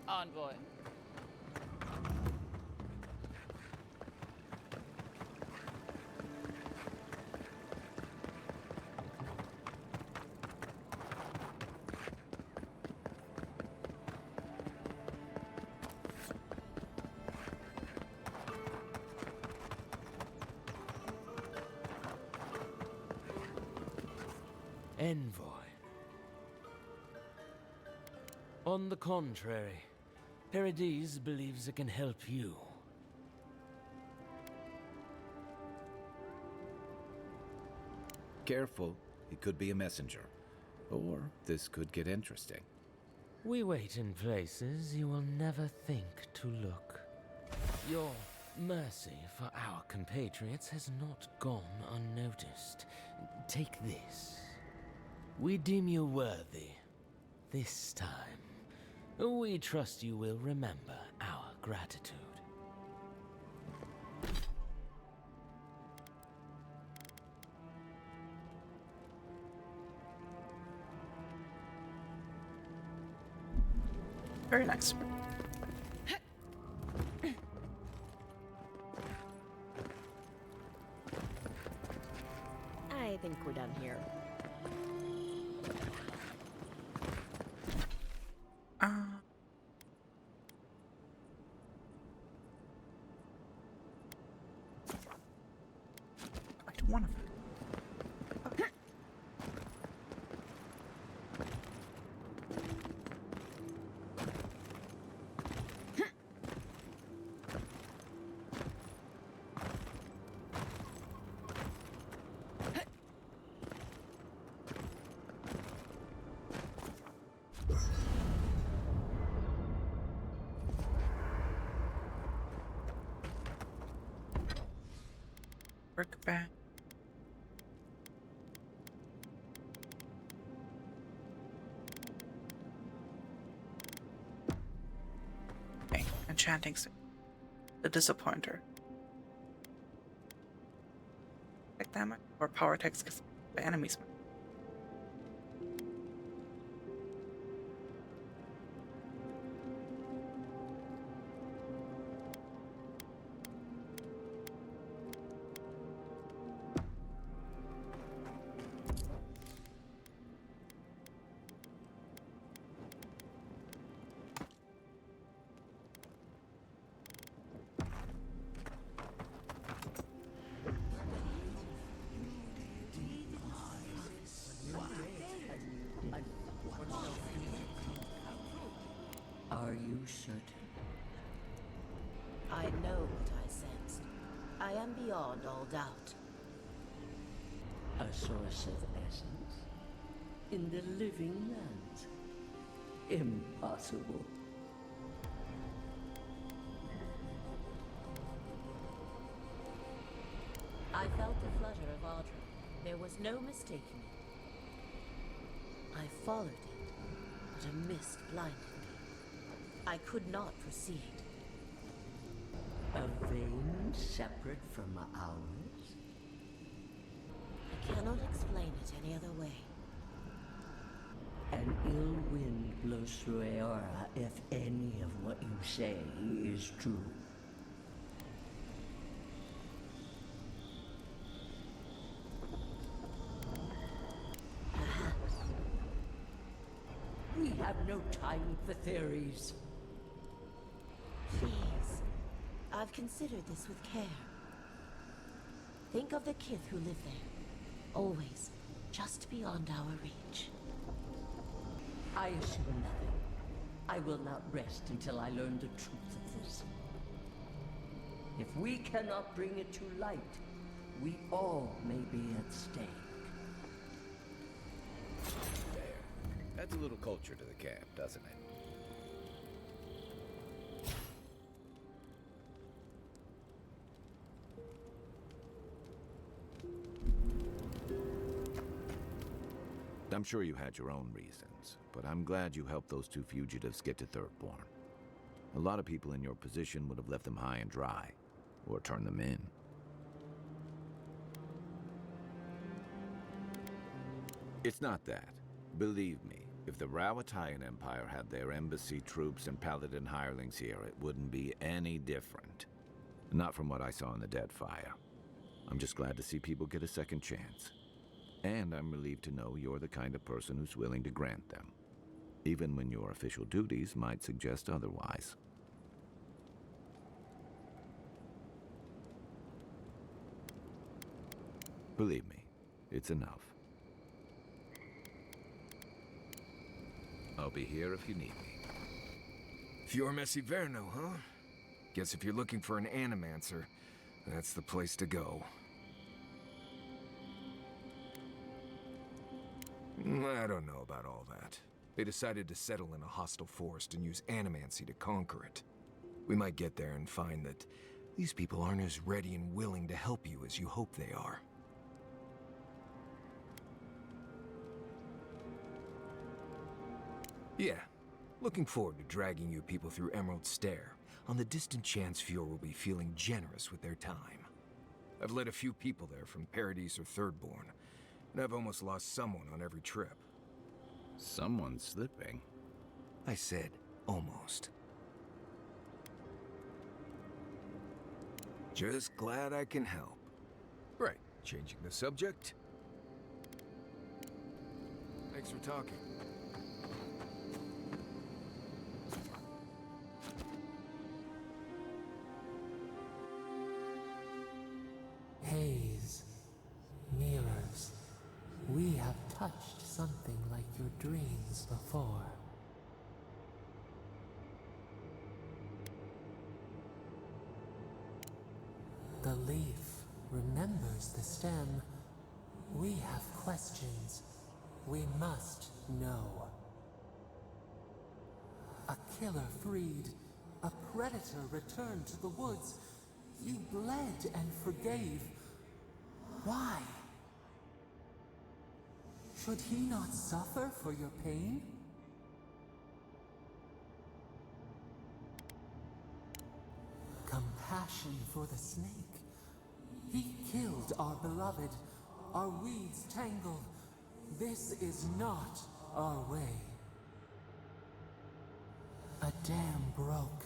Envoy. Envoy. On the contrary, Paradise believes it can help you. Careful, it could be a messenger. Or this could get interesting. We wait in places you will never think to look. Your mercy for our compatriots has not gone unnoticed. Take this. We deem you worthy. This time, we trust you will remember our gratitude. Very nice. I think we're done here. I don't want to. Work back. Okay, enchanting the Disappointer. Like damage or power attacks because the enemies. Are you certain? I know what I sensed. I am beyond all doubt. A source of essence? In the living lands? Impossible. felt the flutter of Ardra. There was no mistaking it. I followed it, but a mist blinded me. I could not proceed. A vein separate from ours? I cannot explain it any other way. An ill wind blows through Eora if any of what you say is true. Perhaps. We have no time for theories. Please. I've considered this with care. Think of the Kith who live there. Always just beyond our reach. I assume nothing. I will not rest until I learn the truth of this. If we cannot bring it to light, we all may be at stake. There. Adds a little culture to the camp, doesn't it? I'm sure you had your own reasons, but I'm glad you helped those two fugitives get to Thirdborn. A lot of people in your position would have left them high and dry, or turned them in. It's not that. Believe me, if the Rawatayan Empire had their embassy troops and paladin hirelings here, it wouldn't be any different. Not from what I saw in the Deadfire. I'm just glad to see people get a second chance. And I'm relieved to know you're the kind of person who's willing to grant them, even when your official duties might suggest otherwise. Believe me, it's enough. I'll be here if you need me. Fior Messiverno, huh? Guess if you're looking for an animancer, that's the place to go. I don't know about all that. They decided to settle in a hostile forest and use animancy to conquer it. We might get there and find that these people aren't as ready and willing to help you as you hope they are. Yeah, looking forward to dragging you people through Emerald Stair, on the distant chance Fior will be feeling generous with their time. I've led a few people there from Paradise or Thirdborn, and I've almost lost someone on every trip. Someone's slipping. I said, almost. Just glad I can help. Right, changing the subject. Thanks for talking. Haze, mirrors, we have touched something like your dreams before. The leaf remembers the stem. We have questions. We must know. A killer freed. A predator returned to the woods. You bled and forgave. Why? Should he not suffer for your pain? Compassion for the snake. He killed our beloved. Our weeds tangled. This is not our way. A dam broke.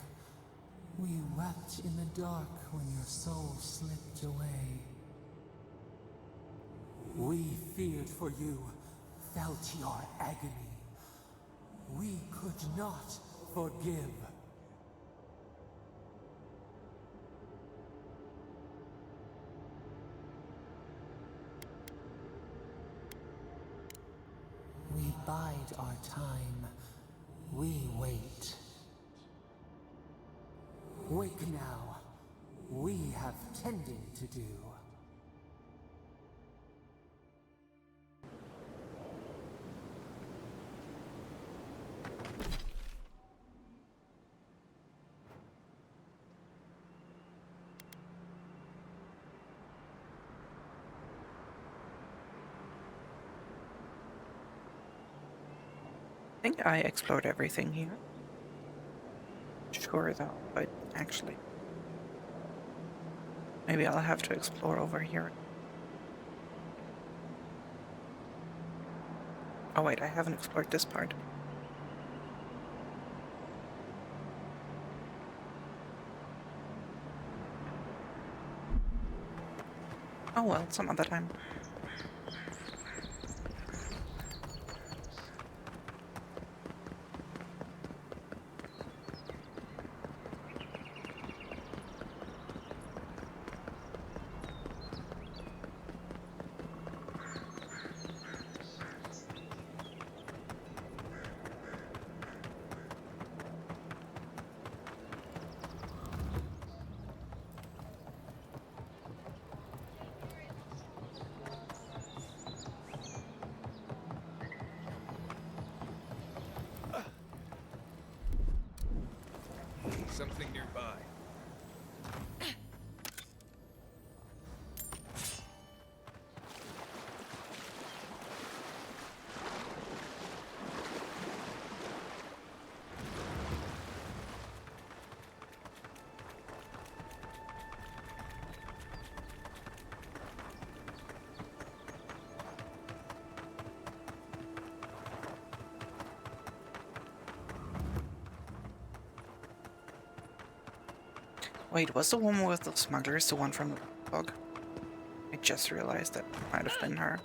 We wept in the dark when your soul slipped away. We feared for you, felt your agony. We could not forgive. We bide our time. We wait. Wake now. We have tending to do. I think I explored everything here. Sure though, but actually. Maybe I'll have to explore over here. Oh wait, I haven't explored this part. Oh well, some other time. Something nearby. Wait, was the woman with the smugglers the one from the bug? I just realized that might have been her.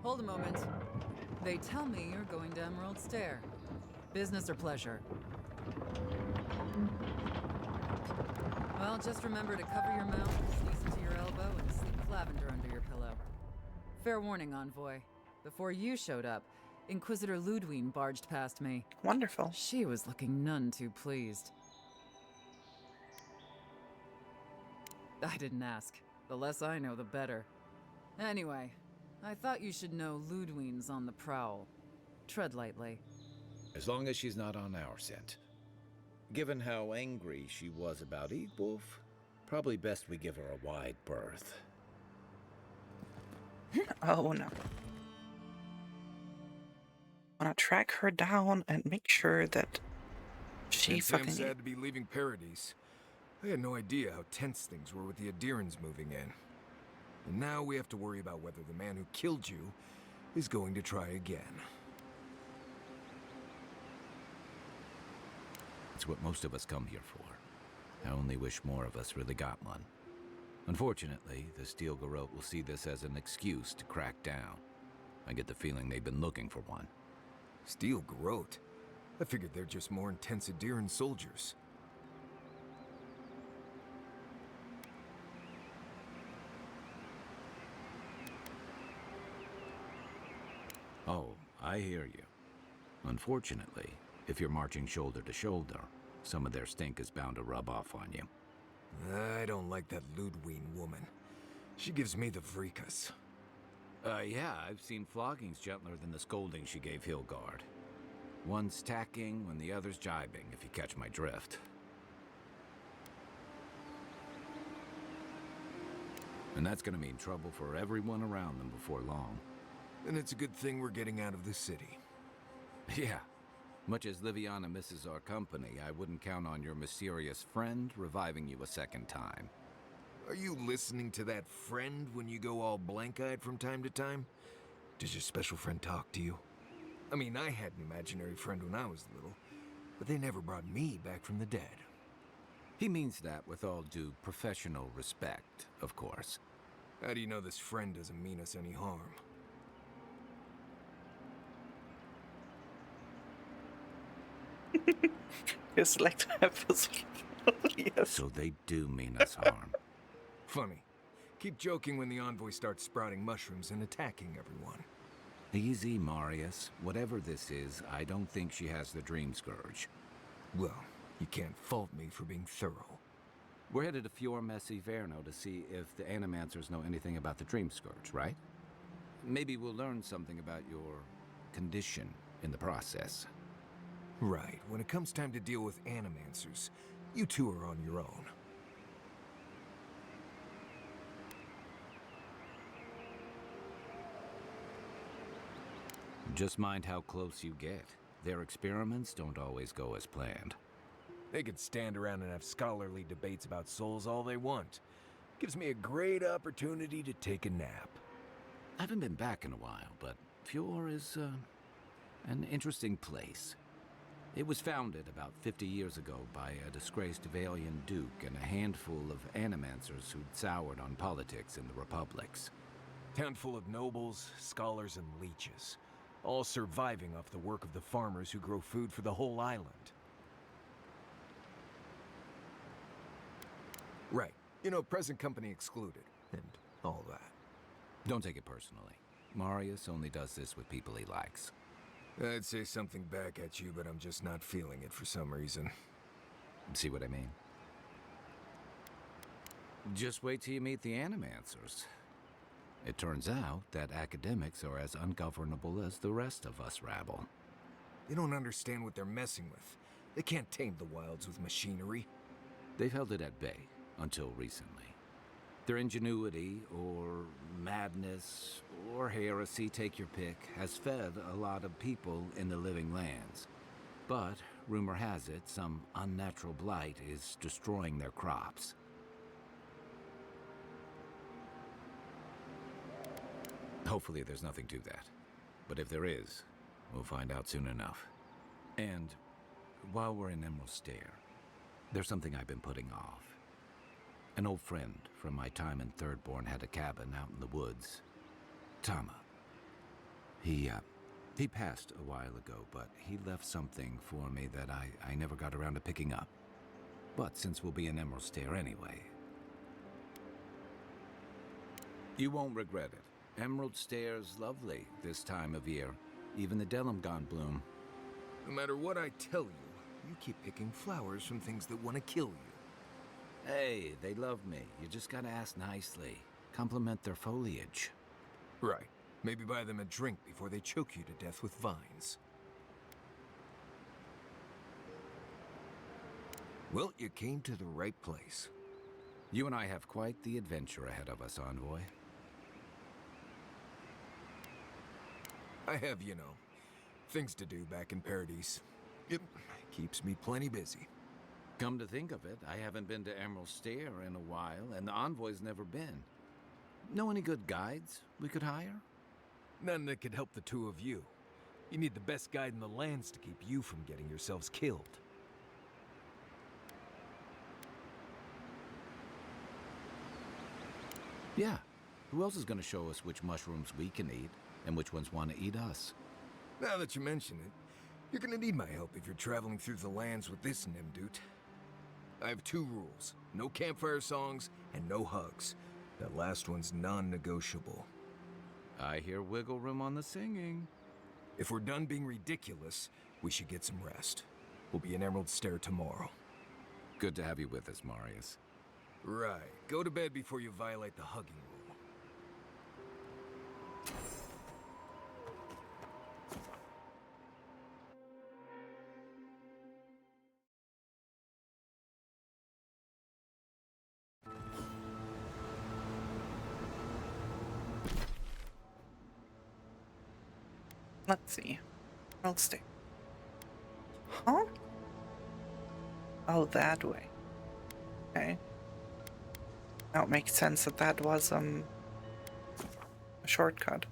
Hold a moment. They tell me you're going to Emerald Stair. Business or pleasure? Well, just remember to cover your mouth, sneeze into your elbow, and sleep with lavender under your pillow. Fair warning, Envoy. Before you showed up, Inquisitor Ludwine barged past me. Wonderful. She was looking none too pleased. I didn't ask. The less I know, the better. Anyway, I thought you should know Ludwine's on the prowl. Tread lightly. As long as she's not on our scent. Given how angry she was about Eagwolf, probably best we give her a wide berth. Oh no. I want to track her down and make sure that she Sam fucking... sad to be leaving Paradise. I had no idea how tense things were with the Adirans moving in. And now we have to worry about whether the man who killed you is going to try again. It's what most of us come here for. I only wish more of us really got one. Unfortunately, the Steel Garrote will see this as an excuse to crack down. I get the feeling they've been looking for one. Steel Garrote? I figured they're just more intense Adiran soldiers. Oh, I hear you. Unfortunately, if you're marching shoulder to shoulder, some of their stink is bound to rub off on you. I don't like that Ludwine woman. She gives me the freakus. Yeah, I've seen floggings gentler than the scolding she gave Hilgard. One's tacking when the other's jibing, if you catch my drift. And that's gonna mean trouble for everyone around them before long. And it's a good thing we're getting out of the city. Yeah. Much as Liviana misses our company, I wouldn't count on your mysterious friend reviving you a second time. Are you listening to that friend when you go all blank-eyed from time to time? Does your special friend talk to you? I mean, I had an imaginary friend when I was little, but they never brought me back from the dead. He means that with all due professional respect, of course. How do you know this friend doesn't mean us any harm? You select to have yes. So they do mean us harm. Funny. Keep joking when the envoy starts sprouting mushrooms and attacking everyone. Easy, Marius. Whatever this is, I don't think she has the Dream Scourge. Well, you can't fault me for being thorough. We're headed to Fior Messi Verno to see if the Animancers know anything about the Dream Scourge, right? Maybe we'll learn something about your condition in the process. Right. When it comes time to deal with Animancers, you two are on your own. Just mind how close you get. Their experiments don't always go as planned. They could stand around and have scholarly debates about souls all they want. Gives me a great opportunity to take a nap. I haven't been back in a while, but Fior is an interesting place. It was founded about 50 years ago by a disgraced Valian duke and a handful of Animancers who'd soured on politics in the republics. Town full of nobles, scholars, and leeches. All surviving off the work of the farmers who grow food for the whole island. Right. You know, present company excluded, and all that. Don't take it personally. Marius only does this with people he likes. I'd say something back at you, but I'm just not feeling it for some reason. See what I mean? Just wait till you meet the Animancers. It turns out that academics are as ungovernable as the rest of us rabble. They don't understand what they're messing with. They can't tame the wilds with machinery. They've held it at bay, until recently. Their ingenuity, or madness, or heresy, take your pick, has fed a lot of people in the living lands. But, rumor has it, some unnatural blight is destroying their crops. Hopefully there's nothing to that. But if there is, we'll find out soon enough. And while we're in Emerald Stair, there's something I've been putting off. An old friend from my time in Thirdborn had a cabin out in the woods. Tama. He passed a while ago, but he left something for me that I never got around to picking up. But since we'll be in Emerald Stair anyway, you won't regret it. Emerald Stair's lovely this time of year. Even the Delimgon bloom. No matter what I tell you, you keep picking flowers from things that want to kill you. Hey, they love me. You just gotta ask nicely. Compliment their foliage. Right. Maybe buy them a drink before they choke you to death with vines. Well, you came to the right place. You and I have quite the adventure ahead of us, Envoy. I have, you know, things to do back in Paradise. It keeps me plenty busy. Come to think of it, I haven't been to Emerald Stair in a while, and the Envoy's never been. Know any good guides we could hire? None that could help the two of you. You need the best guide in the lands to keep you from getting yourselves killed. Yeah. Who else is going to show us which mushrooms we can eat and which ones want to eat us? Now that you mention it, you're gonna need my help if you're traveling through the lands with this Nimdut. I have two rules. No campfire songs and no hugs. That last one's non-negotiable. I hear wiggle room on the singing. If we're done being ridiculous, we should get some rest. We'll be in Emerald Stair tomorrow. Good to have you with us, Marius. Right. Go to bed before you violate the hugging rule. Let's see. Emerald Stair. Huh? Oh, that way. Okay. Now it makes sense that that was, a shortcut.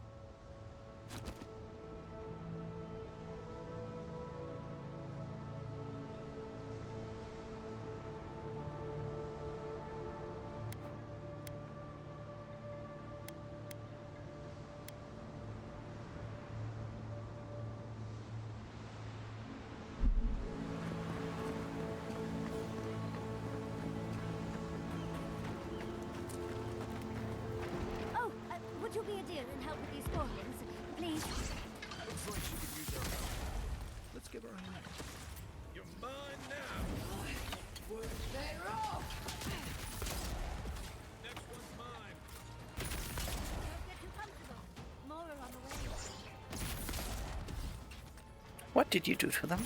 Adir and help with these spoilings, please? Looks like she could use our help. Let's give her a hand. You're mine now. We're better off. Next one's mine. Don't get too comfortable. More are on the way. What did you do to them?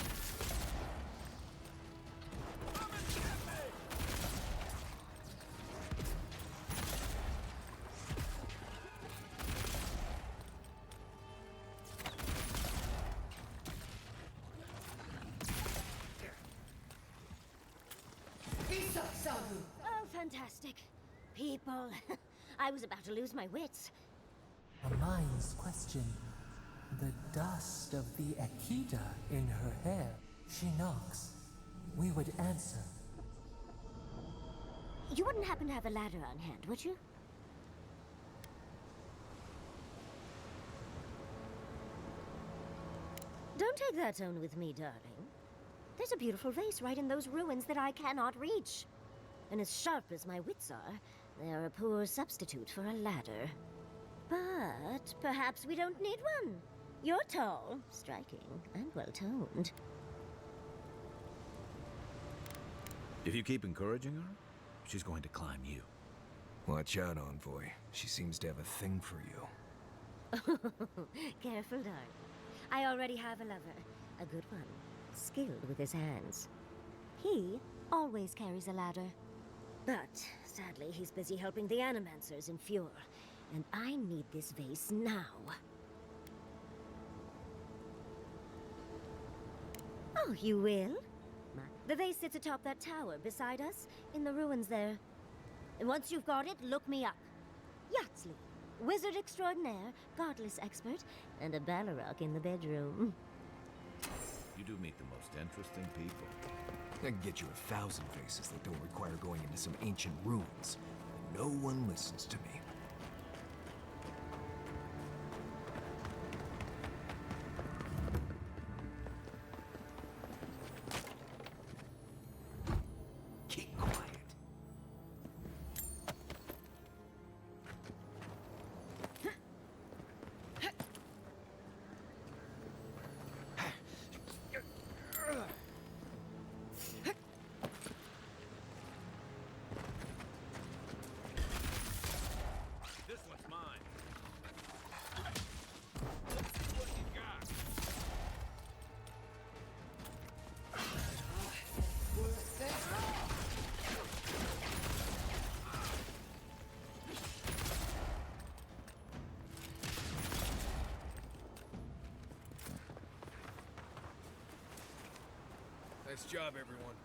Oh, fantastic. People. I was about to lose my wits. A mind's question. The dust of the Akita in her hair. She knocks. We would answer. You wouldn't happen to have a ladder on hand, would you? Don't take that tone with me, darling. There's a beautiful vase right in those ruins that I cannot reach. And as sharp as my wits are, they're a poor substitute for a ladder. But perhaps we don't need one. You're tall, striking, and well-toned. If you keep encouraging her, she's going to climb you. Watch out, Envoy. She seems to have a thing for you. Careful, darling. I already have a lover. A good one. Skilled with his hands. He always carries a ladder. But, sadly, he's busy helping the Animancers in Fjord. And I need this vase now. Oh, you will? The vase sits atop that tower beside us, in the ruins there. And once you've got it, look me up. Yatsley, wizard extraordinaire, godless expert, and a Balrog in the bedroom. You do meet the most interesting people. I can get you 1,000 faces that don't require going into some ancient ruins. And no one listens to me. Keep quiet. This one's mine. Let's see what you got. Nice job, everyone.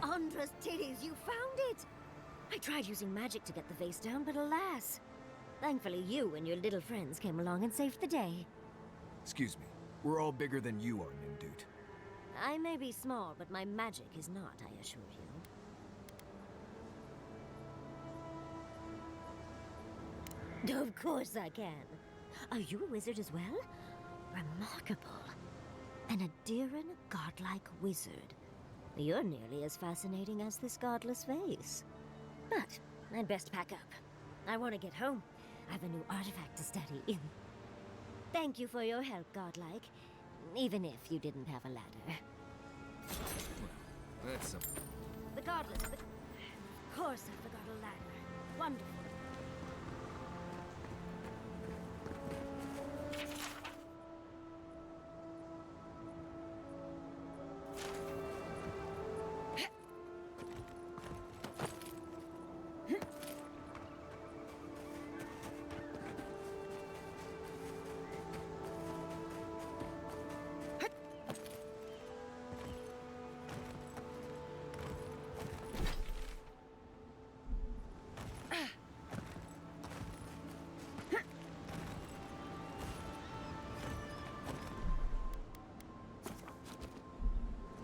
Andra's titties, you found it! I tried using magic to get the vase down, but alas. Thankfully, you and your little friends came along and saved the day. Excuse me. We're all bigger than you are, Nimdut. I may be small, but my magic is not, I assure you. Of course I can. Are you a wizard as well? Remarkable. An Adiran godlike wizard. You're nearly as fascinating as this godless vase. But I'd best pack up. I want to get home. I have a new artifact to study. Thank you for your help, godlike. Even if you didn't have a ladder. That's some... The godless... Of course I forgot a ladder. Wonderful.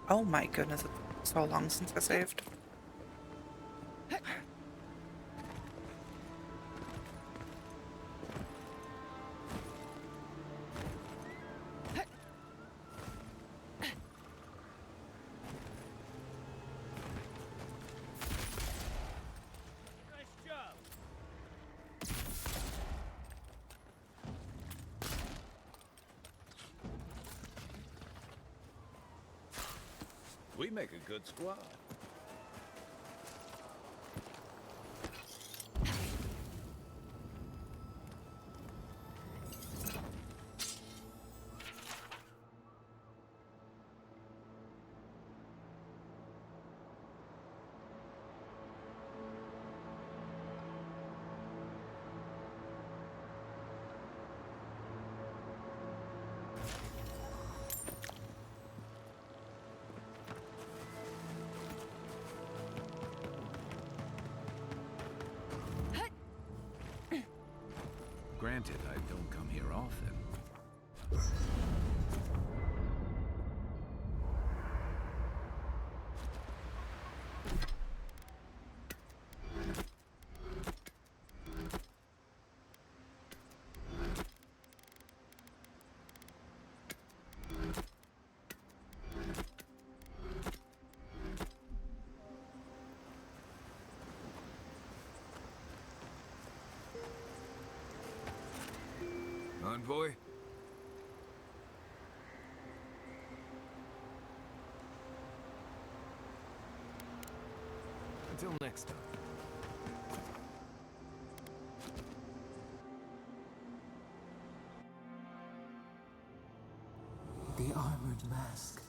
Oh my goodness, it's so long since I saved. We make a good squad. Granted, I don't come here often. Envoy? Until next time. The armored mask.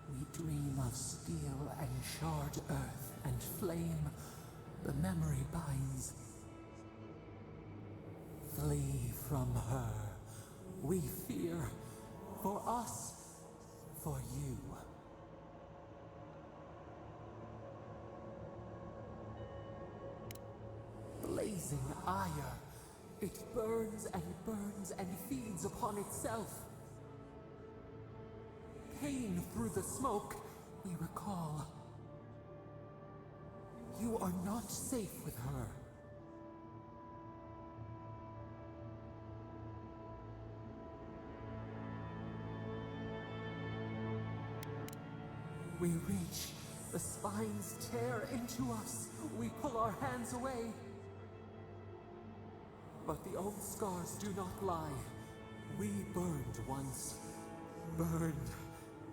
We dream of steel and charred earth and flame. The memory binds. Flee from her. We fear. For us. For you. Blazing ire. It burns and feeds upon itself. Pain through the smoke, we recall. You are not safe with her. We reach. The spines tear into us. We pull our hands away. But the old scars do not lie. We burned once. Burned.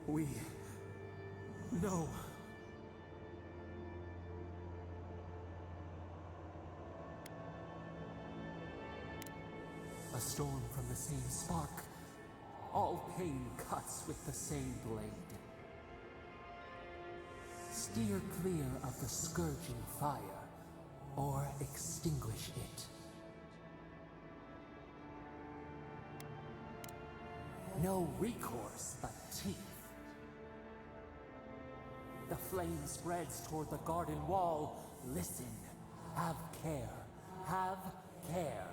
We know. A storm from the same spark. All pain cuts with the same blade. Steer clear of the scourging fire, or extinguish it. No recourse but teeth. The flame spreads toward the garden wall. Listen. Have care. Have care.